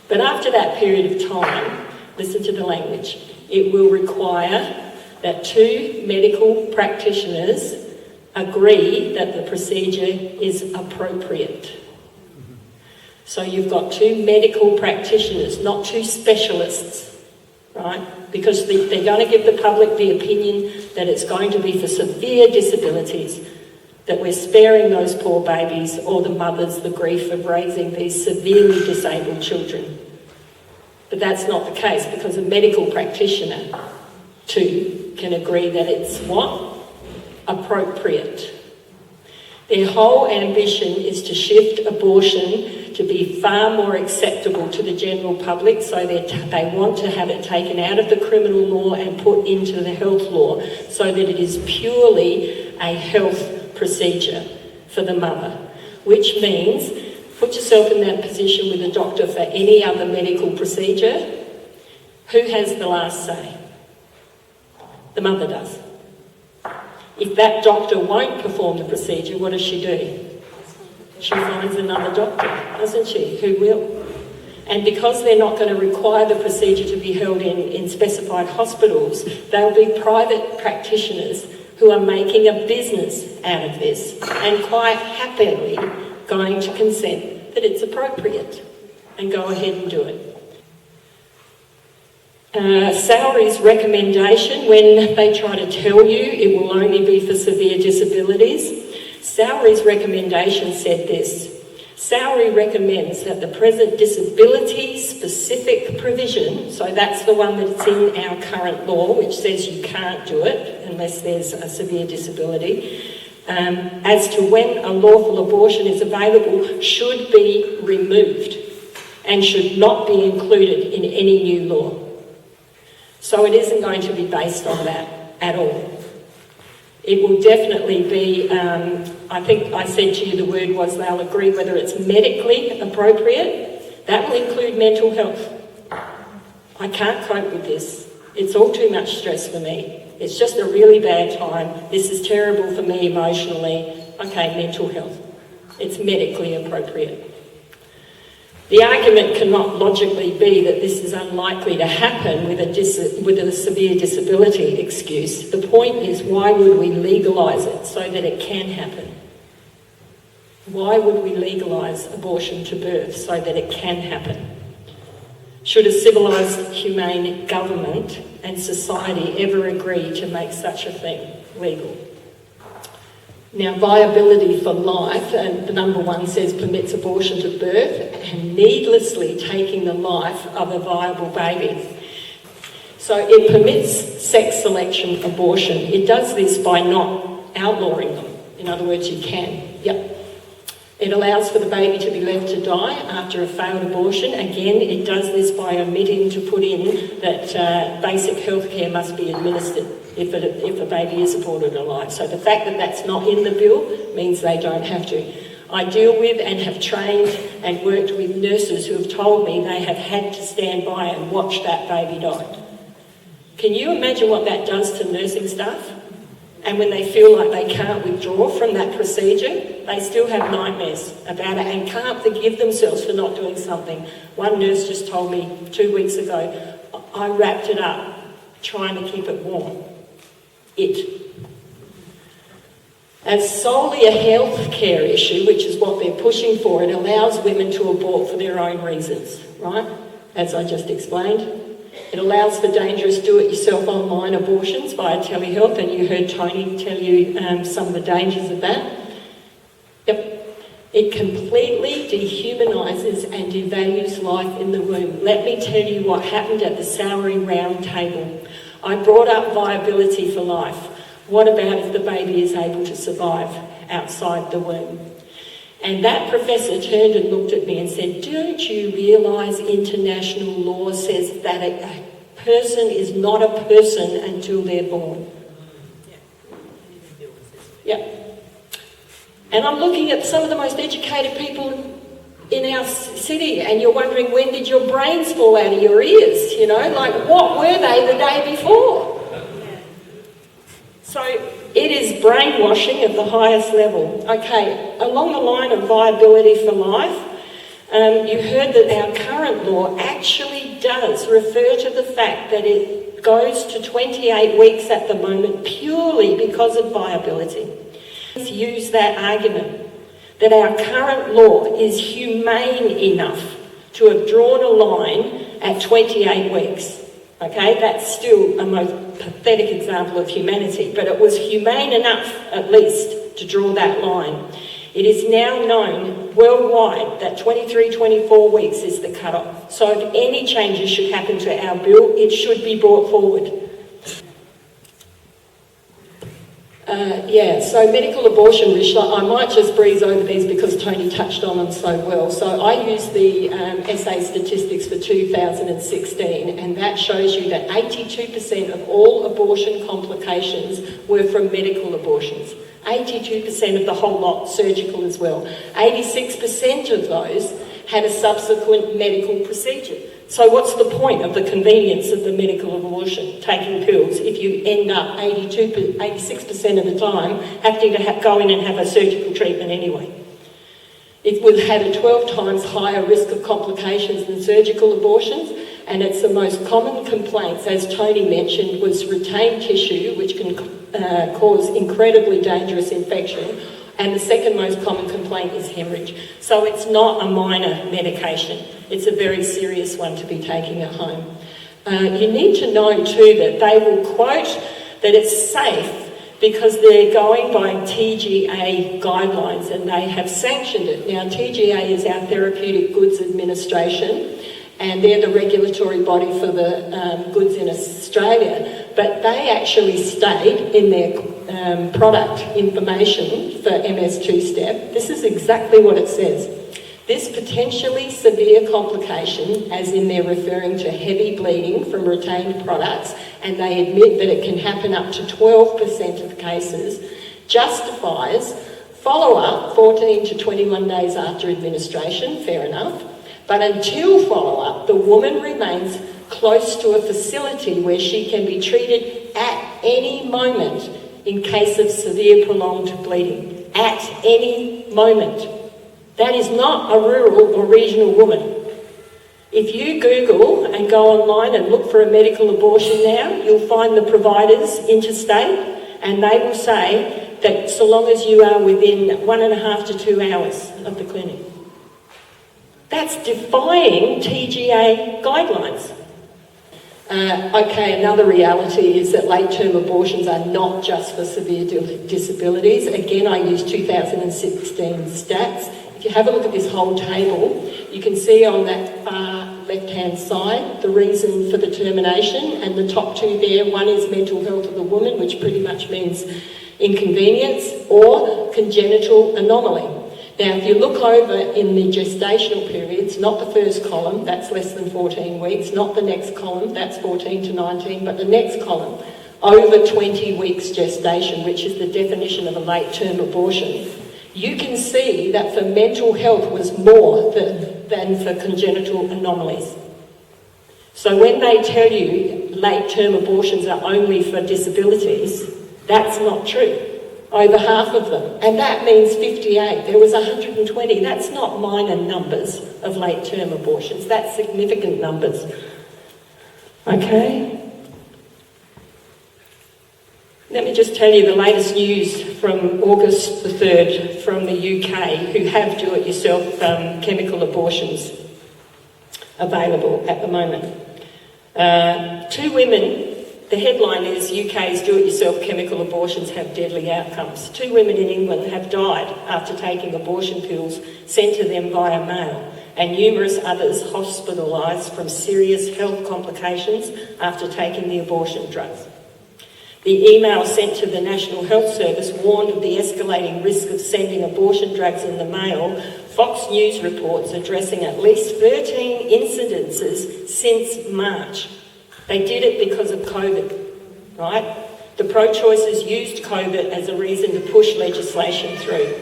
But after that period of time, listen to the language, it will require that 2 medical practitioners agree that the procedure is appropriate. So you've got 2 medical practitioners, not 2 specialists, right? Because they're going to give the public the opinion that it's going to be for severe disabilities, that we're sparing those poor babies or the mothers the grief of raising these severely disabled children. But that's not the case, because a medical practitioner, too, can agree that it's what? Appropriate. Their whole ambition is to shift abortion to be far more acceptable to the general public, so they want to have it taken out of the criminal law and put into the health law, so that it is purely a health procedure for the mother, which means put yourself in that position with a doctor for any other medical procedure. Who has the last say? The mother does. If that doctor won't perform the procedure, what does she do? She finds another doctor, doesn't she, who will. And because they're not going to require the procedure to be held in specified hospitals, they'll be private practitioners who are making a business out of this and quite happily going to consent that it's appropriate and go ahead and do it. Sowry's recommendation, when they try to tell you it will only be for severe disabilities, Sowry's recommendation said this: Sowry recommends that the present disability-specific provision, so that's the one that's in our current law, which says you can't do it unless there's a severe disability, as to when a lawful abortion is available, should be removed and should not be included in any new law. So it isn't going to be based on that at all. It will definitely be, I think I said to you the word was they'll agree whether it's medically appropriate. That will include mental health. I can't cope with this. It's all too much stress for me. It's just a really bad time. This is terrible for me emotionally. Okay, mental health. It's medically appropriate. The argument cannot logically be that this is unlikely to happen with a severe disability excuse. The point is, why would we legalise it so that it can happen? Why would we legalise abortion to birth so that it can happen? Should a civilised, humane government and society ever agree to make such a thing legal? Now, viability for life, and the number one says permits abortion to birth and needlessly taking the life of a viable baby. So it permits sex selection abortion. It does this by not outlawing them. In other words, you can. Yep. It allows for the baby to be left to die after a failed abortion. Again, it does this by omitting to put in that basic health care must be administered if a baby is aborted alive. So the fact that that's not in the bill means they don't have to. I deal with and have trained and worked with nurses who have told me they have had to stand by and watch that baby die. Can you imagine what that does to nursing staff? And when they feel like they can't withdraw from that procedure, they still have nightmares about it and can't forgive themselves for not doing something. One nurse just told me 2 weeks ago, I wrapped it up trying to keep it warm. As solely a health care issue, which is what they're pushing for, it allows women to abort for their own reasons, right? As I just explained. It allows for dangerous do-it-yourself online abortions via telehealth, and you heard Tony tell you some of the dangers of that. Yep. It completely dehumanises and devalues life in the womb. Let me tell you what happened at the Salary Round Table. I brought up viability for life. What about if the baby is able to survive outside the womb? And that professor turned and looked at me and said, don't you realise international law says that a person is not a person until they're born? Yeah. And I'm looking at some of the most educated people in our city, and you're wondering, when did your brains fall out of your ears? You know, like, what were they the day before? So it is brainwashing at the highest level. Okay, along the line of viability for life, you heard that our current law actually does refer to the fact that it goes to 28 weeks at the moment purely because of viability. Let's use that argument that our current law is humane enough to have drawn a line at 28 weeks. Okay, that's still a most pathetic example of humanity, but it was humane enough, at least, to draw that line. It is now known worldwide that 23, 24 weeks is the cut-off. So if any changes should happen to our bill, it should be brought forward. So medical abortion risk, I might just breeze over these because Tony touched on them so well. So I used the SA statistics for 2016, and that shows you that 82% of all abortion complications were from medical abortions. 82% of the whole lot, surgical as well. 86% of those had a subsequent medical procedure. So what's the point of the convenience of the medical abortion, taking pills, if you end up 86% of the time having to go in and have a surgical treatment anyway? It would have a 12 times higher risk of complications than surgical abortions, and it's the most common complaints, as Tony mentioned, was retained tissue, which can cause incredibly dangerous infection, and the second most common complaint is hemorrhage. So it's not a minor medication. It's a very serious one to be taking at home. You need to know too that they will quote that it's safe because they're going by TGA guidelines and they have sanctioned it. Now, TGA is our Therapeutic Goods Administration, and they're the regulatory body for the goods in Australia, but they actually state in their product information for MS2-step, this is exactly what it says. This potentially severe complication, as in they're referring to heavy bleeding from retained products, and they admit that it can happen up to 12% of cases, justifies follow-up 14 to 21 days after administration, fair enough, but until follow-up, the woman remains close to a facility where she can be treated at any moment in case of severe prolonged bleeding. At any moment. That is not a rural or regional woman. If you Google and go online and look for a medical abortion now, you'll find the providers interstate, and they will say that so long as you are within 1.5 to 2 hours of the clinic. That's defying TGA guidelines. Another reality is that late-term abortions are not just for severe disabilities. Again, I use 2016 stats. If you have a look at this whole table, you can see on that far left-hand side the reason for the termination, and the top two there, one is mental health of the woman, which pretty much means inconvenience, or congenital anomaly. Now, if you look over in the gestational periods, not the first column, that's less than 14 weeks, not the next column, that's 14 to 19, but the next column, over 20 weeks gestation, which is the definition of a late-term abortion, you can see that for mental health was more than for congenital anomalies. So when they tell you late-term abortions are only for disabilities, that's not true. Over half of them, and that means 58. There was 120. That's not minor numbers of late-term abortions. That's significant numbers. Okay? Let me just tell you the latest news from August the 3rd from the UK, who have do-it-yourself chemical abortions available at the moment. 2 women. The headline is UK's do-it-yourself chemical abortions have deadly outcomes. 2 women in England have died after taking abortion pills sent to them via mail, and numerous others hospitalised from serious health complications after taking the abortion drugs. The email sent to the National Health Service warned of the escalating risk of sending abortion drugs in the mail. Fox News reports addressing at least 13 incidences since March. They did it because of COVID, right? The pro-choicers used COVID as a reason to push legislation through.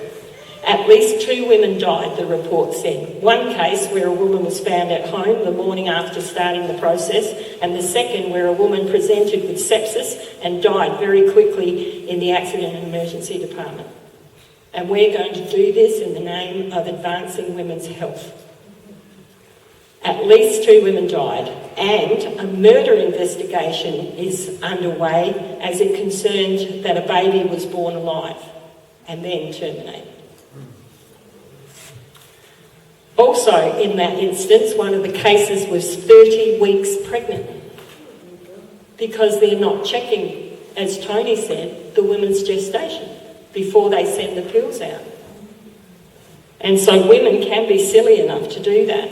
At least 2 women died, the report said. One case where a woman was found at home the morning after starting the process, and the second where a woman presented with sepsis and died very quickly in the accident and emergency department. And we're going to do this in the name of advancing women's health. At least 2 women died, and a murder investigation is underway as it concerned that a baby was born alive and then terminated. Also, in that instance, one of the cases was 30 weeks pregnant because they're not checking, as Tony said, the women's gestation before they send the pills out. And so women can be silly enough to do that.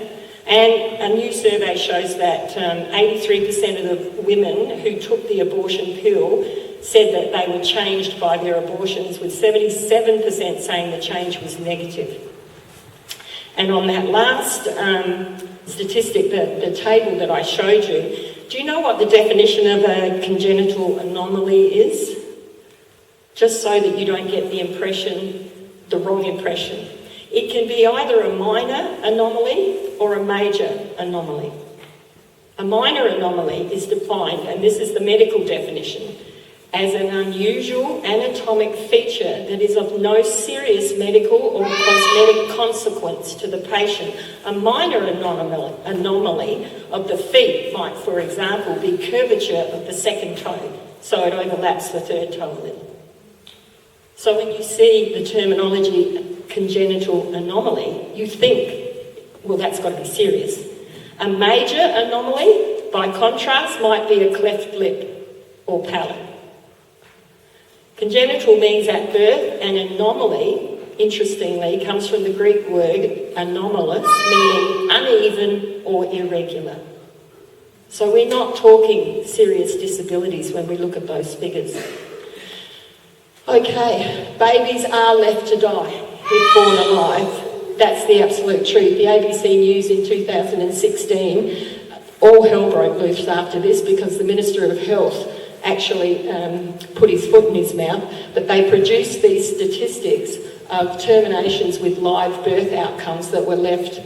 And a new survey shows that 83% of the women who took the abortion pill said that they were changed by their abortions, with 77% saying the change was negative. And on that last statistic, the table that I showed you, do you know what the definition of a congenital anomaly is? Just so that you don't get the wrong impression. It can be either a minor anomaly or a major anomaly. A minor anomaly is defined, and this is the medical definition, as an unusual anatomic feature that is of no serious medical or cosmetic consequence to the patient. A minor anomaly of the feet might, for example, be curvature of the second toe, so it overlaps the third toe a little. So when you see the terminology congenital anomaly, you think, well, that's got to be serious. A major anomaly, by contrast, might be a cleft lip or palate. Congenital means at birth, and anomaly, interestingly, comes from the Greek word anomalous, meaning uneven or irregular. So we're not talking serious disabilities when we look at those figures. Okay, babies are left to die if born alive. That's the absolute truth. The ABC News in 2016, all hell broke loose after this because the Minister of Health actually put his foot in his mouth, but they produced these statistics of terminations with live birth outcomes that were left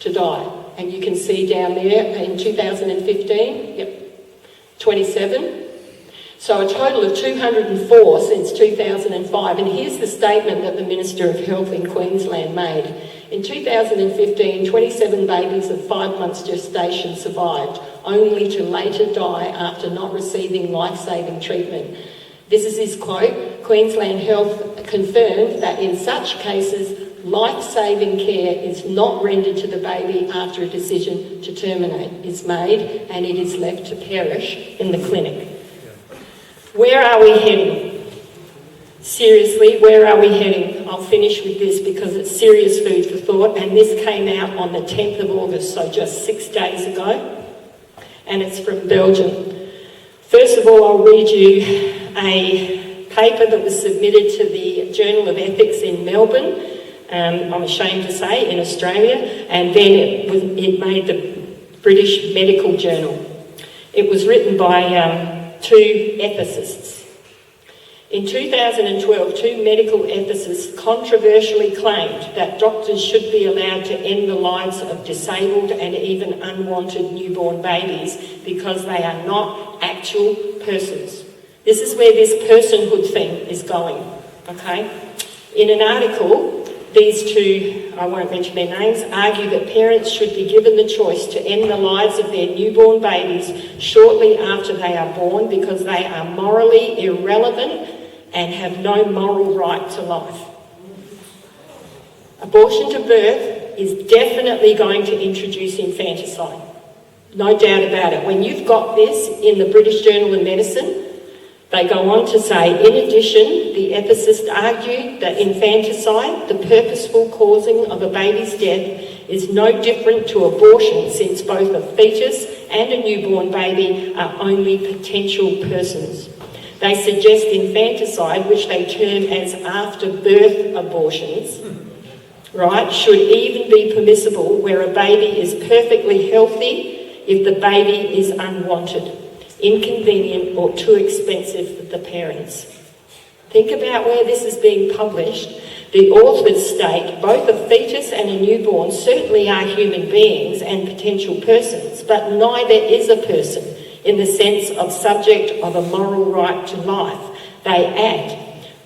to die. And you can see down there in 2015, yep, 27. So a total of 204 since 2005. And here's the statement that the Minister of Health in Queensland made. In 2015, 27 babies of 5 months gestation survived, only to later die after not receiving life-saving treatment. This is his quote. Queensland Health confirmed that in such cases, life-saving care is not rendered to the baby after a decision to terminate is made, and it is left to perish in the clinic. Where are we heading? Seriously, where are we heading? I'll finish with this because it's serious food for thought, and this came out on the 10th of August, so just 6 days ago, and it's from Belgium. First of all, I'll read you a paper that was submitted to the Journal of Ethics in Melbourne, I'm ashamed to say, in Australia, and then it made the British Medical Journal. It was written by 2 ethicists. In 2012, 2 medical ethicists controversially claimed that doctors should be allowed to end the lives of disabled and even unwanted newborn babies because they are not actual persons. This is where this personhood thing is going, okay? In an article, these 2, I won't mention their names, argue that parents should be given the choice to end the lives of their newborn babies shortly after they are born because they are morally irrelevant and have no moral right to life. Abortion to birth is definitely going to introduce infanticide. No doubt about it. When you've got this in the British Journal of Medicine, they go on to say, in addition, the ethicists argue that infanticide, the purposeful causing of a baby's death, is no different to abortion since both a fetus and a newborn baby are only potential persons. They suggest infanticide, which they term as after-birth abortions, right, should even be permissible where a baby is perfectly healthy if the baby is unwanted, inconvenient or too expensive for the parents. Think about where this is being published. The authors state both a fetus and a newborn certainly are human beings and potential persons, but neither is a person in the sense of subject of a moral right to life. They add,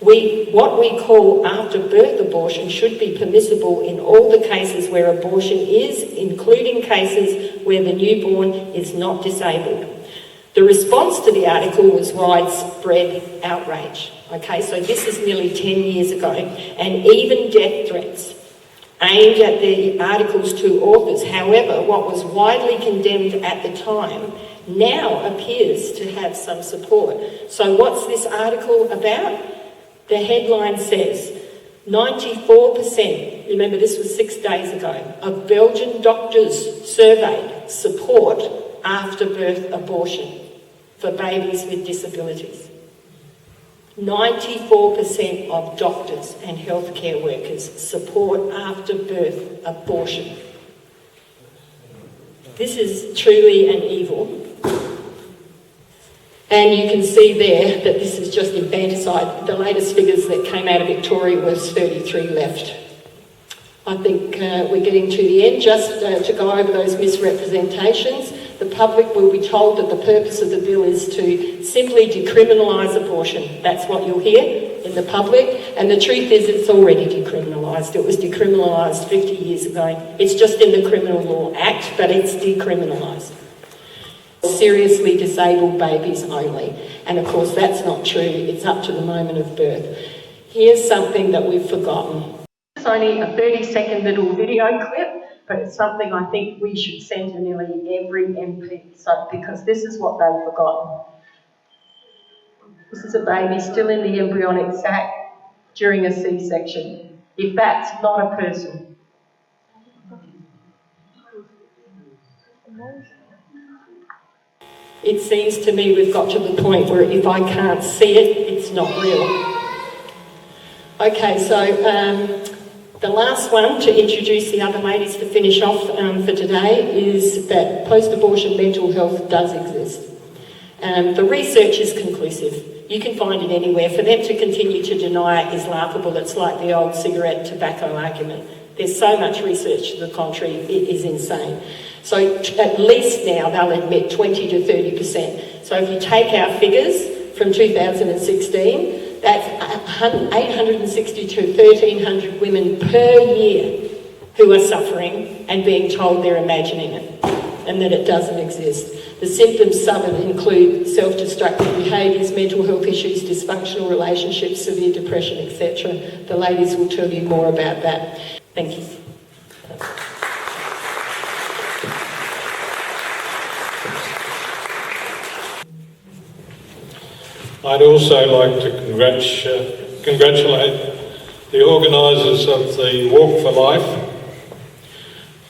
what we call after-birth abortion should be permissible in all the cases where abortion is, including cases where the newborn is not disabled. The response to the article was widespread outrage. Okay, so this is nearly 10 years ago, and even death threats aimed at the article's 2 authors. However, what was widely condemned at the time now appears to have some support. So what's this article about? The headline says, 94%, remember this was 6 days ago, of Belgian doctors surveyed support after-birth abortion for babies with disabilities. 94% of doctors and healthcare workers support after-birth abortion. This is truly an evil. And you can see there that this is just infanticide. The latest figures that came out of Victoria was 33 left. I think we're getting to the end. Just to go over those misrepresentations, the public will be told that the purpose of the bill is to simply decriminalise abortion. That's what you'll hear in the public. And the truth is it's already decriminalised. It was decriminalised 50 years ago. It's just in the Criminal Law Act, but it's decriminalised. Seriously disabled babies only. And of course that's not true. It's up to the moment of birth. Here's something that we've forgotten. It's only a 30-second little video clip, but it's something I think we should send to nearly every MP, because this is what they've forgotten. This is a baby still in the embryonic sac during a C-section. If that's not a person. It seems to me we've got to the point where if I can't see it, it's not real. Okay, so the last one to introduce the other ladies to finish off for today is that post-abortion mental health does exist. The research is conclusive. You can find it anywhere. For them to continue to deny it is laughable. It's like the old cigarette tobacco argument. There's so much research to the contrary, it is insane. So at least now they'll admit 20 to 30%. So if you take our figures from 2016, that's 860 to 1,300 women per year who are suffering and being told they're imagining it and that it doesn't exist. The symptoms suffered include self-destructive behaviours, mental health issues, dysfunctional relationships, severe depression, etc. The ladies will tell you more about that. Thank you.
I'd also like to congratulate the organisers of the Walk for Life.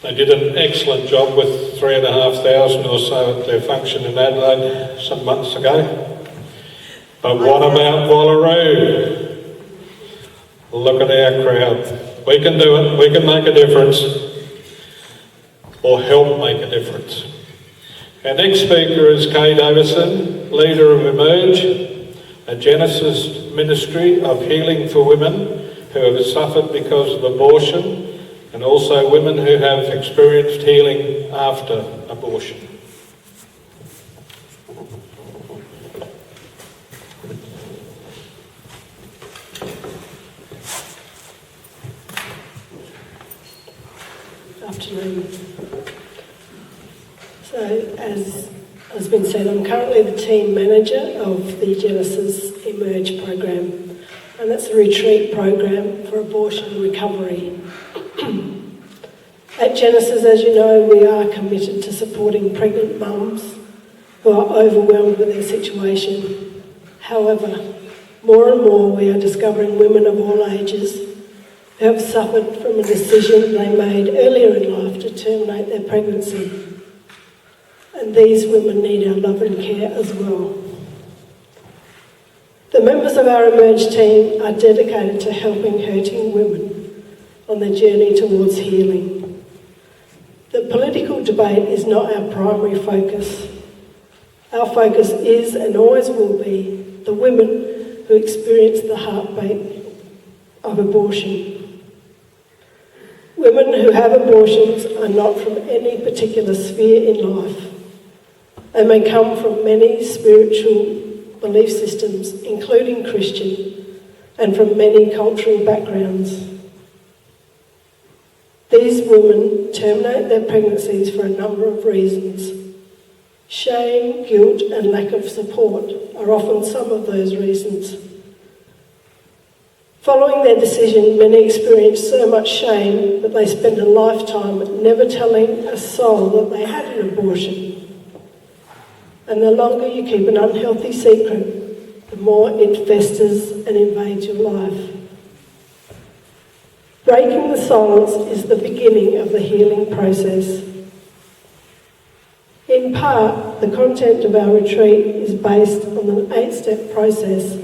They did an excellent job with 3,500 or so at their function in Adelaide some months ago. But what about Wallaroo? Look at our crowd. We can do it. We can make a difference, or help make a difference. Our next speaker is Kay Davison, leader of Emerge, a Genesis ministry of healing for women who have suffered because of abortion, and also women who have experienced healing after abortion.
Afternoon. So, as has been said, I'm currently the team manager of the Genesis Emerge program, and that's a retreat program for abortion recovery. At Genesis, as you know, we are committed to supporting pregnant mums who are overwhelmed with their situation. However, more and more we are discovering women of all ages who have suffered from a decision they made earlier in life to terminate their pregnancy. And these women need our love and care as well. The members of our Emerge team are dedicated to helping hurting women on their journey towards healing. The political debate is not our primary focus. Our focus is and always will be the women who experience the heartbeat of abortion. Women who have abortions are not from any particular sphere in life. They may come from many spiritual belief systems, including Christian, and from many cultural backgrounds. These women terminate their pregnancies for a number of reasons. Shame, guilt, and lack of support are often some of those reasons. Following their decision, many experience so much shame that they spend a lifetime never telling a soul that they had an abortion. And the longer you keep an unhealthy secret, the more it festers and invades your life. Breaking the silence is the beginning of the healing process. In part, the content of our retreat is based on an 8-step process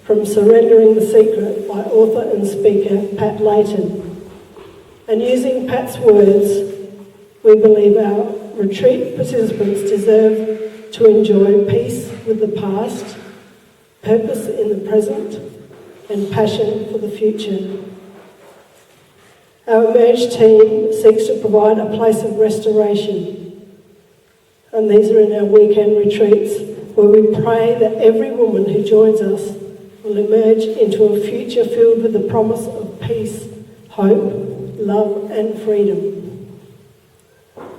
from Surrendering the Secret by author and speaker Pat Layton. And using Pat's words, we believe our retreat participants deserve to enjoy peace with the past, purpose in the present, and passion for the future. Our Emerge team seeks to provide a place of restoration, and these are in our weekend retreats where we pray that every woman who joins us will emerge into a future filled with the promise of peace, hope, love and freedom.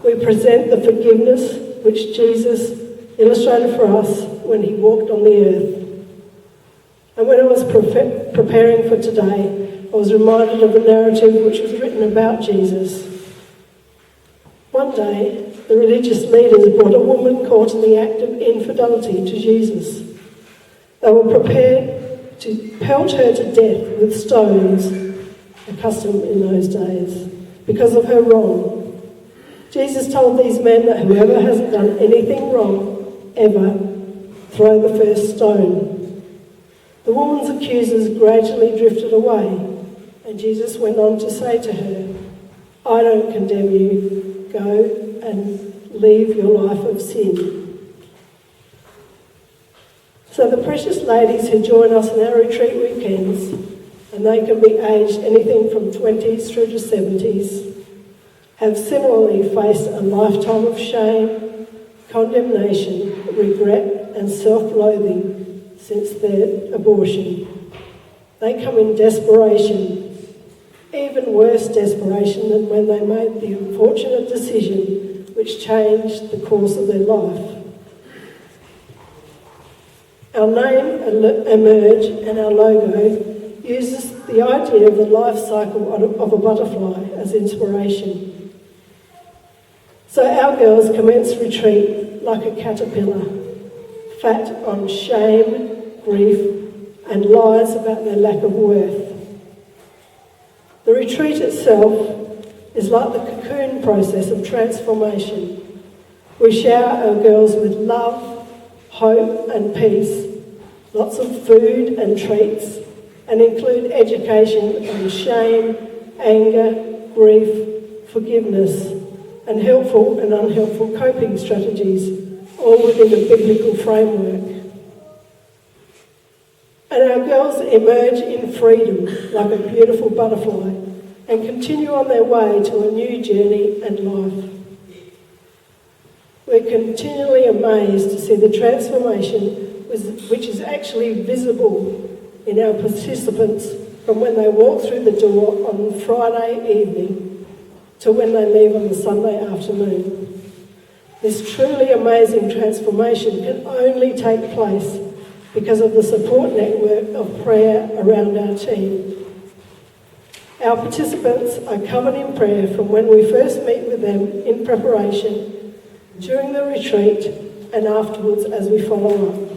We present the forgiveness which Jesus illustrated for us when he walked on the earth. And when I was preparing for today, I was reminded of a narrative which was written about Jesus. One day, the religious leaders brought a woman caught in the act of infidelity to Jesus. They were prepared to pelt her to death with stones, a custom in those days, because of her wrong. Jesus told these men that whoever hasn't done anything wrong, ever, throw the first stone. The woman's accusers gradually drifted away, and Jesus went on to say to her, I don't condemn you. Go and leave your life of sin. So the precious ladies who join us in our retreat weekends and they can be aged anything from 20s through to 70s, have similarly faced a lifetime of shame, condemnation, regret and self-loathing since their abortion. They come in desperation, even worse desperation than when they made the unfortunate decision which changed the course of their life. Our name, Emerge, and our logo uses the idea of the life cycle of a butterfly as inspiration. So our girls commence retreat like a caterpillar, fat on shame, grief, and lies about their lack of worth. The retreat itself is like the cocoon process of transformation. We shower our girls with love, hope and peace, lots of food and treats, and include education on shame, anger, grief, forgiveness, and helpful and unhelpful coping strategies, all within a biblical framework. And our girls emerge in freedom like a beautiful butterfly and continue on their way to a new journey and life. We're continually amazed to see the transformation which is actually visible in our participants from when they walk through the door on Friday evening to when they leave on the Sunday afternoon. This truly amazing transformation can only take place because of the support network of prayer around our team. Our participants are covered in prayer from when we first meet with them in preparation, during the retreat, and afterwards as we follow up.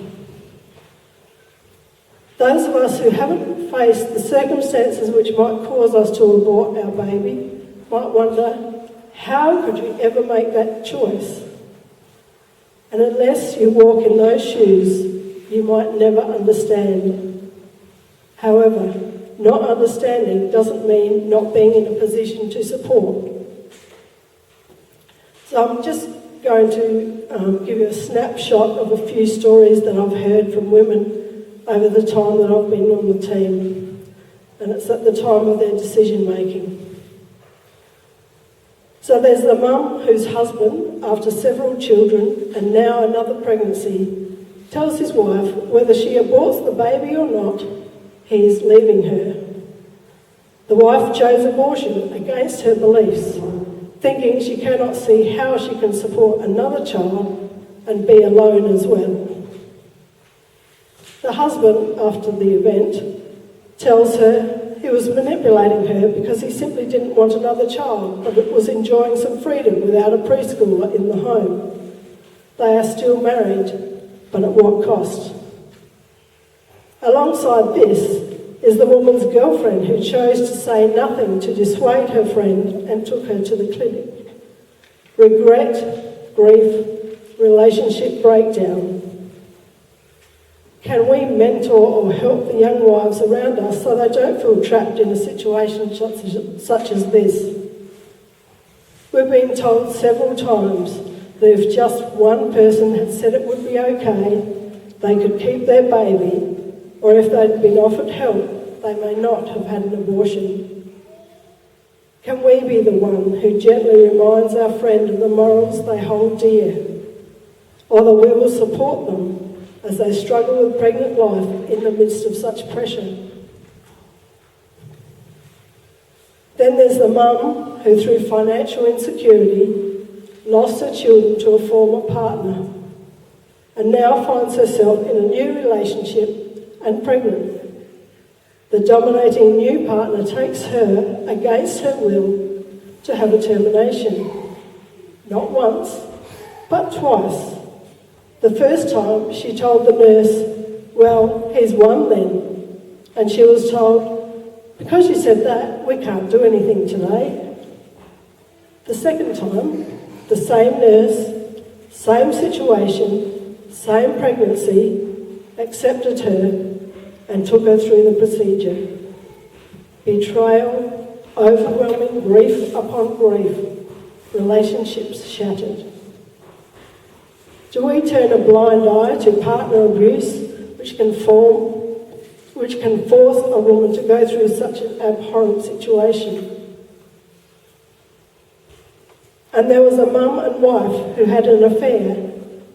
Those of us who haven't faced the circumstances which might cause us to abort our baby might wonder, how could you ever make that choice? And unless you walk in those shoes, you might never understand. However, not understanding doesn't mean not being in a position to support. So I'm just going to give you a snapshot of a few stories that I've heard from women over the time that I've been on the team, and it's at the time of their decision making. So there's the mum whose husband, after several children and now another pregnancy, tells his wife whether she aborts the baby or not, he is leaving her. The wife chose abortion against her beliefs, thinking she cannot see how she can support another child and be alone as well. The husband, after the event, tells her he was manipulating her because he simply didn't want another child, but was enjoying some freedom without a preschooler in the home. They are still married, but at what cost? Alongside this is the woman's girlfriend who chose to say nothing to dissuade her friend and took her to the clinic. Regret, grief, relationship breakdown. Can we mentor or help the young wives around us so they don't feel trapped in a situation such as this? We've been told several times that if just one person had said it would be okay, they could keep their baby, or if they'd been offered help, they may not have had an abortion. Can we be the one who gently reminds our friend of the morals they hold dear, or that we will support them as they struggle with pregnant life in the midst of such pressure? Then there's the mum who, through financial insecurity, lost her children to a former partner and now finds herself in a new relationship and pregnant. The dominating new partner takes her, against her will, to have a termination. Not once, but twice. The first time she told the nurse, well, he's one then. And she was told, because you said that, we can't do anything today. The second time, the same nurse, same situation, same pregnancy, accepted her and took her through the procedure. Betrayal, overwhelming grief upon grief, relationships shattered. Do we turn a blind eye to partner abuse, which can form which can force a woman to go through such an abhorrent situation. And there was a mum and wife who had an affair,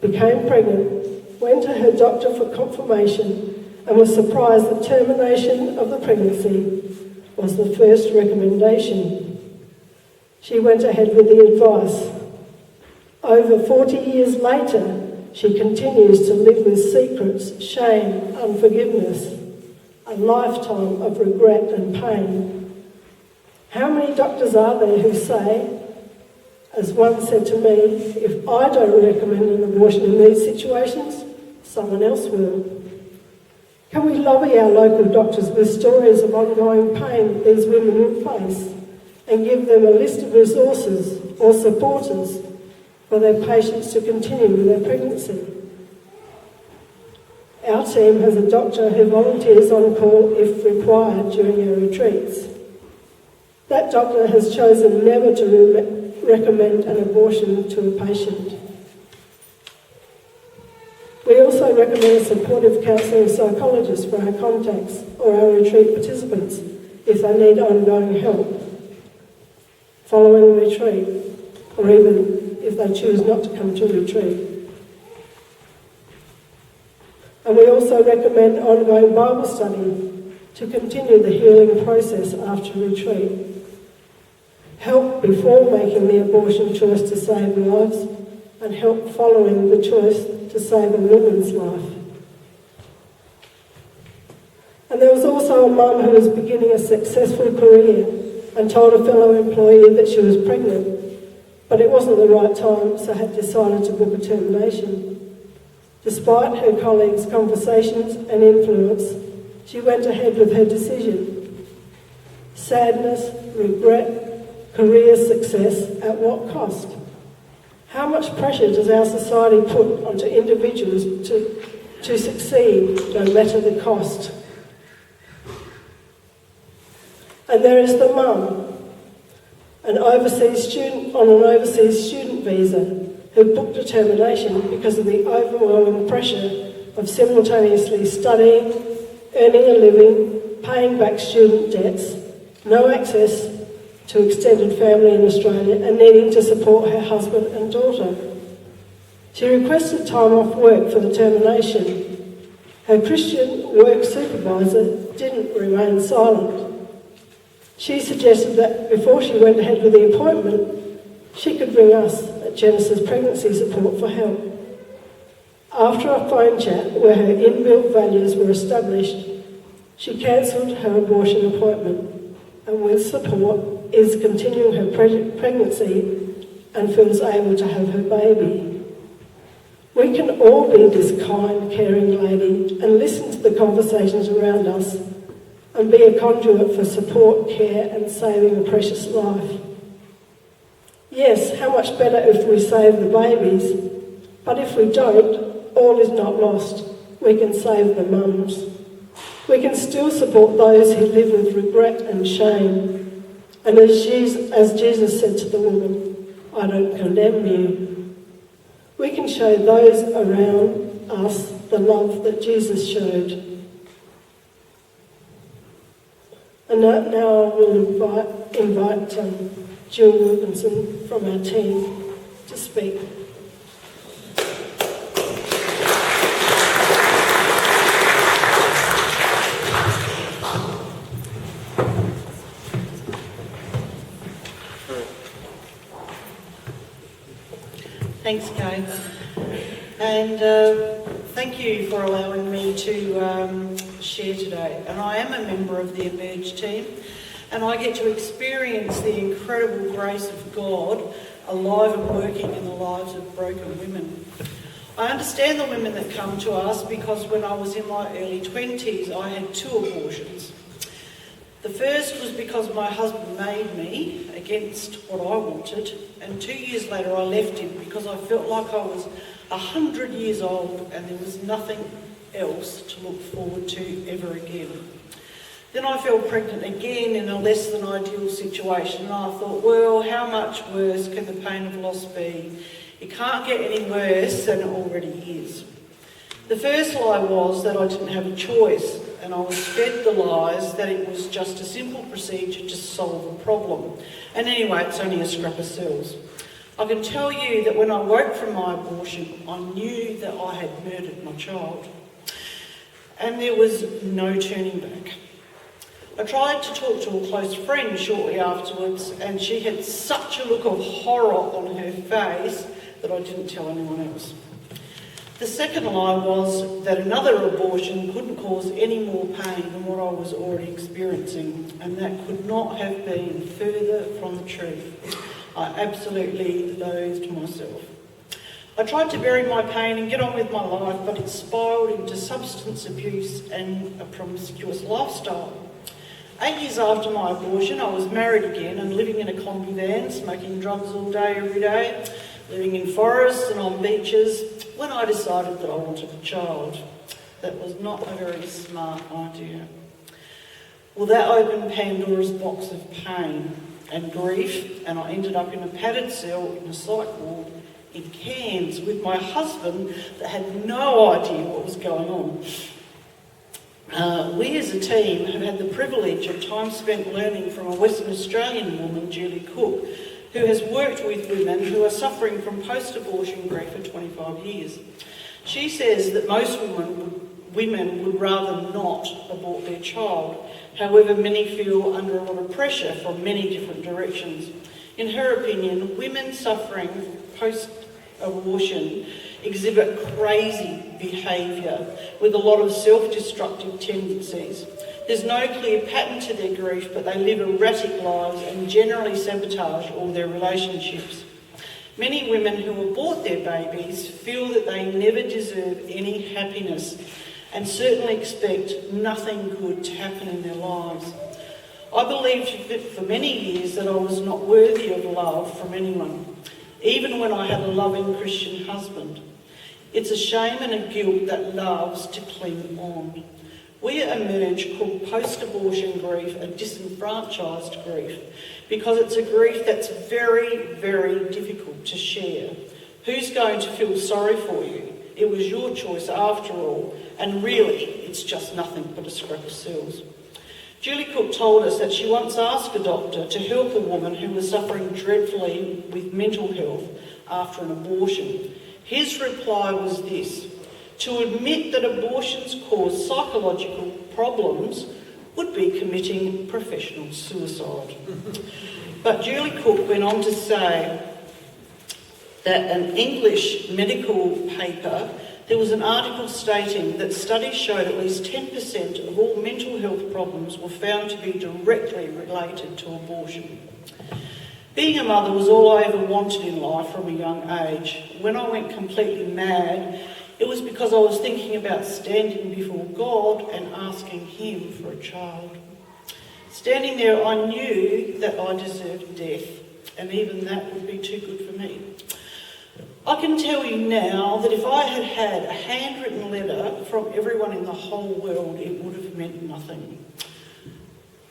became pregnant, went to her doctor for confirmation, and was surprised that termination of the pregnancy was the first recommendation. She went ahead with the advice. Over 40 years later, she continues to live with secrets, shame, unforgiveness, a lifetime of regret and pain. How many doctors are there who say, as one said to me, if I don't recommend an abortion in these situations, someone else will? Can we lobby our local doctors with stories of ongoing pain that these women will face and give them a list of resources or supporters for their patients to continue with their pregnancy? Our team has a doctor who volunteers on call if required during our retreats. That doctor has chosen never to recommend an abortion to a patient. We also recommend a supportive counselling psychologist for our contacts or our retreat participants if they need ongoing help following retreat, or even if they choose not to come to retreat. And we also recommend ongoing Bible study to continue the healing process after retreat. Help before making the abortion choice to save lives, and help following the choice to save a woman's life. And there was also a mum who was beginning a successful career and told a fellow employee that she was pregnant, but it wasn't the right time, so had decided to book a termination. Despite her colleagues' conversations and influence, she went ahead with her decision. Sadness, regret, career success, at what cost? How much pressure does our society put onto individuals to succeed, no matter the cost? And there is the mum, an overseas student on an overseas student visa, who booked a termination because of the overwhelming pressure of simultaneously studying, earning a living, paying back student debts, no access to extended family in Australia, and needing to support her husband and daughter. She requested time off work for the termination. Her Christian work supervisor didn't remain silent. She suggested that before she went ahead with the appointment, she could ring us at Genesis Pregnancy Support for help. After a phone chat where her inbuilt values were established, she cancelled her abortion appointment, and with support is continuing her pregnancy and feels able to have her baby. We can all be this kind, caring lady and listen to the conversations around us and be a conduit for support, care and saving a precious life. Yes, how much better if we save the babies, but if we don't, all is not lost. We can save the mums. We can still support those who live with regret and shame. And as Jesus said to the woman, I don't condemn you. We can show those around us the love that Jesus showed. And now I will invite Jill Wilkinson from our team to speak.
Thanks, Kay. And thank you for allowing me to share today. And I am a member of the Emerge team, and I get to experience the incredible grace of God alive and working in the lives of broken women. I understand the women that come to us because when I was in my early 20s, I had 2 abortions. The first was because my husband made me against what I wanted, and 2 years later I left him because I felt like I was 100 years old and there was nothing else to look forward to ever again. Then I fell pregnant again in a less than ideal situation, and I thought, well, how much worse can the pain of loss be? It can't get any worse than it already is. The first lie was that I didn't have a choice, and I was fed the lies that it was just a simple procedure to solve a problem. And anyway, it's only a scrap of cells. I can tell you that when I woke from my abortion, I knew that I had murdered my child. And there was no turning back. I tried to talk to a close friend shortly afterwards, and she had such a look of horror on her face that I didn't tell anyone else. The second lie was that another abortion couldn't cause any more pain than what I was already experiencing, and that could not have been further from the truth. I absolutely loathed myself. I tried to bury my pain and get on with my life, but it spiralled into substance abuse and a promiscuous lifestyle. 8 years after my abortion, I was married again and living in a combi van, smoking drugs all day, every day, living in forests and on beaches, when I decided that I wanted a child. That was not a very smart idea. Well, that opened Pandora's box of pain and grief, and I ended up in a padded cell in a psych ward in Cairns with my husband that had no idea what was going on. We as a team have had the privilege of time spent learning from a Western Australian woman, Julie Cook, who has worked with women who are suffering from post-abortion grief for 25 years. She says that most women would rather not abort their child. However, many feel under a lot of pressure from many different directions. In her opinion, women suffering post-abortion exhibit crazy behaviour with a lot of self-destructive tendencies. There's no clear pattern to their grief, but they live erratic lives and generally sabotage all their relationships. Many women who abort their babies feel that they never deserve any happiness and certainly expect nothing good to happen in their lives. I believed for many years that I was not worthy of love from anyone, even when I had a loving Christian husband. It's a shame and a guilt that loves to cling on. We at Emerge call post-abortion grief a disenfranchised grief because it's a grief that's very, very difficult to share. Who's going to feel sorry for you? It was your choice after all, and really, it's just nothing but a scrap of cells. Julie Cook told us that she once asked a doctor to help a woman who was suffering dreadfully with mental health after an abortion. His reply was this: to admit that abortions cause psychological problems would be committing professional suicide. But Julie Cook went on to say that an English medical paper, there was an article stating that studies showed at least 10% of all mental health problems were found to be directly related to abortion. Being a mother was all I ever wanted in life from a young age. When I went completely mad, it was because I was thinking about standing before God and asking Him for a child. Standing there, I knew that I deserved death, and even that would be too good for me. I can tell you now that if I had had a handwritten letter from everyone in the whole world, it would have meant nothing.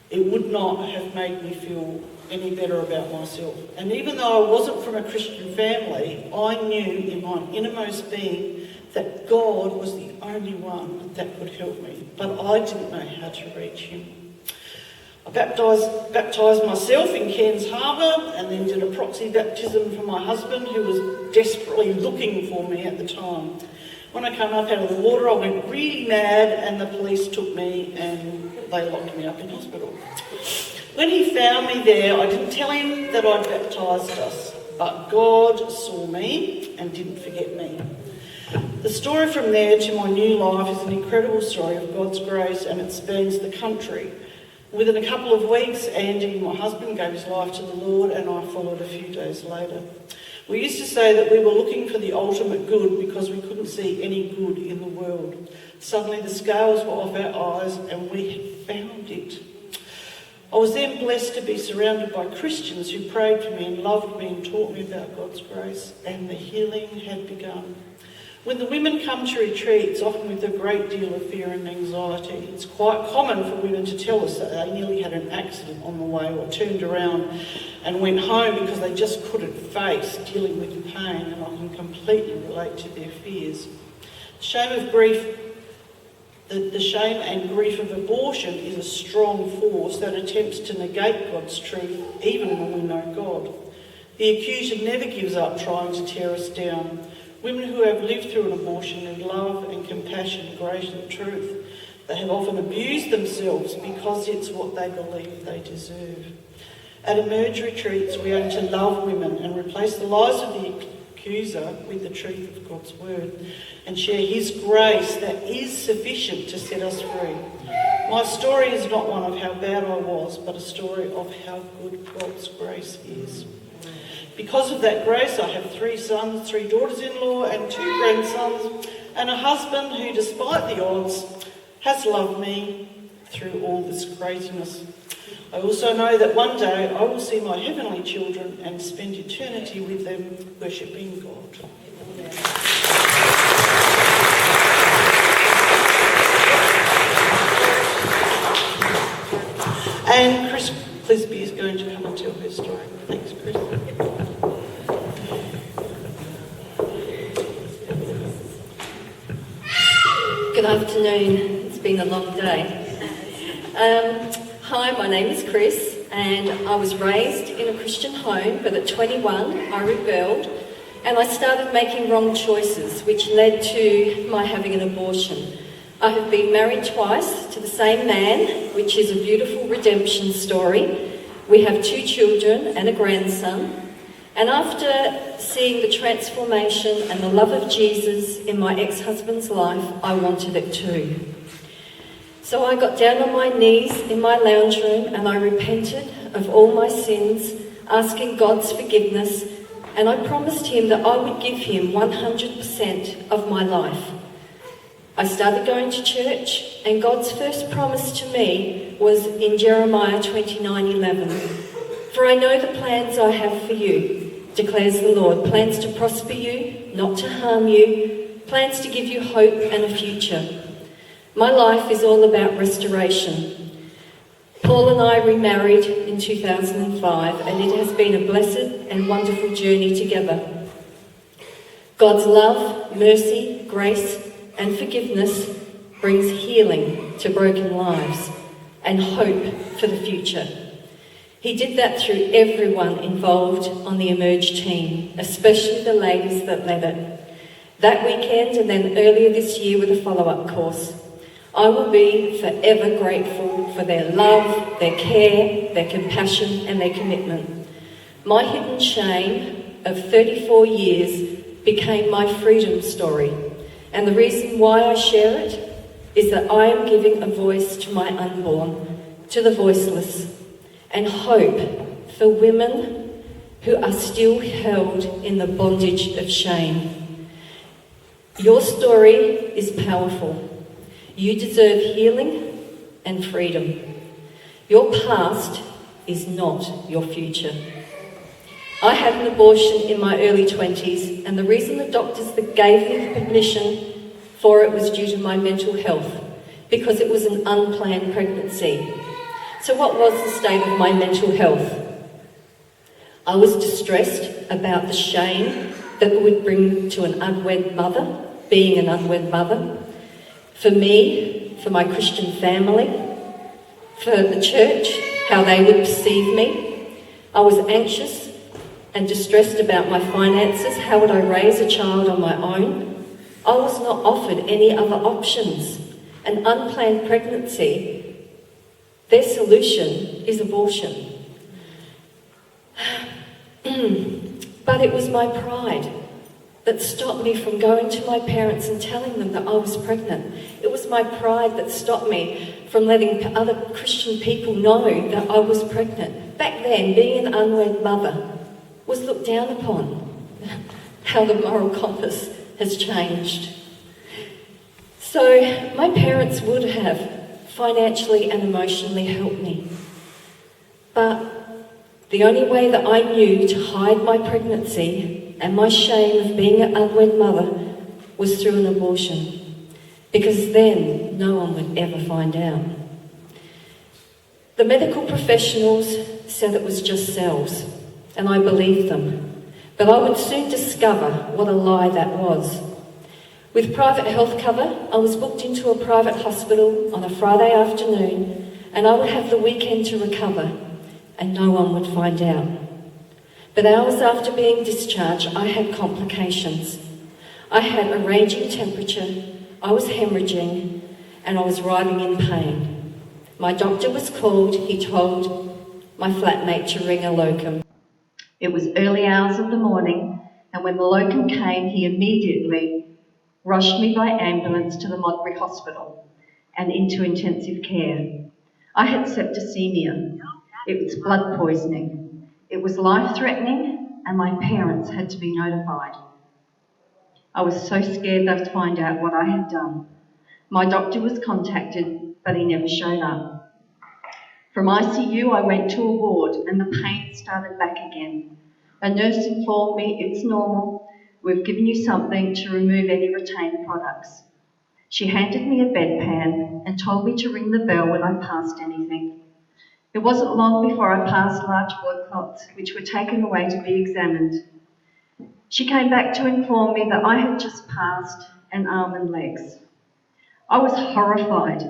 It would not have made me feel any better about myself. And even though I wasn't from a Christian family, I knew in my innermost being that God was the only one that could help me. But I didn't know how to reach Him. I baptised myself in Cairns Harbour and then did a proxy baptism for my husband, who was desperately looking for me at the time. When I came up out of the water, I went really mad and the police took me and they locked me up in hospital. When he found me there, I didn't tell him that I'd baptised us, but God saw me and didn't forget me. The story from there to my new life is an incredible story of God's grace, and it spans the country. Within a couple of weeks, Andy, my husband, gave his life to the Lord, and I followed a few days later. We used to say that we were looking for the ultimate good because we couldn't see any good in the world. Suddenly the scales were off our eyes and we had found it. I was then blessed to be surrounded by Christians who prayed for me and loved me and taught me about God's grace, and the healing had begun. When the women come to retreats, often with a great deal of fear and anxiety, it's quite common for women to tell us that they nearly had an accident on the way or turned around and went home because they just couldn't face dealing with the pain, and I can completely relate to their fears. The shame of grief The shame and grief of abortion is a strong force that attempts to negate God's truth, even when we know God. The accuser never gives up trying to tear us down. Women who have lived through an abortion need love and compassion, grace and truth. They have often abused themselves because it's what they believe they deserve. At Emerge retreats, we aim to love women and replace the lies of the accuser with the truth of God's word and share his grace that is sufficient to set us free. My story is not one of how bad I was, but a story of how good God's grace is. Because of that grace, I have 3 sons, 3 daughters-in-law and 2 grandsons, and a husband who, despite the odds, has loved me through all this craziness. I also know that one day I will see my heavenly children and spend eternity with them, worshipping God. And Chris Clisby is going to come and tell her story. Thanks, Chris.
Good afternoon. It's been a long day. Hi, my name is Chris, and I was raised in a Christian home, but at 21 I rebelled and I started making wrong choices, which led to my having an abortion. I have been married twice to the same man, which is a beautiful redemption story. We have 2 children and a grandson. And after seeing the transformation and the love of Jesus in my ex-husband's life, I wanted it too. So I got down on my knees in my lounge room and I repented of all my sins, asking God's forgiveness, and I promised him that I would give him 100% of my life. I started going to church, and God's first promise to me was in Jeremiah 29:11. For I know the plans I have for you, declares the Lord, plans to prosper you, not to harm you, plans to give you hope and a future. My life is all about restoration. Paul and I remarried in 2005, and it has been a blessed and wonderful journey together. God's love, mercy, grace, and forgiveness brings healing to broken lives and hope for the future. He did that through everyone involved on the Emerge team, especially the ladies that led it. That weekend and then earlier this year with a follow-up course. I will be forever grateful for their love, their care, their compassion and their commitment. My hidden shame of 34 years became my freedom story, and the reason why I share it is that I am giving a voice to my unborn, to the voiceless, and hope for women who are still held in the bondage of shame. Your story is powerful. You deserve healing and freedom. Your past is not your future. I had an abortion in my early 20s, and the reason the doctors that gave me permission for it was due to my mental health, because it was an unplanned pregnancy. So what was the state of my mental health? I was distressed about the shame that it would bring to an unwed mother, being an unwed mother, for me, for my Christian family, for the church, how they would perceive me. I was anxious and distressed about my finances. How would I raise a child on my own? I was not offered any other options. An unplanned pregnancy, their solution is abortion. But it was my pride that stopped me from going to my parents and telling them that I was pregnant. It was my pride that stopped me from letting other Christian people know that I was pregnant. Back then, being an unwed mother was looked down upon. How the moral compass has changed. So my parents would have financially and emotionally helped me. But the only way that I knew to hide my pregnancy and my shame of being an unwed mother was through an abortion, because then no one would ever find out. The medical professionals said it was just cells, and I believed them. But I would soon discover what a lie that was. With private health cover, I was booked into a private hospital on a Friday afternoon, and I would have the weekend to recover, and no one would find out. But hours after being discharged, I had complications. I had a raging temperature, I was hemorrhaging, and I was writhing in pain. My doctor was called. He told my flatmate to ring a locum. It was early hours of the morning, and when the locum came, he immediately rushed me by ambulance to the Modbury Hospital and into intensive care. I had septicemia. It was blood poisoning. It was life-threatening, and my parents had to be notified. I was so scared they'd find out what I had done. My doctor was contacted, but he never showed up. From ICU, I went to a ward, and the pain started back again. A nurse informed me, "It's normal. We've given you something to remove any retained products." She handed me a bedpan and told me to ring the bell when I passed anything. It wasn't long before I passed large blood clots, which were taken away to be examined. She came back to inform me that I had just passed an arm and legs. I was horrified.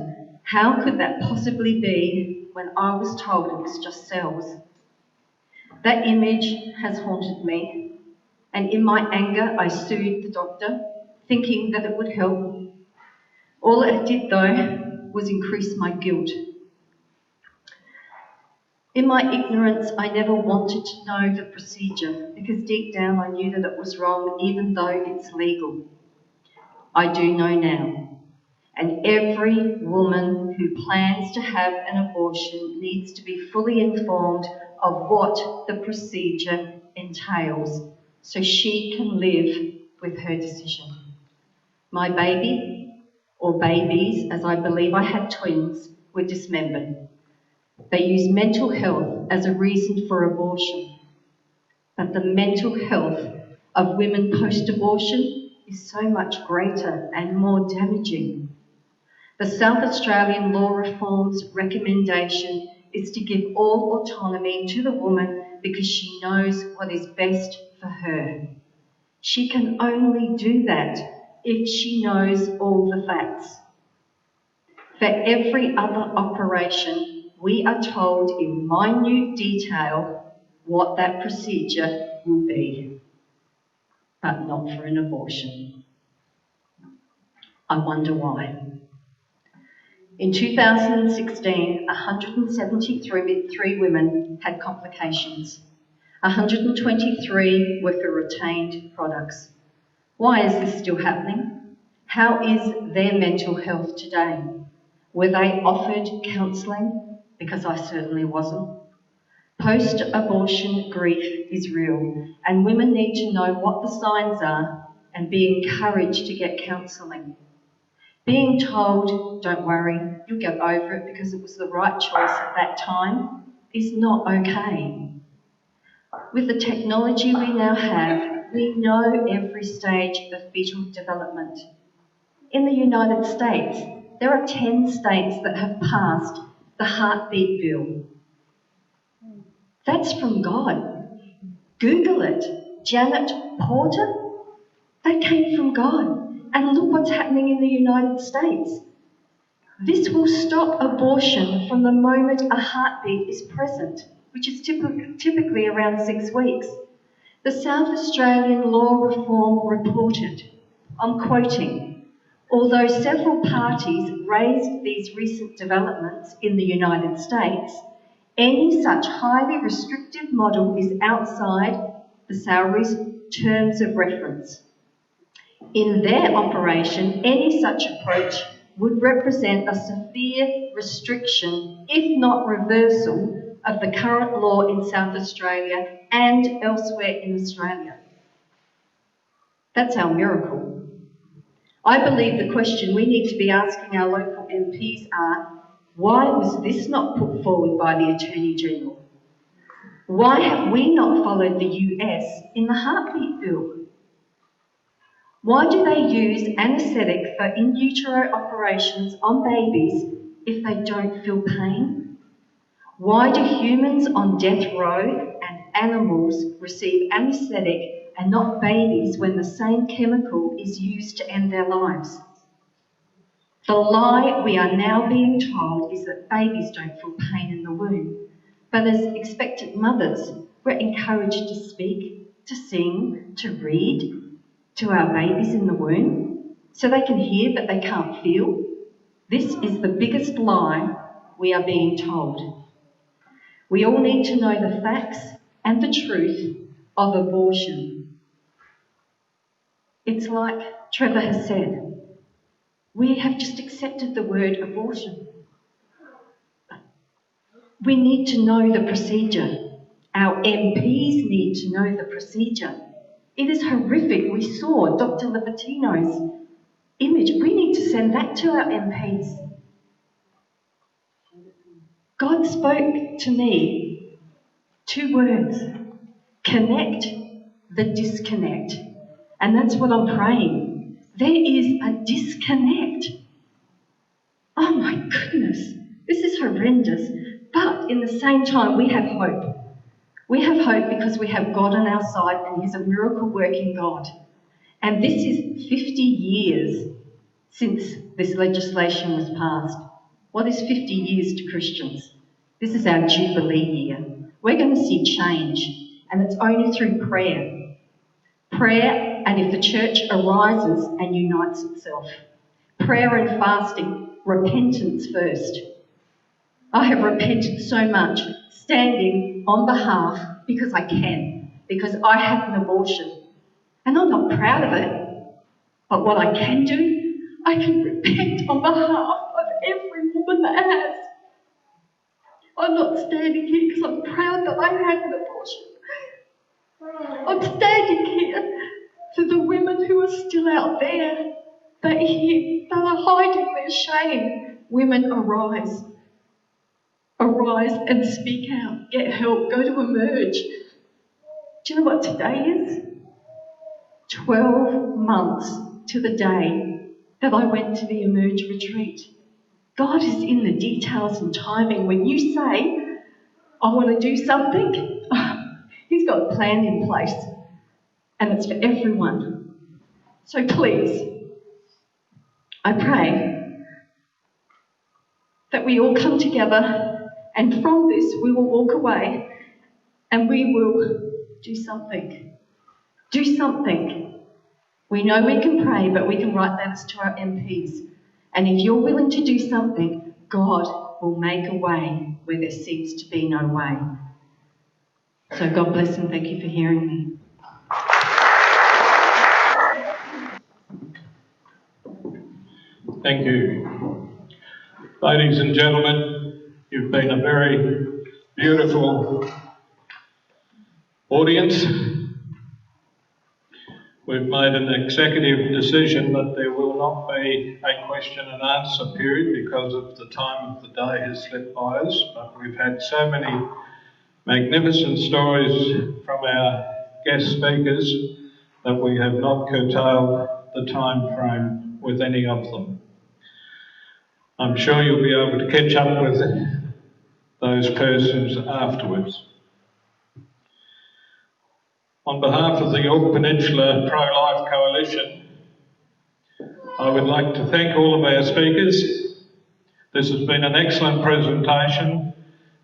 How could that possibly be when I was told it was just cells? That image has haunted me, and in my anger I sued the doctor, thinking that it would help. All it did, though, was increase my guilt. In my ignorance, I never wanted to know the procedure, because deep down I knew that it was wrong, even though it's legal. I do know now. And every woman who plans to have an abortion needs to be fully informed of what the procedure entails, so she can live with her decision. My baby, or babies, as I believe I had twins, were dismembered. They use mental health as a reason for abortion. But the mental health of women post-abortion is so much greater and more damaging. The South Australian law reform's recommendation is to give all autonomy to the woman because she knows what is best for her. She can only do that if she knows all the facts. For every other operation, we are told in minute detail what that procedure will be, but not for an abortion. I wonder why. In 2016, 173 women had complications. 123 were for retained products. Why is this still happening? How is their mental health today? Were they offered counselling? Because I certainly wasn't. Post-abortion grief is real, and women need to know what the signs are and be encouraged to get counselling. Being told, "Don't worry, you'll get over it because it was the right choice at that time," is not okay. With the technology we now have, we know every stage of fetal development. In the United States, there are 10 states that have passed the heartbeat bill. That's from God. Google it. Janet Porter? That came from God. And look what's happening in the United States. This will stop abortion from the moment a heartbeat is present, which is typically around 6 weeks. The South Australian Law Reform reported, I'm quoting, "Although several parties raised these recent developments in the United States, any such highly restrictive model is outside the Salari's terms of reference. In their operation, any such approach would represent a severe restriction, if not reversal, of the current law in South Australia and elsewhere in Australia." That's our miracle. I believe the question we need to be asking our local MPs are, why was this not put forward by the Attorney General? Why have we not followed the US in the heartbeat bill? Why do they use anaesthetic for in utero operations on babies if they don't feel pain? Why do humans on death row and animals receive anaesthetic
and not babies when the same chemical is used to end their lives. The lie we are now being told is that babies don't feel pain in the womb. But as expectant mothers, we're encouraged to speak, to sing, to read to our babies in the womb so they can hear but they can't feel. This is the biggest lie we are being told. We all need to know the facts and the truth of abortion. It's like Trevor has said, we have just accepted the word abortion. We need to know the procedure. Our MPs need to know the procedure. It is horrific. We saw Dr. Livatino's image. We need to send that to our MPs. God spoke to me 2 words: connect the disconnect. And that's what I'm praying. There is a disconnect. Oh my goodness, this is horrendous. But in the same time, we have hope. We have hope because we have God on our side and He's a miracle working God. And this is 50 years since this legislation was passed. What is 50 years to Christians? This is our Jubilee year. We're going to see change, and it's only through prayer. Prayer, and if the church arises and unites itself. Prayer and fasting, repentance first. I have repented so much, standing on behalf because I can, because I had an abortion. And I'm not proud of it, but what I can do, I can repent on behalf of every woman that has. I'm not standing here because I'm proud that I had an abortion. I'm standing here for the women who are still out there, that are hiding their shame. Women, arise. Arise and speak out. Get help. Go to Emerge. Do you know what today is? 12 months to the day that I went to the Emerge retreat. God is in the details and timing. When you say, I want to do something, He's got a plan in place. And it's for everyone. So please, I pray that we all come together, and from this we will walk away and we will do something. Do something. We know we can pray, but we can write letters to our MPs. And if you're willing to do something, God will make a way where there seems to be no way. So God bless and thank you for hearing me.
Thank you. Ladies and gentlemen, you've been a very beautiful audience. We've made an executive decision that there will not be a question and answer period because of the time of the day has slipped by us, but we've had so many magnificent stories from our guest speakers that we have not curtailed the time frame with any of them. I'm sure you'll be able to catch up with those persons afterwards. On behalf of the York Peninsula Pro-Life Coalition, I would like to thank all of our speakers. This has been an excellent presentation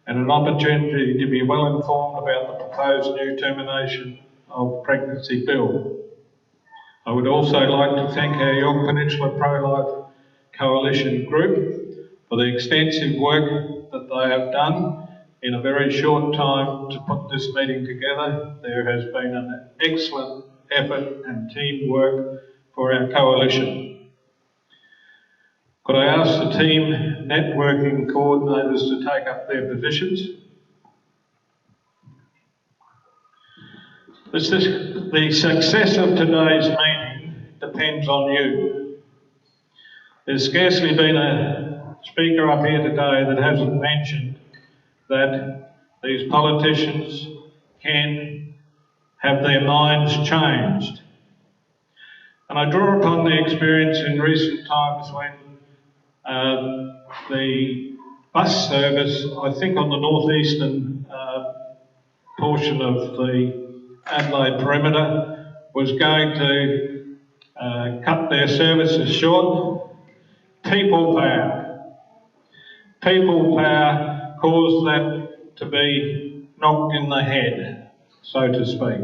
and an opportunity to be well informed about the proposed new termination of pregnancy bill. I would also like to thank our York Peninsula Pro-Life Coalition group for the extensive work that they have done in a very short time to put this meeting together. There has been an excellent effort and teamwork for our coalition. Could I ask the team networking coordinators to take up their positions? The success of today's meeting depends on you. There's scarcely been a speaker up here today that hasn't mentioned that these politicians can have their minds changed. And I draw upon the experience in recent times when the bus service, I think on the northeastern portion of the Adelaide perimeter, was going to cut their services short. People power. People power caused that to be knocked in the head, so to speak.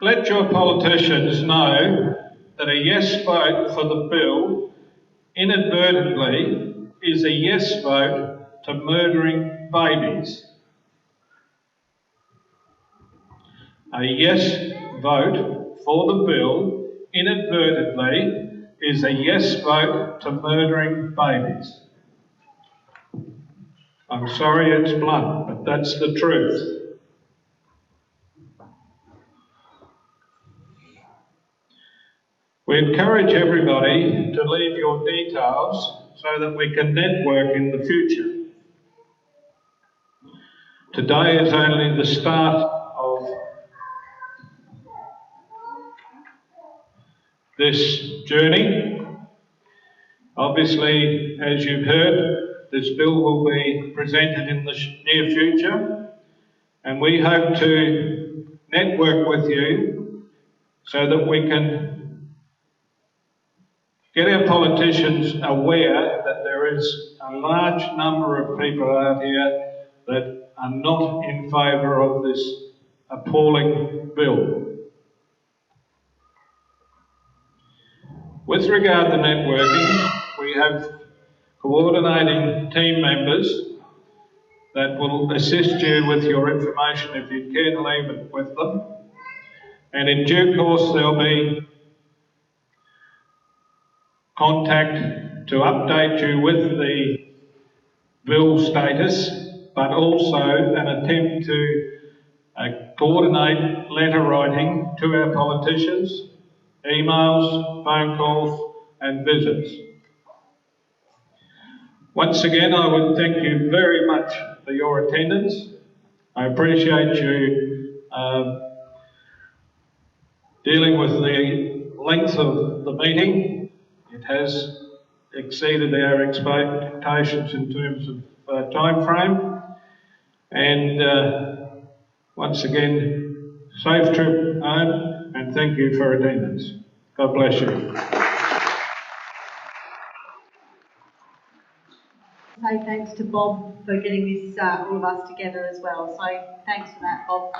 Let your politicians know that a yes vote for the bill inadvertently is a yes vote to murdering babies. A yes vote for the bill inadvertently is a yes vote to murdering babies. I'm sorry it's blunt, but that's the truth. We encourage everybody to leave your details so that we can network in the future. Today is only the start of this journey. Obviously, as you've heard, this bill will be presented in the near future, and we hope to network with you so that we can get our politicians aware that there is a large number of people out here that are not in favour of this appalling bill. With regard to networking, we have coordinating team members that will assist you with your information if you care to leave it with them. And in due course, there'll be contact to update you with the bill status, but also an attempt to coordinate letter writing to our politicians, emails, phone calls and visits. Once again, I would thank you very much for your attendance. I appreciate you dealing with the length of the meeting. It has exceeded our expectations in terms of time frame. And once again, safe trip home, and thank you for attendance. God bless you.
Say thanks to Bob for getting this, all of us together as well. So thanks for that, Bob.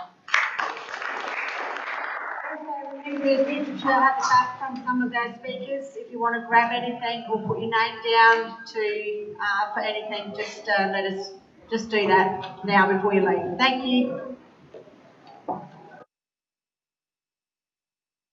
Also, remember there's literature at the back from some of our speakers. If you want to grab anything or put your name down to for anything, just do that now before you leave. Thank you.